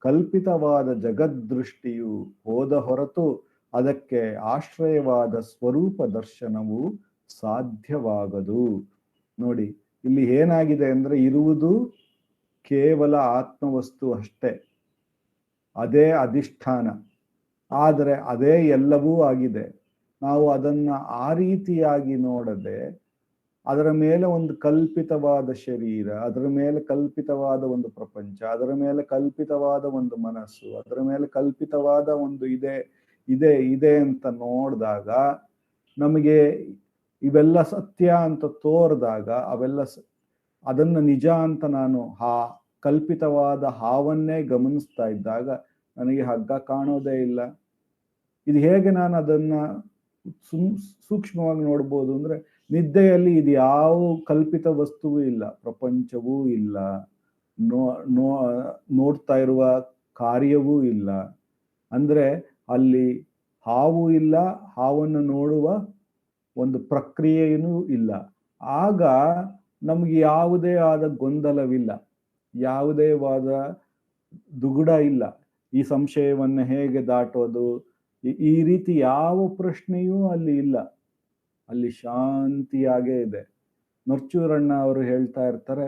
ಕಲ್ಪಿತವಾದ ಜಗದ್ದೃಷ್ಟಿಯು ಹೋದ ಹೊರತು ಅದಕ್ಕೆ ಆಶ್ರಯವಾದ ಸ್ವರೂಪ ದರ್ಶನವು ಸಾಧ್ಯವಾಗದು. ನೋಡಿ, ಇಲ್ಲಿ ಏನಾಗಿದೆ ಅಂದ್ರೆ ಇರುವುದು ಕೇವಲ ಆತ್ಮವಸ್ತು ಅಷ್ಟೇ, ಅದೇ ಅಧಿಷ್ಠಾನ, ಆದರೆ ಅದೇ ಎಲ್ಲವೂ ಆಗಿದೆ. ನಾವು ಅದನ್ನ ಆ ರೀತಿಯಾಗಿ ನೋಡದೆ ಅದರ ಮೇಲೆ ಒಂದು ಕಲ್ಪಿತವಾದ ಶರೀರ, ಅದರ ಮೇಲೆ ಕಲ್ಪಿತವಾದ ಒಂದು ಪ್ರಪಂಚ, ಅದರ ಮೇಲೆ ಕಲ್ಪಿತವಾದ ಒಂದು ಮನಸ್ಸು, ಅದರ ಮೇಲೆ ಕಲ್ಪಿತವಾದ ಒಂದು ಇದೆ ಇದೆ ಇದೆ ಅಂತ ನೋಡಿದಾಗ ನಮಗೆ ಇವೆಲ್ಲ ಸತ್ಯ ಅಂತ ತೋರಿದಾಗ ಅದನ್ನ ನಿಜ ಅಂತ ನಾನು ಕಲ್ಪಿತವಾದ ಹಾವನ್ನೇ ಗಮನಿಸ್ತಾ ಇದ್ದಾಗ ನನಗೆ ಹಗ್ಗ ಕಾಣೋದೇ ಇಲ್ಲ. ಇದು ಹೇಗೆ ನಾನು ಅದನ್ನ ಸೂಕ್ಷ್ಮವಾಗಿ ನೋಡ್ಬೋದು ಅಂದ್ರೆ, ನಿದ್ದೆಯಲ್ಲಿ ಇದು ಯಾವ ಕಲ್ಪಿತ ವಸ್ತುವೂ ಇಲ್ಲ, ಪ್ರಪಂಚವೂ ಇಲ್ಲ, ನೋಡ್ತಾ ಇರುವ ಕಾರ್ಯವೂ ಇಲ್ಲ, ಅಂದ್ರೆ ಅಲ್ಲಿ ಹಾವು ಇಲ್ಲ, ಹಾವನ್ನು ನೋಡುವ ಒಂದು ಪ್ರಕ್ರಿಯೆಯೂ ಇಲ್ಲ. ಆಗ ನಮ್ಗೆ ಯಾವುದೇ ಆದ ಗೊಂದಲವಿಲ್ಲ, ಯಾವುದೇ ಆದ ದುಗುಡ ಇಲ್ಲ. ಈ ಸಂಶಯವನ್ನು ಹೇಗೆ ದಾಟೋದು, ಈ ರೀತಿ ಯಾವ ಪ್ರಶ್ನೆಯೂ ಅಲ್ಲಿ ಇಲ್ಲ. ಅಲ್ಲಿ ಶಾಂತಿಯಾಗೇ ಇದೆ. ನರ್ಚೂರಣ್ಣ ಅವರು ಹೇಳ್ತಾ ಇರ್ತಾರೆ,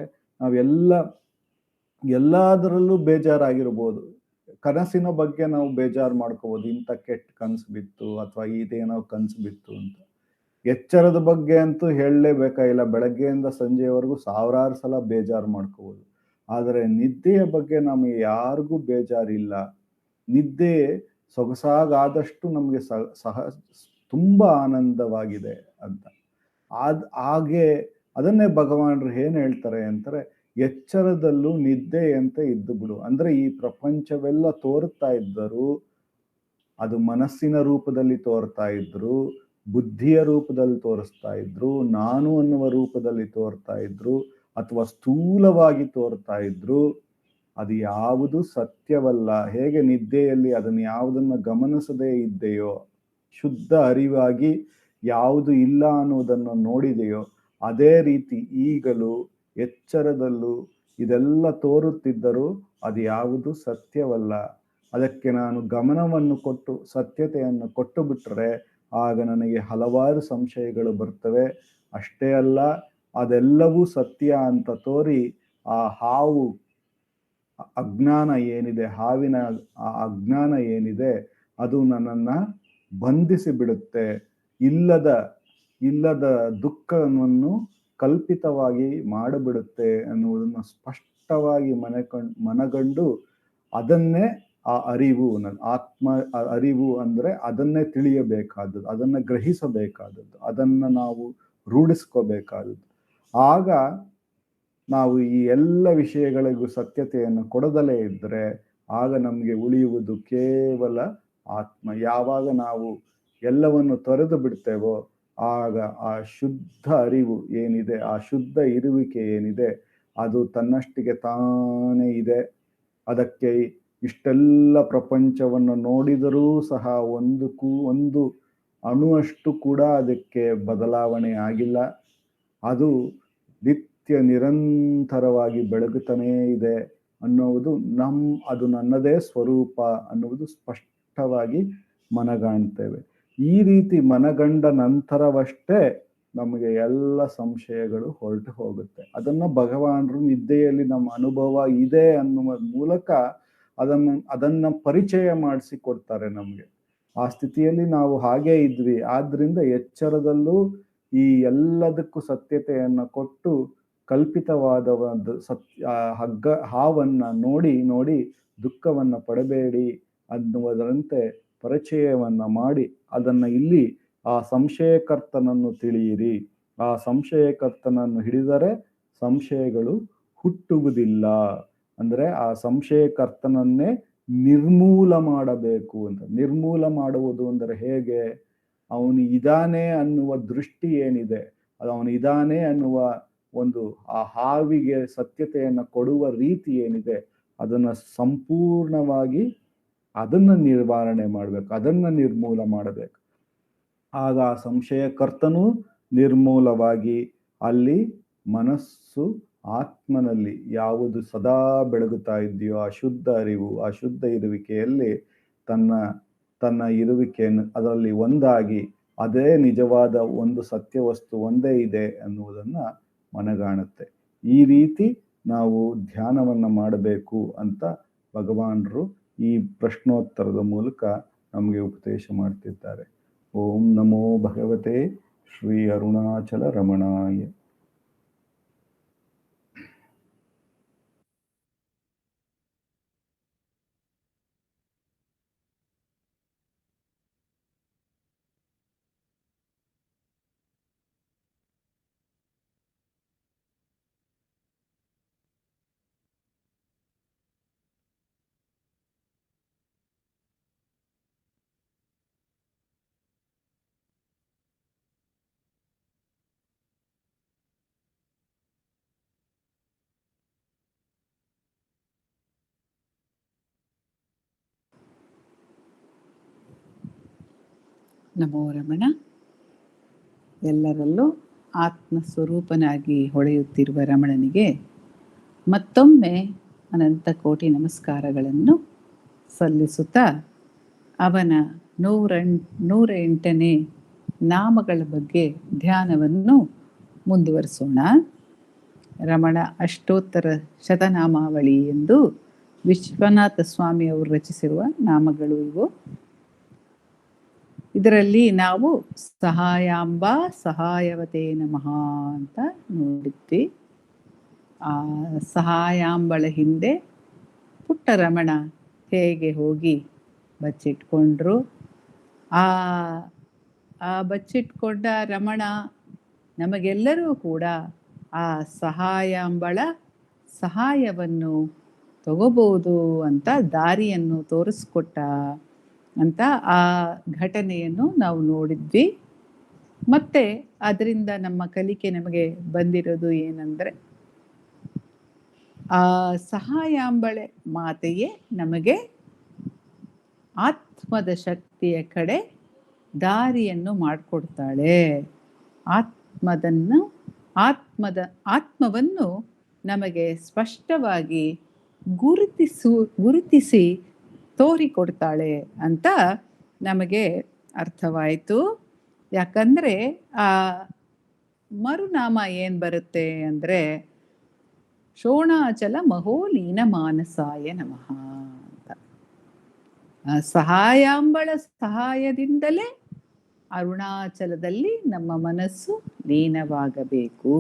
ಎಲ್ಲದರಲ್ಲೂ ಬೇಜಾರಾಗಿರ್ಬೋದು. ಕನಸಿನ ಬಗ್ಗೆ ನಾವು ಬೇಜಾರು ಮಾಡ್ಕೋಬೋದು, ಇಂಥ ಕೆಟ್ಟ ಕನಸು ಬಿತ್ತು ಅಥವಾ ಇದೇನೋ ಕನಸು ಬಿತ್ತು ಅಂತ. ಎಚ್ಚರದ ಬಗ್ಗೆ ಅಂತೂ ಹೇಳಲೇಬೇಕಾಗಿಲ್ಲ, ಬೆಳಗ್ಗೆಯಿಂದ ಸಂಜೆವರೆಗೂ ಸಾವಿರಾರು ಸಲ ಬೇಜಾರು ಮಾಡ್ಕೋಬೋದು. ಆದರೆ ನಿದ್ದೆಯ ಬಗ್ಗೆ ನಮಗೆ ಯಾರಿಗೂ ಬೇಜಾರಿಲ್ಲ. ನಿದ್ದೆ ಸೊಗಸಾಗಾದಷ್ಟು ನಮಗೆ ತುಂಬಾ ಆನಂದವಾಗಿದೆ ಅಂತ. ಹಾಗೆ ಅದನ್ನೇ ಭಗವಾನರು ಏನ್ ಹೇಳ್ತಾರೆ ಅಂತಾರೆ, ಎಚ್ಚರದಲ್ಲೂ ನಿದ್ದೆಯಂತೆ ಇದ್ದು ಬಿಡು. ಅಂದ್ರೆ ಈ ಪ್ರಪಂಚವೆಲ್ಲ ತೋರ್ತಾ ಇದ್ದರು, ಅದು ಮನಸ್ಸಿನ ರೂಪದಲ್ಲಿ ತೋರ್ತಾ ಇದ್ರು, ಬುದ್ಧಿಯ ರೂಪದಲ್ಲಿ ತೋರಿಸ್ತಾ ಇದ್ರು, ನಾನು ಅನ್ನುವ ರೂಪದಲ್ಲಿ ತೋರ್ತಾ ಇದ್ರು, ಅಥವಾ ಸ್ಥೂಲವಾಗಿ ತೋರ್ತಾ ಇದ್ರು, ಅದು ಯಾವುದು ಸತ್ಯವಲ್ಲ. ಹೇಗೆ ನಿದ್ದೆಯಲ್ಲಿ ಅದನ್ನು ಯಾವುದನ್ನ ಗಮನಿಸದೇ ಇದ್ದೆಯೋ, ಶುದ್ಧ ಅರಿವಾಗಿ ಯಾವುದು ಇಲ್ಲ ಅನ್ನೋದನ್ನು ನೋಡಿದೆಯೋ, ಅದೇ ರೀತಿ ಈಗಲೂ ಎಚ್ಚರದಲ್ಲೂ ಇದೆಲ್ಲ ತೋರುತ್ತಿದ್ದರೂ ಅದು ಯಾವುದು ಸತ್ಯವಲ್ಲ. ಅದಕ್ಕೆ ನಾನು ಗಮನವನ್ನು ಕೊಟ್ಟು ಸತ್ಯತೆಯನ್ನು ಕೊಟ್ಟು ಬಿಟ್ಟರೆ ಆಗ ನನಗೆ ಹಲವಾರು ಸಂಶಯಗಳು ಬರ್ತವೆ. ಅಷ್ಟೇ ಅಲ್ಲ, ಅದೆಲ್ಲವೂ ಸತ್ಯ ಅಂತ ತೋರಿ ಆ ಹಾವು ಅಜ್ಞಾನ ಏನಿದೆ, ಹಾವಿನ ಆ ಅಜ್ಞಾನ ಏನಿದೆ, ಅದು ನನ್ನನ್ನ ಬಂಧಿಸಿ ಬಿಡುತ್ತೆ. ಇಲ್ಲದ ದುಃಖವನ್ನು ಕಲ್ಪಿತವಾಗಿ ಮಾಡಿಬಿಡುತ್ತೆ ಅನ್ನುವುದನ್ನು ಸ್ಪಷ್ಟವಾಗಿ ಮನಗಂಡು ಅದನ್ನೇ ಆ ಅರಿವು, ಆತ್ಮ ಅರಿವು ಅಂದ್ರೆ ಅದನ್ನೇ ತಿಳಿಯಬೇಕಾದದ್ದು, ಅದನ್ನ ಗ್ರಹಿಸಬೇಕಾದದ್ದು, ಅದನ್ನ ನಾವು ರೂಢಿಸ್ಕೋಬೇಕಾದದ್ದು. ಆಗ ನಾವು ಈ ಎಲ್ಲ ವಿಷಯಗಳಿಗೂ ಸತ್ಯತೆಯನ್ನು ಕೊಡದಲೇ ಇದ್ರೆ ಆಗ ನಮಗೆ ಉಳಿಯುವುದು ಕೇವಲ ಆತ್ಮ. ಯಾವಾಗ ನಾವು ಎಲ್ಲವನ್ನು ತೊರೆದು ಬಿಡ್ತೇವೋ ಆಗ ಆ ಶುದ್ಧ ಅರಿವು ಏನಿದೆ, ಆ ಶುದ್ಧ ಇರುವಿಕೆ ಏನಿದೆ, ಅದು ತನ್ನಷ್ಟಿಗೆ ತಾನೇ ಇದೆ. ಅದಕ್ಕೆ ಇಷ್ಟೆಲ್ಲ ಪ್ರಪಂಚವನ್ನು ನೋಡಿದರೂ ಸಹ ಒಂದು ಅಣುವಷ್ಟು ಕೂಡ ಅದಕ್ಕೆ ಬದಲಾವಣೆ ಆಗಿಲ್ಲ. ಅದು ನಿತ್ಯ ನಿರಂತರವಾಗಿ ಬೆಳಗುತ್ತಾನೇ ಇದೆ ಅನ್ನುವುದು ಅದು ನನ್ನದೇ ಸ್ವರೂಪ ಅನ್ನುವುದು ಸ್ಪಷ್ಟವಾಗಿ ಮನಗಾಣ್ತೇವೆ. ಈ ರೀತಿ ಮನಗಂಡ ನಂತರವಷ್ಟೇ ನಮಗೆ ಎಲ್ಲ ಸಂಶಯಗಳು ಹೊರಟು ಹೋಗುತ್ತೆ. ಅದನ್ನ ಭಗವಾನರು ನಿದ್ದೆಯಲ್ಲಿ ನಮ್ಮ ಅನುಭವ ಇದೆ ಅನ್ನುವ ಮೂಲಕ ಅದನ್ನ ಪರಿಚಯ ಮಾಡಿಸಿ ಕೊಡ್ತಾರೆ ನಮ್ಗೆ. ಆ ಸ್ಥಿತಿಯಲ್ಲಿ ನಾವು ಹಾಗೇ ಇದ್ವಿ. ಆದ್ರಿಂದ ಎಚ್ಚರದಲ್ಲೂ ಈ ಎಲ್ಲದಕ್ಕೂ ಸತ್ಯತೆಯನ್ನ ಕೊಟ್ಟು ಕಲ್ಪಿತವಾದ ಒಂದು ಹಾವನ್ನ ನೋಡಿ ದುಃಖವನ್ನ ಪಡಬೇಡಿ ಅನ್ನುವುದರಂತೆ ಪರಿಚಯವನ್ನ ಮಾಡಿ ಅದನ್ನ ಇಲ್ಲಿ ಆ ಸಂಶಯಕರ್ತನನ್ನು ತಿಳಿಯಿರಿ. ಆ ಸಂಶಯಕರ್ತನನ್ನು ಹಿಡಿದರೆ ಸಂಶಯಗಳು ಹುಟ್ಟುವುದಿಲ್ಲ. ಅಂದ್ರೆ ಆ ಸಂಶಯಕರ್ತನನ್ನೇ ನಿರ್ಮೂಲ ಮಾಡಬೇಕು ಅಂತ. ನಿರ್ಮೂಲ ಮಾಡುವುದು ಅಂದರೆ ಹೇಗೆ? ಅವನು ಇದಾನೆ ಅನ್ನುವ ದೃಷ್ಟಿ ಏನಿದೆ, ಅದು ಅವನು ಇದಾನೆ ಅನ್ನುವ ಒಂದು ಆ ಹಾವಿಗೆ ಸತ್ಯತೆಯನ್ನು ಕೊಡುವ ರೀತಿ ಏನಿದೆ, ಅದನ್ನು ಸಂಪೂರ್ಣವಾಗಿ ಅದನ್ನು ನಿವಾರಣೆ ಮಾಡಬೇಕು, ಅದನ್ನು ನಿರ್ಮೂಲ ಮಾಡಬೇಕು. ಆಗ ಆ ಸಂಶಯಕರ್ತನೂ ನಿರ್ಮೂಲವಾಗಿ ಅಲ್ಲಿ ಮನಸ್ಸು ಆತ್ಮನಲ್ಲಿ ಯಾವುದು ಸದಾ ಬೆಳಗುತ್ತಾ ಇದೆಯೋ ಅಶುದ್ಧ ಅರಿವು, ಅಶುದ್ಧ ಇರುವಿಕೆಯಲ್ಲಿ ತನ್ನ ಇರುವಿಕೆಯನ್ನು ಅದರಲ್ಲಿ ಒಂದಾಗಿ ಅದೇ ನಿಜವಾದ ಒಂದು ಸತ್ಯವಸ್ತು ಒಂದೇ ಇದೆ ಅನ್ನುವುದನ್ನು ಮನಗಾಣುತ್ತೆ. ಈ ರೀತಿ ನಾವು ಧ್ಯಾನವನ್ನು ಮಾಡಬೇಕು ಅಂತ ಭಗವಾನರು ಈ ಪ್ರಶ್ನೋತ್ತರದ ಮೂಲಕ ನಮಗೆ ಉಪದೇಶ ಮಾಡ್ತಿದ್ದಾರೆ. ಓಂ ನಮೋ ಭಗವತೆ ಶ್ರೀ ಅರುಣಾಚಲ ರಮಣಾಯ. ನಮೋ ರಮಣ. ಎಲ್ಲರಲ್ಲೂ ಆತ್ಮಸ್ವರೂಪನಾಗಿ ಹೊಳೆಯುತ್ತಿರುವ ರಮಣನಿಗೆ ಮತ್ತೊಮ್ಮೆ ಅನಂತ ಕೋಟಿ ನಮಸ್ಕಾರಗಳನ್ನು ಸಲ್ಲಿಸುತ್ತಾ ಅವನ 108ನೇ ನಾಮಗಳ ಬಗ್ಗೆ ಧ್ಯಾನವನ್ನು ಮುಂದುವರಿಸೋಣ. ರಮಣ ಅಷ್ಟೋತ್ತರ ಶತನಾಮಾವಳಿ ಎಂದು ವಿಶ್ವನಾಥ ಸ್ವಾಮಿಯವರು ರಚಿಸಿರುವ ನಾಮಗಳು ಇವು. ಇದರಲ್ಲಿ ನಾವು ಸಹಾಯಾಂಬ ಸಹಾಯವತೆ ನಮಃ ಅಂತ ನೋಡಿದ್ವಿ. ಆ ಸಹಾಯಾಂಬಳ ಹಿಂದೆ ಪುಟ್ಟ ರಮಣ ಹೇಗೆ ಹೋಗಿ ಬಚ್ಚಿಟ್ಕೊಂಡ್ರು, ಆ ಬಚ್ಚಿಟ್ಕೊಂಡ ರಮಣ ನಮಗೆಲ್ಲರೂ ಕೂಡ ಆ ಸಹಾಯಾಂಬಳ ಸಹಾಯವನ್ನು ತಗೋಬಹುದು ಅಂತ ದಾರಿಯನ್ನು ತೋರಿಸ್ಕೊಟ್ಟ ಅಂತ ಆ ಘಟನೆಯನ್ನು ನಾವು ನೋಡಿದ್ವಿ. ಮತ್ತೆ ಅದರಿಂದ ನಮ್ಮ ಕಲಿಕೆ ನಮಗೆ ಬಂದಿರೋದು ಏನಂದ್ರೆ, ಆ ಸಹಾಯಾಂಬಳೆ ಮಾತೆಯೇ ನಮಗೆ ಆತ್ಮದ ಶಕ್ತಿಯ ಕಡೆ ದಾರಿಯನ್ನು ಮಾಡಿಕೊಡ್ತಾಳೆ. ಆತ್ಮವನ್ನು ನಮಗೆ ಸ್ಪಷ್ಟವಾಗಿ ಗುರುತಿಸಿ ತೋರಿಕೊಡ್ತಾಳೆ ಅಂತ ನಮಗೆ ಅರ್ಥವಾಯಿತು. ಯಾಕಂದರೆ ಆ ಮರುನಾಮ ಏನು ಬರುತ್ತೆ ಅಂದರೆ ಶೋಣಾಚಲ ಮಹೋಲೀನ ಮಾನಸಾಯ ನಮಃ ಅಂತ. ಸಹಾಯಾಂಬಳ ಸಹಾಯದಿಂದಲೇ ಅರುಣಾಚಲದಲ್ಲಿ ನಮ್ಮ ಮನಸ್ಸು ಲೀನವಾಗಬೇಕು.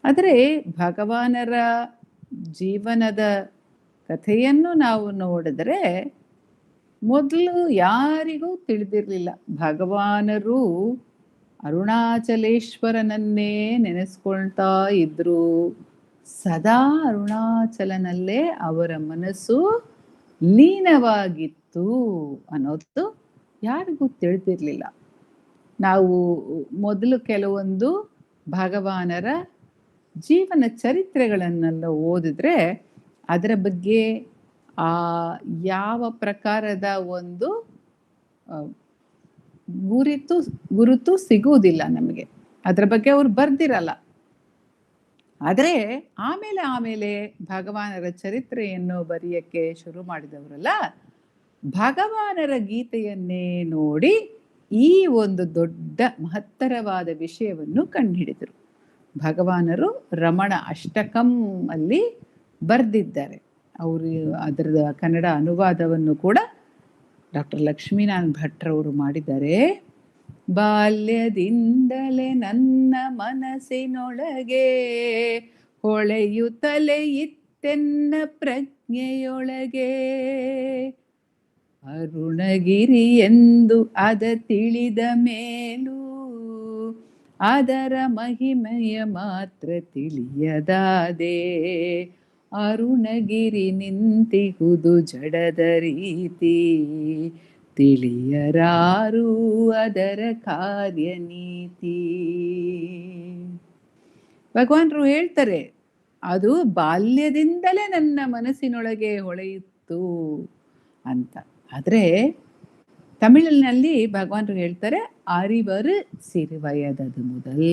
ಆದರೆ ಭಗವಾನರ ಜೀವನದ ಕಥೆಯನ್ನು ನಾವು ನೋಡಿದ್ರೆ ಮೊದಲು ಯಾರಿಗೂ ತಿಳಿದಿರಲಿಲ್ಲ. ಭಗವಾನರು ಅರುಣಾಚಲೇಶ್ವರನನ್ನೇ ನೆನೆಸ್ಕೊಳ್ತಾ ಇದ್ರು. ಸದಾ ಅರುಣಾಚಲನಲ್ಲೇ ಅವರ ಮನಸ್ಸು ಲೀನವಾಗಿತ್ತು ಅನ್ನೋದು ಯಾರಿಗೂ ತಿಳಿದಿರಲಿಲ್ಲ. ನಾವು ಮೊದಲು ಕೆಲವೊಂದು ಭಗವಾನರ ಜೀವನ ಚರಿತ್ರೆಗಳನ್ನೆಲ್ಲ ಓದಿದ್ರೆ ಅದರ ಬಗ್ಗೆ ಯಾವ ಪ್ರಕಾರದ ಒಂದು ಗುರುತು ಸಿಗುವುದಿಲ್ಲ ನಮಗೆ. ಅದರ ಬಗ್ಗೆ ಅವ್ರು ಬರ್ದಿರಲ್ಲ. ಆದರೆ ಆಮೇಲೆ ಭಗವಾನರ ಚರಿತ್ರೆಯನ್ನು ಬರೆಯಕ್ಕೆ ಶುರು ಮಾಡಿದವರಲ್ಲ, ಭಗವಾನರ ಗೀತೆಯನ್ನೇ ನೋಡಿ ಈ ಒಂದು ದೊಡ್ಡ ಮಹತ್ತರವಾದ ವಿಷಯವನ್ನು ಕಂಡುಹಿಡಿದರು. ಭಗವಾನರು ರಮಣ ಅಷ್ಟಕಂ ಅಲ್ಲಿ ಬರೆದಿದ್ದಾರೆ. ಅವರು ಅದರ ಕನ್ನಡ ಅನುವಾದವನ್ನು ಕೂಡ ಡಾಕ್ಟರ್ ಲಕ್ಷ್ಮೀನಾರಾಯಣ ಭಟ್ರವರು ಮಾಡಿದ್ದಾರೆ. ಬಾಲ್ಯದಿಂದಲೇ ನನ್ನ ಮನಸ್ಸಿನೊಳಗೆ ಹೊಳೆಯುತ್ತಲೇ ಇತ್ತೆನ್ನ ಪ್ರಜ್ಞೆಯೊಳಗೆ, ಅರುಣಗಿರಿ ಎಂದು ಅದ ತಿಳಿದ ಮೇಲೂ ಅದರ ಮಹಿಮೆಯ ಮಾತ್ರ ತಿಳಿಯದಾದೆ, ಅರುಣಗಿರಿ ನಿಂತಿಹುದು ಜಡದ ರೀತಿ ತಿಳಿಯರಾರು ಅದರ ಕಾರ್ಯನೀತಿ. ಭಗವಾನರು ಹೇಳ್ತಾರೆ, ಅದು ಬಾಲ್ಯದಿಂದಲೇ ನನ್ನ ಮನಸ್ಸಿನೊಳಗೆ ಹೊಳೆಯಿತು ಅಂತ. ಆದರೆ ತಮಿಳಿನಲ್ಲಿ ಭಗವಾನರು ಹೇಳ್ತಾರೆ, ಅರಿವರು ಸಿರಿವಯದದು ಮೊದಲ್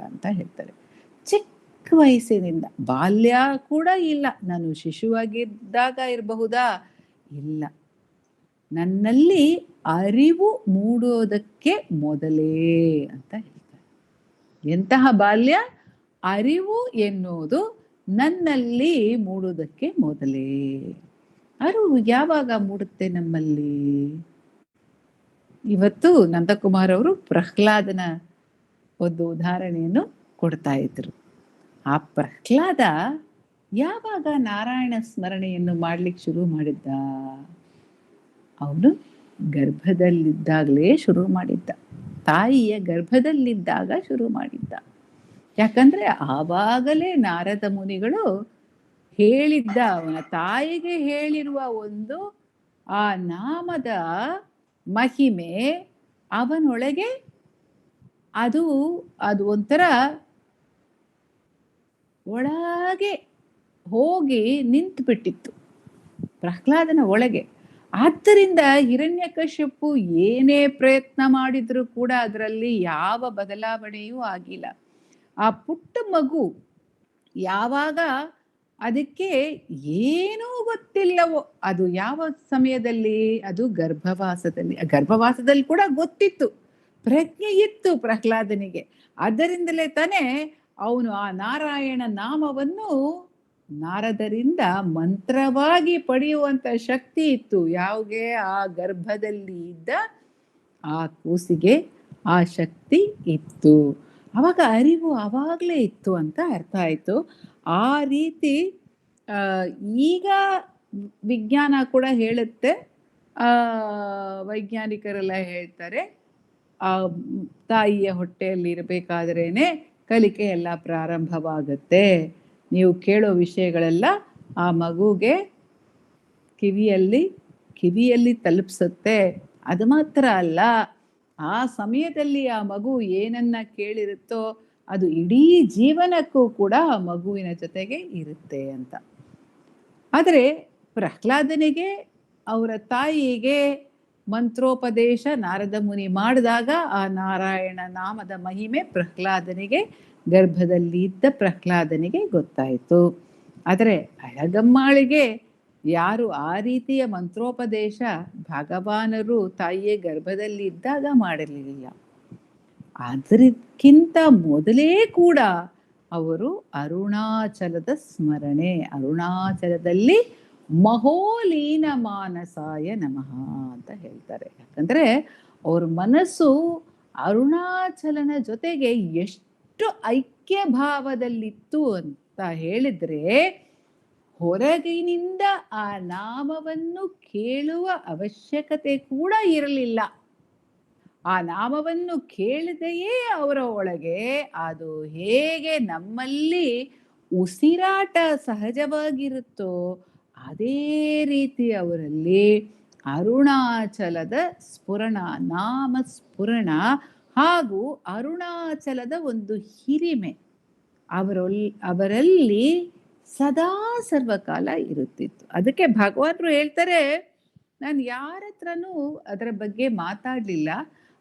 ಅಂತ ಹೇಳ್ತಾರೆ. ಚಿಕ್ಕ ವಯಸ್ಸಿನಿಂದ, ಬಾಲ್ಯ ಕೂಡ ಇಲ್ಲ, ನಾನು ಶಿಶುವಾಗಿದ್ದಾಗ ಇರಬಹುದಾ, ಇಲ್ಲ, ನನ್ನಲ್ಲಿ ಅರಿವು ಮೂಡೋದಕ್ಕೆ ಮೊದಲೇ ಅಂತ ಹೇಳ್ತಾರೆ. ಎಂತಹ ಬಾಲ್ಯ? ಅರಿವು ಎನ್ನುವುದು ನನ್ನಲ್ಲಿ ಮೂಡುವುದಕ್ಕೆ ಮೊದಲೇ. ಅರಿವು ಯಾವಾಗ ಮೂಡುತ್ತೆ ನಮ್ಮಲ್ಲಿ? ಇವತ್ತು ನಂದಕುಮಾರ್ ಅವರು ಪ್ರಹ್ಲಾದನ ಒಂದು ಉದಾಹರಣೆಯನ್ನು ಕೊಡ್ತಾ ಇದ್ರು. ಆ ಪ್ರಹ್ಲಾದ ಯಾವಾಗ ನಾರಾಯಣ ಸ್ಮರಣೆಯನ್ನು ಮಾಡ್ಲಿಕ್ಕೆ ಶುರು ಮಾಡಿದ್ದ? ಅವನು ಗರ್ಭದಲ್ಲಿದ್ದಾಗಲೇ ಶುರು ಮಾಡಿದ್ದ, ತಾಯಿಯ ಗರ್ಭದಲ್ಲಿದ್ದಾಗ ಶುರು ಮಾಡಿದ್ದ. ಯಾಕಂದ್ರೆ ಆವಾಗಲೇ ನಾರದ ಮುನಿಗಳು ಹೇಳಿದ್ದ, ಅವನ ತಾಯಿಗೆ ಹೇಳಿರುವ ಒಂದು ಆ ನಾಮದ ಮಹಿಮೆ ಅವನೊಳಗೆ ಅದು ಒಂಥರ ಒಳಗೆ ಹೋಗಿ ನಿಂತು ಬಿಟ್ಟಿತ್ತು ಪ್ರಹ್ಲಾದನ ಒಳಗೆ. ಆದ್ದರಿಂದ ಹಿರಣ್ಯಕಶ್ಯಪು ಏನೇ ಪ್ರಯತ್ನ ಮಾಡಿದ್ರು ಕೂಡ ಅದರಲ್ಲಿ ಯಾವ ಬದಲಾವಣೆಯೂ ಆಗಿಲ್ಲ. ಆ ಪುಟ್ಟ ಮಗು ಯಾವಾಗ ಅದಕ್ಕೆ ಏನೂ ಗೊತ್ತಿಲ್ಲವೋ, ಅದು ಯಾವ ಸಮಯದಲ್ಲಿ? ಅದು ಗರ್ಭವಾಸದಲ್ಲಿ ಕೂಡ ಗೊತ್ತಿತ್ತು, ಪ್ರಜ್ಞೆ ಇತ್ತು ಪ್ರಹ್ಲಾದನಿಗೆ. ಅದರಿಂದಲೇ ತಾನೇ ಅವನು ಆ ನಾರಾಯಣ ನಾಮವನ್ನು ನಾರದರಿಂದ ಮಂತ್ರವಾಗಿ ಪಡೆಯುವಂತ ಶಕ್ತಿ ಇತ್ತು. ಯಾವಾಗೆ? ಆ ಗರ್ಭದಲ್ಲಿ ಇದ್ದ ಆ ಕೂಸಿಗೆ ಆ ಶಕ್ತಿ ಇತ್ತು. ಅವಾಗ ಅರಿವು ಅವಾಗಲೇ ಇತ್ತು ಅಂತ ಅರ್ಥ ಆಯ್ತು. ಆ ರೀತಿ ಈಗ ವಿಜ್ಞಾನ ಕೂಡ ಹೇಳುತ್ತೆ, ವೈಜ್ಞಾನಿಕರೆಲ್ಲ ಹೇಳ್ತಾರೆ, ಆ ತಾಯಿಯ ಹೊಟ್ಟೆಯಲ್ಲಿ ಇರಬೇಕಾದ್ರೇನೆ ಕಲಿಕೆ ಎಲ್ಲ ಪ್ರಾರಂಭವಾಗುತ್ತೆ. ನೀವು ಕೇಳೋ ವಿಷಯಗಳೆಲ್ಲ ಆ ಮಗುಗೆ ಕಿವಿಯಲ್ಲಿ ತಲುಪಿಸುತ್ತೆ. ಅದು ಮಾತ್ರ ಅಲ್ಲ, ಆ ಸಮಯದಲ್ಲಿ ಆ ಮಗು ಏನನ್ನ ಕೇಳಿರುತ್ತೋ ಅದು ಇಡೀ ಜೀವನಕ್ಕೂ ಕೂಡ ಆ ಮಗುವಿನ ಜೊತೆಗೆ ಇರುತ್ತೆ ಅಂತ. ಆದರೆ ಪ್ರಹ್ಲಾದನಿಗೆ ಅವರ ತಾಯಿಗೆ ಮಂತ್ರೋಪದೇಶ ನಾರದ ಮುನಿ ಮಾಡಿದಾಗ ಆ ನಾರಾಯಣ ನಾಮದ ಮಹಿಮೆ ಪ್ರಹ್ಲಾದನಿಗೆ, ಗರ್ಭದಲ್ಲಿ ಇದ್ದ ಪ್ರಹ್ಲಾದನಿಗೆ ಗೊತ್ತಾಯಿತು. ಆದರೆ ಅಳಗಮ್ಮಾಳಿಗೆ ಯಾರು ಆ ರೀತಿಯ ಮಂತ್ರೋಪದೇಶ ಭಗವಾನರು ತಾಯಿಯ ಗರ್ಭದಲ್ಲಿ ಇದ್ದಾಗ ಮಾಡಿರಲಿಲ್ಲ. ಅದಕ್ಕಿಂತ ಮೊದಲೇ ಕೂಡ ಅವರು ಅರುಣಾಚಲದ ಸ್ಮರಣೆ, ಅರುಣಾಚಲದಲ್ಲಿ ಮಹೋಲೀನ ಮಾನಸಾಯ ನಮಃ ಅಂತ ಹೇಳ್ತಾರೆ. ಯಾಕಂದ್ರೆ ಅವ್ರ ಮನಸ್ಸು ಅರುಣಾಚಲನ ಜೊತೆಗೆ ಎಷ್ಟು ಐಕ್ಯ ಭಾವದಲ್ಲಿತ್ತು ಅಂತ ಹೇಳಿದ್ರೆ, ಹೊರಗಿನಿಂದ ಆ ನಾಮವನ್ನು ಕೇಳುವ ಅವಶ್ಯಕತೆ ಕೂಡ ಇರಲಿಲ್ಲ. ಆ ನಾಮವನ್ನು ಕೇಳದೆಯೇ ಅವರ ಒಳಗೆ ಅದು ಹೇಗೆ ನಮ್ಮಲ್ಲಿ ಉಸಿರಾಟ ಸಹಜವಾಗಿರುತ್ತೋ ಅದೇ ರೀತಿ ಅವರಲ್ಲಿ ಅರುಣಾಚಲದ ಸ್ಫುರಣ, ನಾಮ ಸ್ಫುರಣ ಹಾಗೂ ಅರುಣಾಚಲದ ಒಂದು ಹಿರಿಮೆ ಅವರಲ್ಲಿ ಸದಾ ಸರ್ವಕಾಲ ಇರುತ್ತಿತ್ತು. ಅದಕ್ಕೆ ಭಗವಾನರು ಹೇಳ್ತಾರೆ, ನಾನು ಯಾರ ಹತ್ರನೂ ಅದರ ಬಗ್ಗೆ ಮಾತಾಡಲಿಲ್ಲ,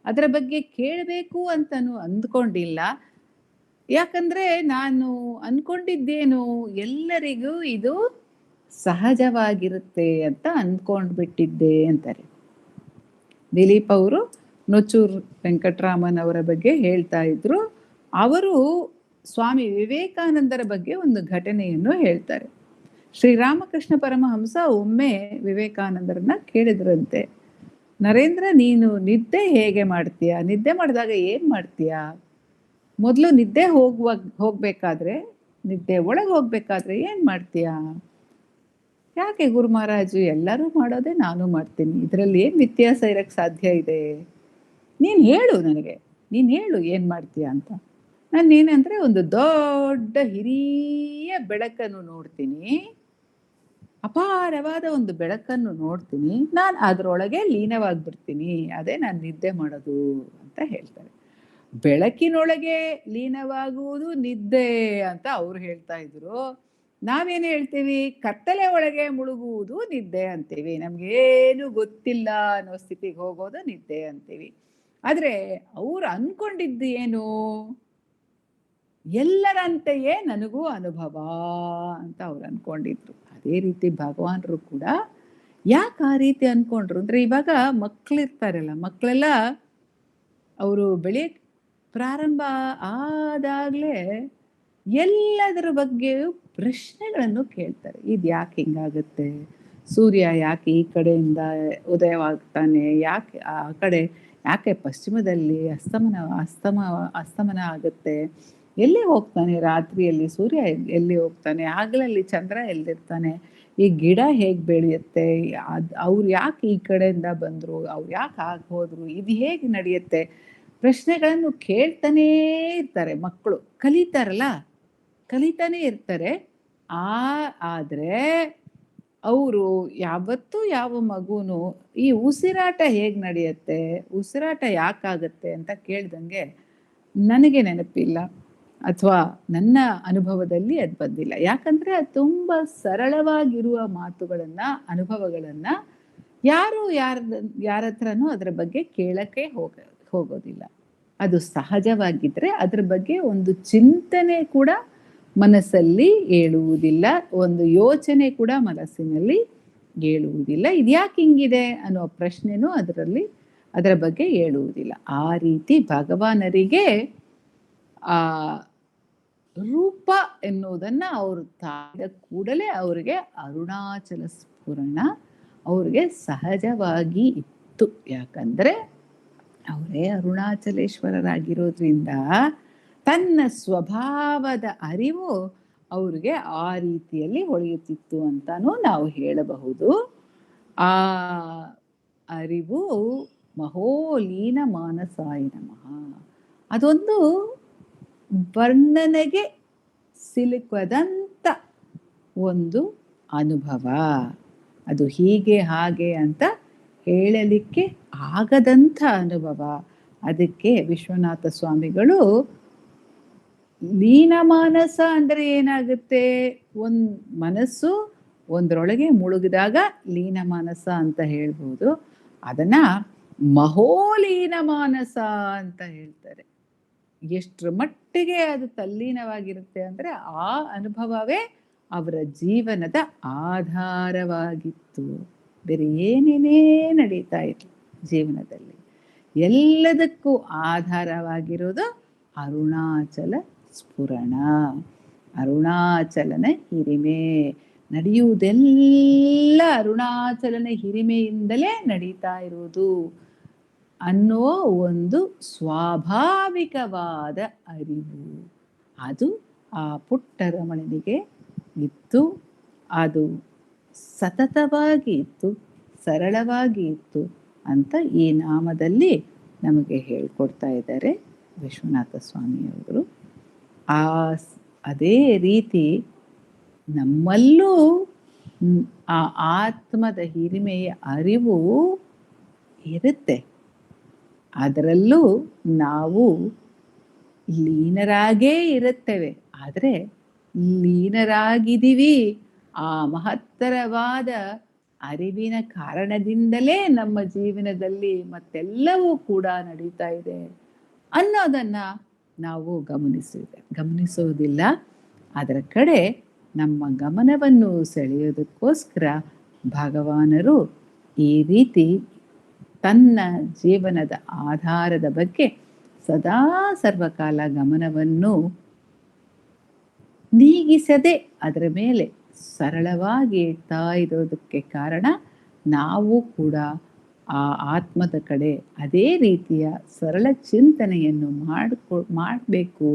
ಅದರ ಬಗ್ಗೆ ಕೇಳಬೇಕು ಅಂತನೂ ಅಂದ್ಕೊಂಡಿಲ್ಲ. ಯಾಕಂದ್ರೆ ನಾನು ಅಂದ್ಕೊಂಡಿದ್ದೇನು, ಎಲ್ಲರಿಗೂ ಇದು ಸಹಜವಾಗಿರುತ್ತೆ ಅಂತ ಅಂದ್ಕೊಂಡ್ಬಿಟ್ಟಿದ್ದೆ ಅಂತಾರೆ. ದಿಲೀಪ್ ಅವರು ನೊಚೂರ್ ವೆಂಕಟರಾಮನ್ ಅವರ ಬಗ್ಗೆ ಹೇಳ್ತಾ ಇದ್ರು. ಅವರು ಸ್ವಾಮಿ ವಿವೇಕಾನಂದರ ಬಗ್ಗೆ ಒಂದು ಘಟನೆಯನ್ನು ಹೇಳ್ತಾರೆ. ಶ್ರೀರಾಮಕೃಷ್ಣ ಪರಮಹಂಸ ಒಮ್ಮೆ ವಿವೇಕಾನಂದರನ್ನ ಕೇಳಿದ್ರಂತೆ, ನರೇಂದ್ರ, ನೀನು ನಿದ್ದೆ ಹೇಗೆ ಮಾಡ್ತೀಯಾ? ನಿದ್ದೆ ಮಾಡಿದಾಗ ಏನ್ ಮಾಡ್ತೀಯಾ? ಮೊದಲು ನಿದ್ದೆ ಹೋಗ್ಬೇಕಾದ್ರೆ, ನಿದ್ದೆ ಒಳಗೆ ಹೋಗ್ಬೇಕಾದ್ರೆ ಏನ್ ಮಾಡ್ತೀಯಾ? ಯಾಕೆ ಗುರು ಮಹಾರಾಜು, ಎಲ್ಲರೂ ಮಾಡೋದೇ ನಾನು ಮಾಡ್ತೀನಿ, ಇದರಲ್ಲಿ ಏನ್ ವ್ಯತ್ಯಾಸ ಇರಕ್ಕೆ ಸಾಧ್ಯ ಇದೆ? ನೀನು ಹೇಳು ನನಗೆ, ನೀನು ಹೇಳು ಏನ್ ಮಾಡ್ತೀಯಾ ಅಂತ. ನಾನು ಏನಂದ್ರೆ ಒಂದು ದೊಡ್ಡ ಹಿರಿಯ ಬೆಳಕನ್ನು ನೋಡ್ತೀನಿ, ಅಪಾರವಾದ ಒಂದು ಬೆಳಕನ್ನು ನೋಡ್ತೀನಿ, ನಾನು ಅದರೊಳಗೆ ಲೀನವಾಗಿಬಿಡ್ತೀನಿ, ಅದೇ ನಾನು ನಿದ್ದೆ ಮಾಡೋದು ಅಂತ ಹೇಳ್ತಾರೆ. ಬೆಳಕಿನೊಳಗೆ ಲೀನವಾಗುವುದು ನಿದ್ದೆ ಅಂತ ಅವ್ರು ಹೇಳ್ತಾ ಇದ್ರು. ನಾವೇನು ಹೇಳ್ತೀವಿ, ಕತ್ತಲೆ ಒಳಗೆ ಮುಳುಗುವುದು ನಿದ್ದೆ ಅಂತೀವಿ. ನಮ್ಗೇನು ಗೊತ್ತಿಲ್ಲ ಅನ್ನೋ ಸ್ಥಿತಿಗೆ ಹೋಗೋದು ನಿದ್ದೆ ಅಂತೀವಿ. ಆದ್ರೆ ಅವ್ರು ಅನ್ಕೊಂಡಿದ್ದು ಏನು, ಎಲ್ಲರಂತೆಯೇ ನನಗೂ ಅನುಭವ ಅಂತ ಅವ್ರು ಅನ್ಕೊಂಡಿದ್ರು. ಅದೇ ರೀತಿ ಭಗವಾನರು ಕೂಡ ಯಾಕೆ ಆ ರೀತಿ ಅನ್ಕೊಂಡ್ರು ಅಂದ್ರೆ, ಇವಾಗ ಮಕ್ಕಳಿರ್ತಾರಲ್ಲ, ಮಕ್ಕಳೆಲ್ಲ ಅವರು ಬೆಳೆಯಕ್ಕೆ ಪ್ರಾರಂಭ ಆದಾಗ್ಲೇ ಎಲ್ಲದರ ಬಗ್ಗೆಯೂ ಪ್ರಶ್ನೆಗಳನ್ನು ಕೇಳ್ತಾರೆ. ಇದು ಯಾಕೆ ಹಿಂಗಾಗುತ್ತೆ, ಸೂರ್ಯ ಯಾಕೆ ಈ ಕಡೆಯಿಂದ ಉದಯವಾಗ್ತಾನೆ, ಯಾಕೆ ಆ ಕಡೆ, ಯಾಕೆ ಪಶ್ಚಿಮದಲ್ಲಿ ಅಸ್ತಮನ ಆಗುತ್ತೆ, ಎಲ್ಲಿ ಹೋಗ್ತಾನೆ ರಾತ್ರಿಯಲ್ಲಿ ಸೂರ್ಯ, ಎಲ್ಲಿ ಹೋಗ್ತಾನೆ ಹಗಲಲ್ಲಿ ಚಂದ್ರ, ಎಲ್ಲಿರ್ತಾನೆ, ಈ ಗಿಡ ಹೇಗೆ ಬೆಳೆಯುತ್ತೆ, ಅವ್ರು ಯಾಕೆ ಈ ಕಡೆಯಿಂದ ಬಂದರು, ಅವ್ರು ಯಾಕೆ ಆಗಿ ಹೋದ್ರು, ಇದು ಹೇಗೆ ನಡೆಯುತ್ತೆ, ಪ್ರಶ್ನೆಗಳನ್ನು ಕೇಳ್ತಾನೇ ಇರ್ತಾರೆ. ಮಕ್ಕಳು ಕಲಿತಾನೇ ಇರ್ತಾರೆ. ಆದರೆ ಅವರು ಯಾವತ್ತೂ ಯಾವ ಮಗುನು ಈ ಉಸಿರಾಟ ಹೇಗೆ ನಡೆಯುತ್ತೆ, ಉಸಿರಾಟ ಯಾಕಾಗತ್ತೆ ಅಂತ ಕೇಳ್ದಂಗೆ ನನಗೆ ನೆನಪಿಲ್ಲ, ಅಥವಾ ನನ್ನ ಅನುಭವದಲ್ಲಿ ಅದು ಬಂದಿಲ್ಲ. ಯಾಕಂದ್ರೆ ಅದು ತುಂಬ ಸರಳವಾಗಿರುವ ಮಾತುಗಳನ್ನ, ಅನುಭವಗಳನ್ನ ಯಾರ ಹತ್ರನೂ ಅದರ ಬಗ್ಗೆ ಕೇಳಕ್ಕೆ ಹೋಗೋದಿಲ್ಲ. ಅದು ಸಹಜವಾಗಿದ್ರೆ ಅದ್ರ ಬಗ್ಗೆ ಒಂದು ಚಿಂತನೆ ಕೂಡ ಮನಸ್ಸಲ್ಲಿ ಏಳುವುದಿಲ್ಲ, ಒಂದು ಯೋಚನೆ ಕೂಡ ಮನಸ್ಸಿನಲ್ಲಿ ಏಳುವುದಿಲ್ಲ. ಇದ್ಯಾಕೆ ಹಿಂಗಿದೆ ಅನ್ನೋ ಪ್ರಶ್ನೆನೂ ಅದರ ಬಗ್ಗೆ ಏಳುವುದಿಲ್ಲ. ಆ ರೀತಿ ಭಗವಾನರಿಗೆ ಆ ರೂಪ ಎನ್ನುವುದನ್ನ ಅವರು ತಾಯಿದ ಕೂಡಲೇ ಅವರಿಗೆ ಅರುಣಾಚಲ ಸ್ಫುರಣ ಅವ್ರಿಗೆ ಸಹಜವಾಗಿ ಇತ್ತು. ಯಾಕಂದ್ರೆ ಅವರೇ ಅರುಣಾಚಲೇಶ್ವರರಾಗಿರೋದ್ರಿಂದ ತನ್ನ ಸ್ವಭಾವದ ಅರಿವು ಅವ್ರಿಗೆ ಆ ರೀತಿಯಲ್ಲಿ ಹೊಳೆಯುತ್ತಿತ್ತು ಅಂತಾನೂ ನಾವು ಹೇಳಬಹುದು. ಆ ಅರಿವು ಮಹೋಲೀನ ಮಾನಸಾಯ ನಮಃ, ಅದೊಂದು ವರ್ಣನೆಗೆ ಸಿಲುಕದಂತ ಒಂದು ಅನುಭವ. ಅದು ಹೀಗೆ ಹಾಗೆ ಅಂತ ಹೇಳಲಿಕ್ಕೆ ಆಗದಂಥ ಅನುಭವ. ಅದಕ್ಕೆ ವಿಶ್ವನಾಥ ಸ್ವಾಮಿಗಳು ಲೀನ ಮಾನಸ ಅಂದ್ರೆ ಏನಾಗುತ್ತೆ, ಮನಸ್ಸು ಒಂದರೊಳಗೆ ಮುಳುಗಿದಾಗ ಲೀನ ಮಾನಸ ಅಂತ ಹೇಳ್ಬೋದು. ಅದನ್ನ ಮಹೋಲೀನ ಮಾನಸ ಅಂತ ಹೇಳ್ತಾರೆ. ಎಷ್ಟರ ಮಟ್ಟಿಗೆ ಅದು ತಲ್ಲೀನವಾಗಿರುತ್ತೆ ಅಂದ್ರೆ ಆ ಅನುಭವವೇ ಅವರ ಜೀವನದ ಆಧಾರವಾಗಿತ್ತು. ಬೇರೆ ಏನೇನೇ ನಡೀತಾ ಇತ್ತು ಜೀವನದಲ್ಲಿ, ಎಲ್ಲದಕ್ಕೂ ಆಧಾರವಾಗಿರೋದು ಅರುಣಾಚಲ ಸ್ಫುರಣ. ಅರುಣಾಚಲನ ಹಿರಿಮೆ, ನಡೆಯುವುದೆಲ್ಲ ಅರುಣಾಚಲನ ಹಿರಿಮೆಯಿಂದಲೇ ನಡೀತಾ ಇರುವುದು ಅನ್ನೋ ಒಂದು ಸ್ವಾಭಾವಿಕವಾದ ಅರಿವು ಅದು ಆ ಪುಟ್ಟ ರಮಣನಿಗೆ ಇತ್ತು. ಅದು ಸತತವಾಗಿ ಇತ್ತು, ಸರಳವಾಗಿ ಇತ್ತು ಅಂತ ಈ ನಾಮದಲ್ಲಿ ನಮಗೆ ಹೇಳ್ಕೊಡ್ತಾ ಇದ್ದಾರೆ ವಿಶ್ವನಾಥ ಸ್ವಾಮಿಯವರು. ಅದೇ ರೀತಿ ನಮ್ಮಲ್ಲೂ ಆ ಆತ್ಮದ ಹಿರಿಮೆಯ ಅರಿವು ಇರುತ್ತೆ. ಅದರಲ್ಲೂ ನಾವು ಲೀನರಾಗೇ ಇರುತ್ತೇವೆ. ಆದರೆ ಲೀನರಾಗಿದ್ದೀವಿ ಆ ಮಹತ್ತರವಾದ ಅರಿವಿನ ಕಾರಣದಿಂದಲೇ ನಮ್ಮ ಜೀವನದಲ್ಲಿ ಮತ್ತೆಲ್ಲವೂ ಕೂಡ ನಡೀತಾ ಇದೆ ಅನ್ನೋದನ್ನ ನಾವು ಗಮನಿಸೋದಿಲ್ಲ. ಅದರ ಕಡೆ ನಮ್ಮ ಗಮನವನ್ನು ಸೆಳೆಯೋದಕ್ಕೋಸ್ಕರ ಭಗವಾನರು ಈ ರೀತಿ ತನ್ನ ಜೀವನದ ಆಧಾರದ ಬಗ್ಗೆ ಸದಾ ಸರ್ವಕಾಲ ಗಮನವನ್ನು ನೀಗಿಸದೆ ಅದರ ಮೇಲೆ ಸರಳವಾಗಿ ಇಡ್ತಾ ಇರೋದಕ್ಕೆ ಕಾರಣ ನಾವು ಕೂಡ ಆ ಆತ್ಮದ ಕಡೆ ಅದೇ ರೀತಿಯ ಸರಳ ಚಿಂತನೆಯನ್ನು ಮಾಡಬೇಕು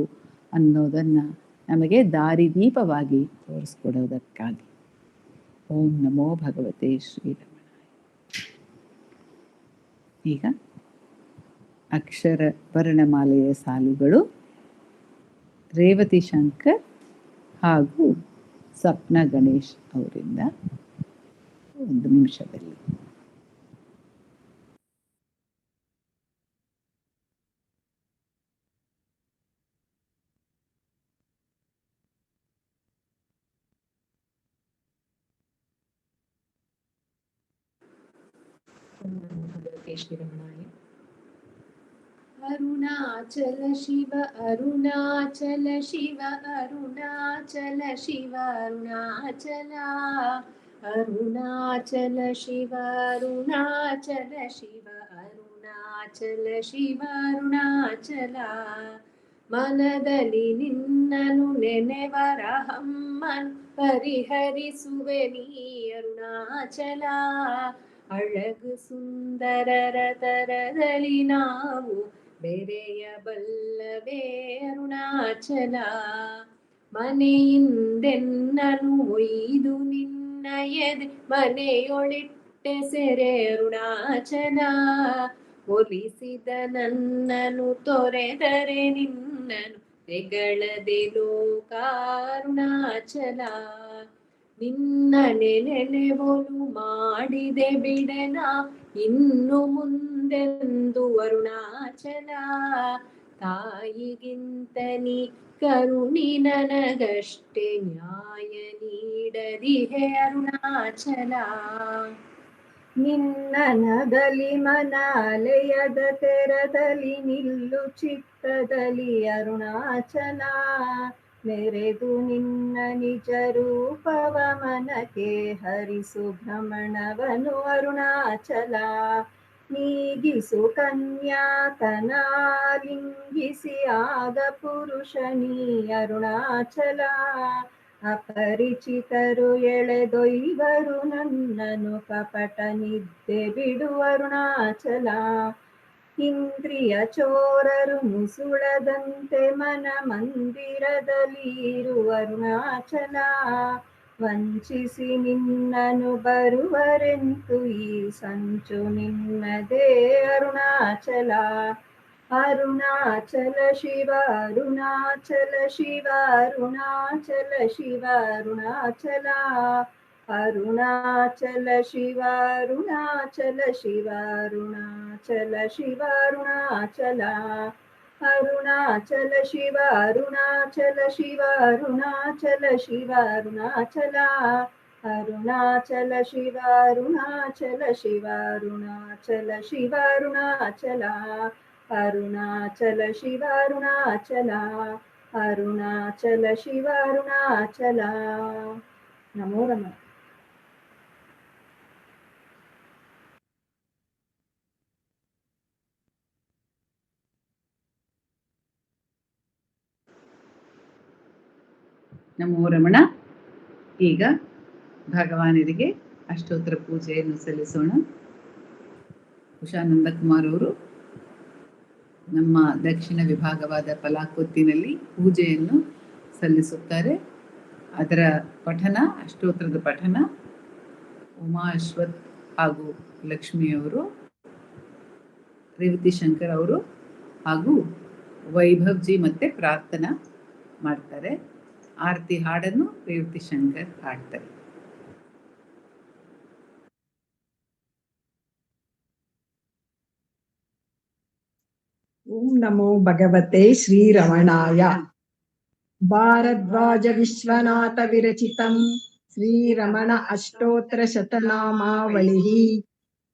ಅನ್ನೋದನ್ನು ನಮಗೆ ದಾರಿದೀಪವಾಗಿ ತೋರಿಸ್ಕೊಡೋದಕ್ಕಾಗಿ. ಓಂ ನಮೋ ಭಗವತೆ ಶ್ರೀರಮಣಾಯ. ಈಗ ಅಕ್ಷರ ವರ್ಣಮಾಲೆಯ ಸಾಲುಗಳು ರೇವತಿ ಶಂಕರ್ ಹಾಗೂ ಸಪ್ನ ಗಣೇಶ್ ಅವರಿಂದ. ಒಂದು ನಿಮಿಷದಲ್ಲಿ. ಶ್ರೀರಮಣಾಯ. ಅರುಣಾಚಲ ಶಿವ ಅರುಣಾಚಲ ಶಿವ ಅರುಣಾಚಲ ಶಿವ ಅರುಣಾಚಲ ಅರುಣಾಚಲ ಶಿವ ಅರುಣಾಚಲ ಶಿವ ಅರುಣಾಚಲ ಶಿವ ಅರುಣಾಚಲ. ಮನದಲ್ಲಿ ನಿನ್ನನು ನೆನೆವರ ಹಮ್ಮನು ಪರಿಹರಿಸುವೆ ನೀ ಅರುಣಾಚಲ. ಅಳಗು ಸುಂದರರ ತರದಲ್ಲಿ ನಾವು ಬೆರೆಯಬಲ್ಲವೇ ಅರುಣಾಚಲ. ಮನೆಯಿಂದೆನ್ನನು ಒಯ್ದು ನಿನ್ನ ಎದೆ ಮನೆಯೊಳಿಟ್ಟೆ ಸೆರೆ ಅರುಣಾಚಲ. ಒಲಿಸಿದ ನನ್ನನು ತೊರೆದರೆ ನಿನ್ನನು ತೆಗಳದೆ ಲೋಕ ಅರುಣಾಚಲ. ನಿನ್ನ ನೆನೆವೊಲು ಮಾಡಿದೆ ಬಿಡೆನ ಇನ್ನು ಮುಂದೆಂದು ಅರುಣಾಚಲ. ತಾಯಿಗಿಂತ ನೀ ಕರುಣಿ ನನಗಷ್ಟೇ ನ್ಯಾಯ ನೀಡದಿಹೆ ಅರುಣಾಚಲ. ನಿನ್ನ ನಗಲಿ ಮನ ಅಲೆಯದ ತೆರದಲ್ಲಿ ನಿಲ್ಲು ಚಿತ್ತದಲ್ಲಿ ಅರುಣಾಚಲ. ಮೆರೆದು ನಿನ್ನ ನಿಜ ರೂಪವ ಮನಕ್ಕೆ ಹರಿಸು ಭ್ರಮಣವನು ಅರುಣಾಚಲ. ನೀಗಿಸು ಕನ್ಯಾತನ ಲಿಂಗಿಸಿ ಆಗ ಪುರುಷನೀ ಅರುಣಾಚಲ. ಅಪರಿಚಿತರು ಎಳೆದೊಯ್ವರು ನನ್ನನು ಕಪಟ ನಿದ್ದೆ ಬಿಡು ಅರುಣಾಚಲ. ಇಂದ್ರಿಯ ಚೋರರು ಮುಸುಳದಂತೆ ಮನ ಮಂದಿರದಲ್ಲಿ ಇರು ಅರುಣಾಚಲ. ವಂಚಿಸಿ ನಿನ್ನನು ಬರುವರೆಂತು ಈ ಸಂಚು ನಿನ್ನದೇ ಅರುಣಾಚಲ. ಅರುಣಾಚಲ ಶಿವ ಅರುಣಾಚಲ ಶಿವ ಅರುಣಾಚಲ ಶಿವ ಅರುಣಾಚಲ. ಅರುಣಾಚಲ ಶಿವ ಅರುಣಾಚಲ ಶಿವ ಅರುಣಾಚಲ ಶಿವ ಅರುಣಾಚಲ. ಅರುಣಾಚಲ ಶಿವ ಅರುಣಾಚಲ ಶಿವ ಅರುಣಾಚಲ ಶಿವ ಅರುಣಾಚಲ. ಅರುಣಾಚಲ ಶಿವ ಅರುಣಾಚಲ ಶಿವ ಅರುಣಾಚಲ ಶಿವ ಅರುಣಾಚಲ. ಅರುಣಾಚಲ ಶಿವ ಅರುಣಾಚಲ ಅರುಣಾಚಲ ಶಿವ ಅರುಣಾಚಲ. ನಮೋ ರಮಣ. ನಮೋ ರಮಣ. ಈಗ ಭಗವಾನರಿಗೆ ಅಷ್ಟೋತ್ತರ ಪೂಜೆಯನ್ನು ಸಲ್ಲಿಸೋಣ. ಉಷಾನಂದ ಕುಮಾರ್ ಅವರು ನಮ್ಮ ದಕ್ಷಿಣ ವಿಭಾಗವಾದ ಪಲಾಕೊತ್ತಿನಲ್ಲಿ ಪೂಜೆಯನ್ನು ಸಲ್ಲಿಸುತ್ತಾರೆ. ಅದರ ಪಠನ, ಅಷ್ಟೋತ್ತರದ ಪಠನ ಉಮಾ ಅಶ್ವಥ್ ಹಾಗೂ ಲಕ್ಷ್ಮಿಯವರು, ರೇವತಿ ಶಂಕರ್ ಅವರು ಹಾಗೂ ವೈಭವ್ಜಿ ಮತ್ತೆ ಪ್ರಾರ್ಥನಾ ಮಾಡ್ತಾರೆ. ಆರತಿ ಹಾಡನ್ನು ರೇವತಿ ಶಂಕರ್ ಹಾಡ್ತಾರೆ. ಓಂ ನಮೋ ಭಗವತೆ ಶ್ರೀರಮಣಾಯ. ಭಾರದ್ವಾಜ ವಿಶ್ವನಾಥ ವಿರಚಿತಂ ಶ್ರೀರಮಣ ಅಷ್ಟೋತ್ತರ ಶತನಾಮಾವಳಿ.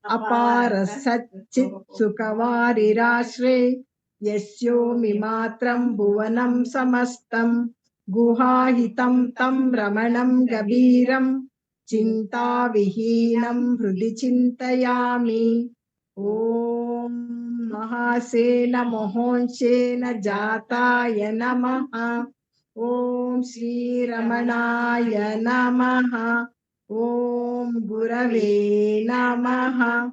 ಅಪಾರ ಸಚ್ಚಿತ್ ಸುಖವಾರಿರಾಶ್ರೇ ಯಸ್ಯೋಮಿ ಮಾತ್ರಂ ಭುವನಂ ಸಮಸ್ತಂ. ಗುಹಾಹಿತಂ ತಂ ರಮಣಂ ಗಭೀರಂ ಚಿಂತಾವಿಹೀನಂ ಹೃದಯ ಚಿಂತಯಾಮಿ. ಓಂ ಮಹಾಸೇನ ಮಹೋಂಶೇನ ಜಾತಾಯ ನಮಃ. ಓಂ ಶ್ರೀರಮಣಾಯ ನಮಃ. ಓಂ ಗುರವೇ ನಮಃ.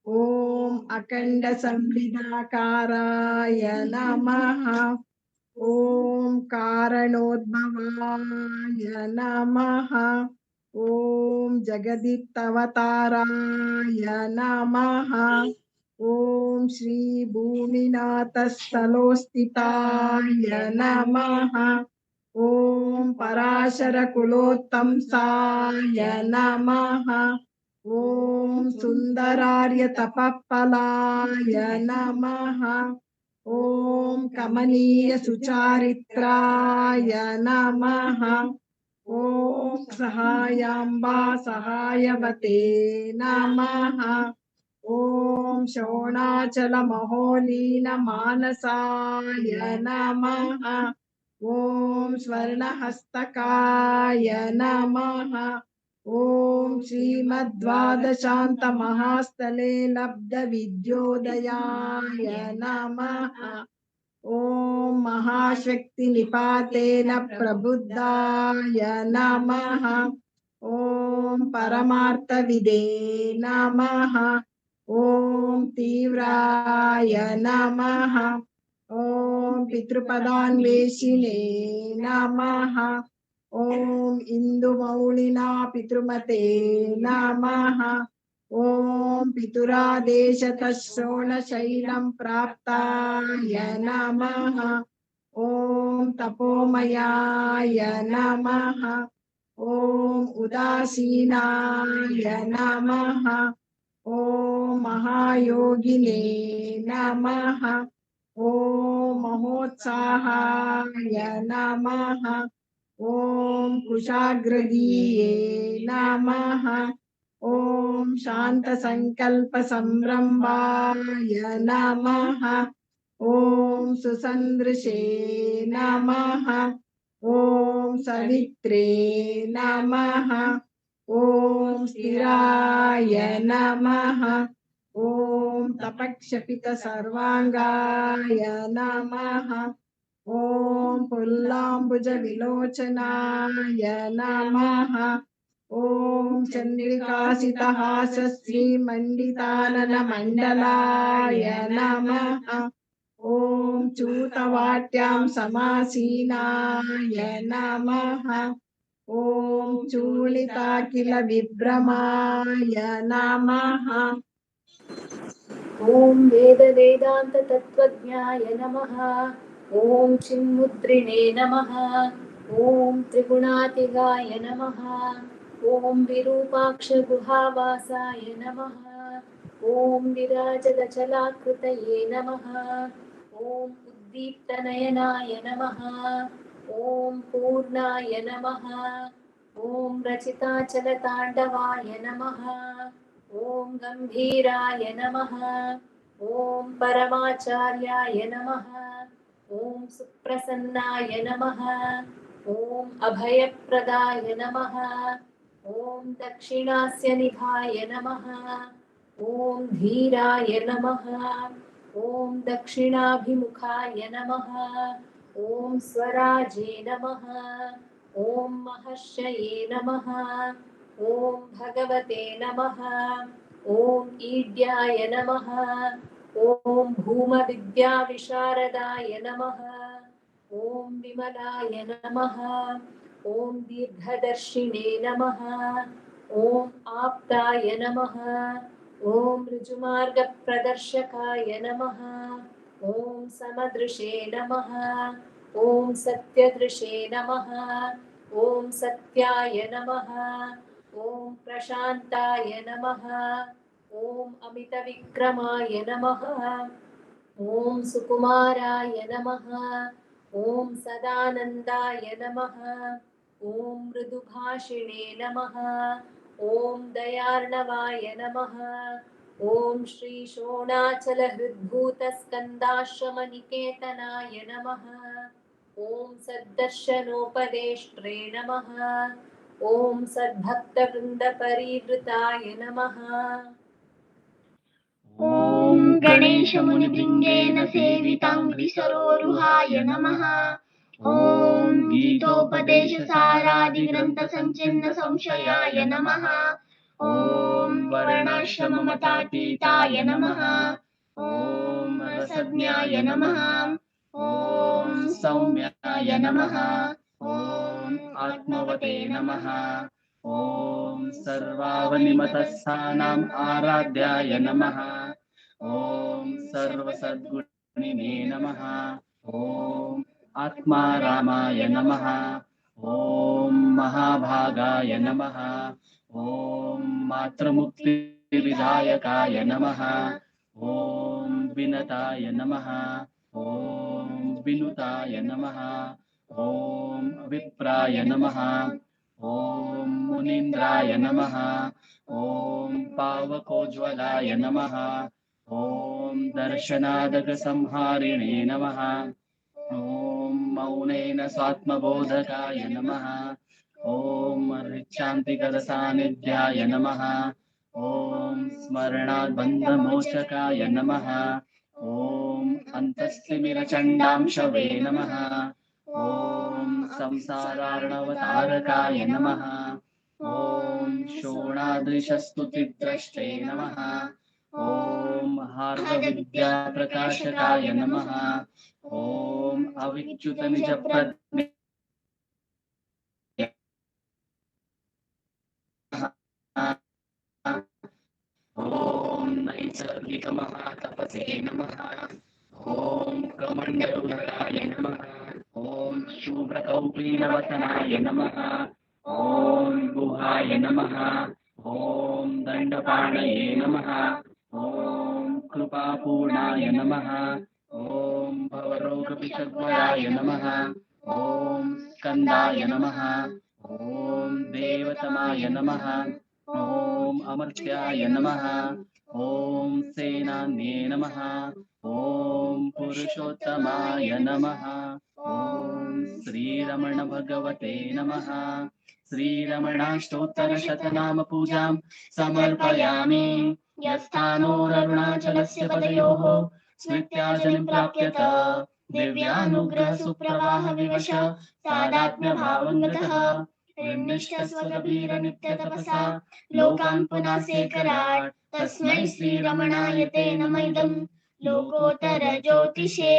ಓಂ ಅಖಂಡ ಸಂವಿಧಾಕಾರಾಯ ನಮಃ. ಓಂ ಕಾರಣೋದ್ಭವಾಯ ನಮಃ. ಓಂ ಜಗದಿತ್ತವತಾರಾಯ ನಮಃ. ಓಂ ಶ್ರೀ ಭೂಮಿನಾಥ ಸ್ಥಳೋಸ್ಥಿತಾಯ ನಮಃ. ಓಂ ಪರಾಶರ ಕುಲೋತ್ತಂಸಾಯ ನಮಃ. ಓಂ ಸುಂದರಾರ್ಯ ತಪಫಲಾಯ ನಮಃ. ಓಂ ಕಮನೀಯ ಸುಚಾರಿತ್ರಾಯ ನಮಃ. ಓಂ ಸಹಾಯಾಂಬಾ ಸಹಾಯವತೆ ನಮಃ. ಓಂ ಶೋಣಾಚಲ ಮಹೋಲೀನ ಮಾನಸಾಯ ನಮಃ. ಓಂ ಸ್ವರ್ಣಹಸ್ತಕಾಯ ನಮಃ. ಓಂ ಶ್ರೀಮದ್ವಾದಶಾಂತ ಮಹಾಸ್ಥಲೆ ಲಬ್ಧ ವಿದ್ಯೋದಯಾಯ ನಮಃ. ಓಂ ಮಹಾಶಕ್ತಿ ನಿಪಾತೇನ ಪ್ರಬುದ್ಧಾಯ ನಮಃ. ಓಂ ಪರಮಾರ್ಥವಿದೇ ನಮಃ. ಓಂ ತೀವ್ರಾಯ ನಮಃ. ಓಂ ಪಿತೃಪದಾನ್ವೇಷಿಣೇ ನಮಃ. ಓಂ ಇಂದು ಮೌಳಿನಾ ಪಿತೃಮತೆ ನಮಃ. ಓಂ ಪಿತುರಾದೇಶತಃ ಶ್ರೋಣಶೈಲಂ ಪ್ರಾಪ್ತಾಯ ನಮಃ. ಓಂ ತಪೋಮಯಾಯ ನಮಃ. ಓಂ ಉದಾಸೀನಾಯ ನಮಃ. ಓಂ ಮಹಾಯೋಗಿನೇ ನಮಃ. ಓಂ ಮಹೋತ್ಸಾಹಾಯ ನಮಃ. ಓಂ ಕುಶಾಗ್ರಗೀಯೇ ನಮಃ. ಓಂ ಶಾಂತ ಸಂಕಲ್ಪ ಸಂಭ್ರಮಾಯ ನಮಃ. ಓಂ ಸುಸಂದೃಶೇ ನಮಃ. ಓಂ ಸವಿತ್ರೇ ನಮಃ. ಓಂ ಸ್ಥಿರಾಯ ನಮಃ. ಓಂ ತಪಕ್ಷಪಿತ ಸರ್ವಾಂಗಾಯ ನಮಃ. ಓಂ ಪುಲ್ಲಾಂಬುಜ ವಿಲೋಚನಾಯ ನಮಃ. ಓಂ ಚಂದ್ರಿಕಾಸಿತಹಾಸ ಶ್ರೀಮಂಡಿತಾನನ ಮಂಡಲಾಯ ನಮಃ. ಓಂ ಚೂತವಾಟ್ಯಾಂ ಸಮಾಸೀನಾಯ ನಮಃ. ಓಂ ಚೂಳಿತಾಕಿಲ ವಿಭ್ರಮಾಯ ನಮಃ. ಓಂ ವೇದ ವೇದಾಂತ ತತ್ವಜ್ಞಾಯ ನಮಃ. ಓಂ ಚಿನ್ಮುದ್ರಿಣೇ ನಮಃ. ಓಂ ತ್ರಿಗುಣಾತಿಗಾಯ ನಮಃ. ಓಂ ವಿರೂಪಾಕ್ಷ ಗುಹಾವಾಸಾಯ ನಮಃ. ಓಂ ವಿರಾಜದಚಲಾಕೃತಯೇ ನಮಃ. ಓಂ ಉದ್ದೀಪ್ತನಯನಾಯ ನಮಃ. ಓಂ ಪೂರ್ಣಾಯ ನಮಃ. ಓಂ ರಚಿತಾಚಲತಾಂಡವಾಯ ನಮಃ. ಓಂ ಗಂಭೀರಾಯ ನಮಃ. ಓಂ ಪರಮಾಚಾರ್ಯಾಯ ನಮಃ. ಓಂ ಸುಪ್ರಸನ್ನಾಯ ನಮಃ. ಓಂ ಅಭಯಪ್ರದಾಯ ನಮಃ. ಓಂ ದಕ್ಷಿಣಾಸ್ಯ ನಿಧಾಯ ನಮಃ. ಓಂ ಧೀರಾಯ ನಮಃ. ಓಂ ದಕ್ಷಿಣಾಭಿಮುಖಾಯ ನಮಃ. ಓಂ ಸ್ವರಾಜೇ ನಮಃ. ಓಂ ಮಹರ್ಷಯೇ ನಮಃ. ಓಂ ಭಗವತೆ ನಮಃ. ಓಂ ಈಡ್ಯಾಯ ನಮಃ. ಓಂ ಭೂಮವಿದ್ಯಾವಿಶಾರದಾಯ ನಮಃ. ಓಂ ವಿಮಲಾಯ ನಮಃ. ಓಂ ದೀರ್ಘದರ್ಶಿನೇ ನಮಃ. ಓಂ ಆಪ್ತಾಯ ನಮಃ. ಓಂ ಋಜುಮಾರ್ಗಪ್ರದರ್ಶಕಾಯ ನಮಃ. ಓಂ ಸಮದೃಶೇ ನಮಃ. ಓಂ ಸತ್ಯದೃಶೇ ನಮಃ. ಓಂ ಸತ್ಯಾಯ ನಮಃ. ಓಂ ಪ್ರಶಾಂತಾಯ ನಮಃ. ಓಂ ಅಮಿತವಿಕ್ರಮಾಯ ನಮಃ. ಓಂ ಸುಕುಮಾರಾಯ ನಮಃ. ಓಂ ಸದಾನಂದಾಯ ನಮಃ. ಓಂ ಮೃದುಭಾಷಿಣೇ ನಮಃ. ಓಂ ದಯಾರ್ಣವಾಯ ನಮಃ. ಓಂ ಶ್ರೀ ಶೋಣಾಚಲ ಹೃದ್ಭೂತ ಸ್ಕಂದಾಶ್ರಮನಿಕೇತನಾಯ ನಮಃ. ಓಂ ಸದ್ದರ್ಶನೋಪದೇಷ್ಟ್ರೇ ನಮಃ. ಓಂ ಸದ್ಭಕ್ತವೃಂದ ಪರಿವೃತಾಯ ನಮಃ. ಓಂ ಗಣೇಶ ಮುನಿಭೃಂಗೇನ ಸೇವಿತಾಂಗ್ರಿ ಸರೋರುಹಾಯ ನಮಃ. ಓಂ ಗೀತೋಪದೇಶ ಸಾರಾದಿ ಗ್ರಂಥ ಸಂಚಿನ್ನ ಸಂಶಯಾಯ ನಮಃ. ಓಂ ವರ್ಣಾಶ್ರಮ ಮತಾತೀತಾಯ ನಮಃ. ಓಂ ರಸಜ್ಞಾಯ ನಮಃ. ಓಂ ಸೌಮ್ಯಾಯ ನಮಃ. ಓಂ ಆತ್ಮವತೆ ನಮಃ. ಓಂ ಸರ್ವಾವನಿಮತಸ್ಥಾನಾಂ ಆರಾಧ್ಯಾಯ ನಮಃ. ಓಂ ಸರ್ವಸದ್ಗುಣಿನೇ ನಮಃ. ಓಂ ಆತ್ಮಾರಾಮಾಯ ನಮಃ. ಓಂ ಮಹಾಭಾಗಾಯ ನಮಃ. ॐ मातृमुक्तिविधायकाय नमः। ॐ विनताय नमः। ॐ विनुताय नमः। ॐ विप्राय नमः। ॐ मुनीन्द्राय नमः। ॐ पावकोज्ज्वलाय नमः। ॐ दर्शनादकसंहारिणे नमः। ॐ मौनेन स्वात्मबोधकाय नमः। ॐ ऋच्छान्तिकरसान्निध्याय नमः। ॐ स्मरणाद्बन्धमोचकाय नमः। ॐ अन्तस्तिमिरचण्डांशवे नमः। ॐ संसारार्णवतारकाय नमः। ॐ शोणादृशस्तुतिद्रष्टे नमः। ॐ हार्दविद्याप्रकाशकाय नमः। ॐ अविच्युतनिजप्रज्ञे ॐ नैसर्गिकमहातपसे नमः। ॐ कमण्डलुधराय नमः। ॐ शुभ्रकौपीनवसनाय नमः। ॐ गुहाय नमः। ॐ दण्डपाणये नमः। ॐ कृपापूर्णाय नमः। ॐ भवरोगविषग्वराय नमः। ॐ स्कन्दाय नमः। ॐ देवतमाय नमः। ॐ अमर्त्याय नमः। ॐ सेनान्ये नमः। ॐ पुरुषोत्तमाय नमः। ॐ श्रीरमण भगवते नमः। श्रीरमणाष्टोत्तरशतनाम पूजां समर्पयामि। यस्थानोररुणाचलस्य पदयोः स्मृत्याजलिं प्राप्यत दिव्यानुग्रह सुप्रवाह विवश तादात्म्यभावं गतः नित्यतपसा लोकान् पुनासेकराट् तस्मै श्रीरमणाय ते नमः लोकोत्तर ज्योतिषे।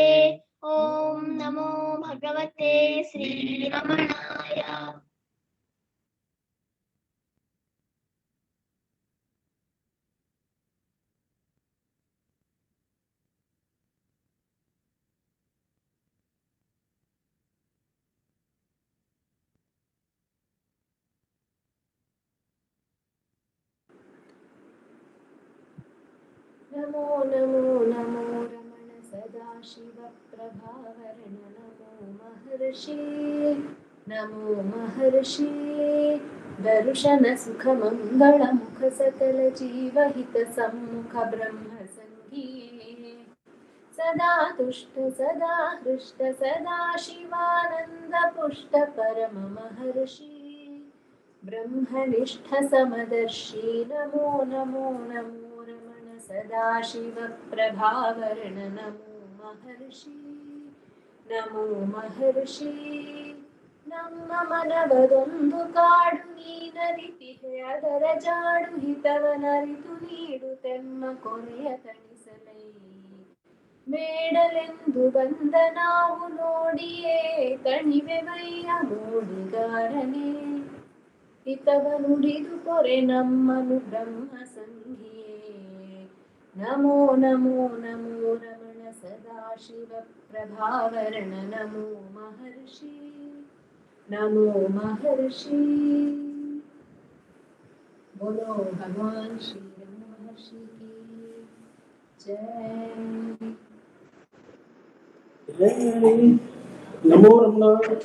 ॐ नमो भगवते श्रीरमणाय। नमो नमो नमो रमण सदाशिव प्रभावरण नमो महर्षि। नमो महर्षि दर्शन सुख मंगल मुख सकल जीव हित सम्मुख ब्रह्म संगीये। सदा तुष्ट सदा हृष्ट सदा शिवानंद पुष्ट परम महर्षि। ब्रह्मनिष्ठ समदर्शी नमो नमो नमो सदाशिव प्रभावरण नमो महर्षि। नमो महर्षि ನಮ್ಮ ಮನವದೊಂದು ಕಾಡು ನೀನರಿತಿಹೆ ಅದರ ಜಾಡು ಹಿತವನರಿತು ನೀಡುತ್ತೆಮ್ಮ ಕೊನೆಯ ತಣಿಸಲೈ ಬೇಡಲೆಂದು ಬಂದ ನಾವು ನೋಡಿಯೇ ತಣಿವೆವಯ್ಯ ಮೋಡಿಗಾರನೇ ಹಿತವ ನುಡಿದು ಕೊರೆ ನಮ್ಮನು ಬ್ರಹ್ಮ ಸಂಘಿಯೇ। ನಮೋ ನಮೋ ನಮೋ ರಮಣ ಸದಾಶಿವ ಪ್ರಭಾವರಣ ನಮೋ महर्षि। नमो महर्षि। बोलो भगवान श्री रमण महर्षि की जय। नमो रमण।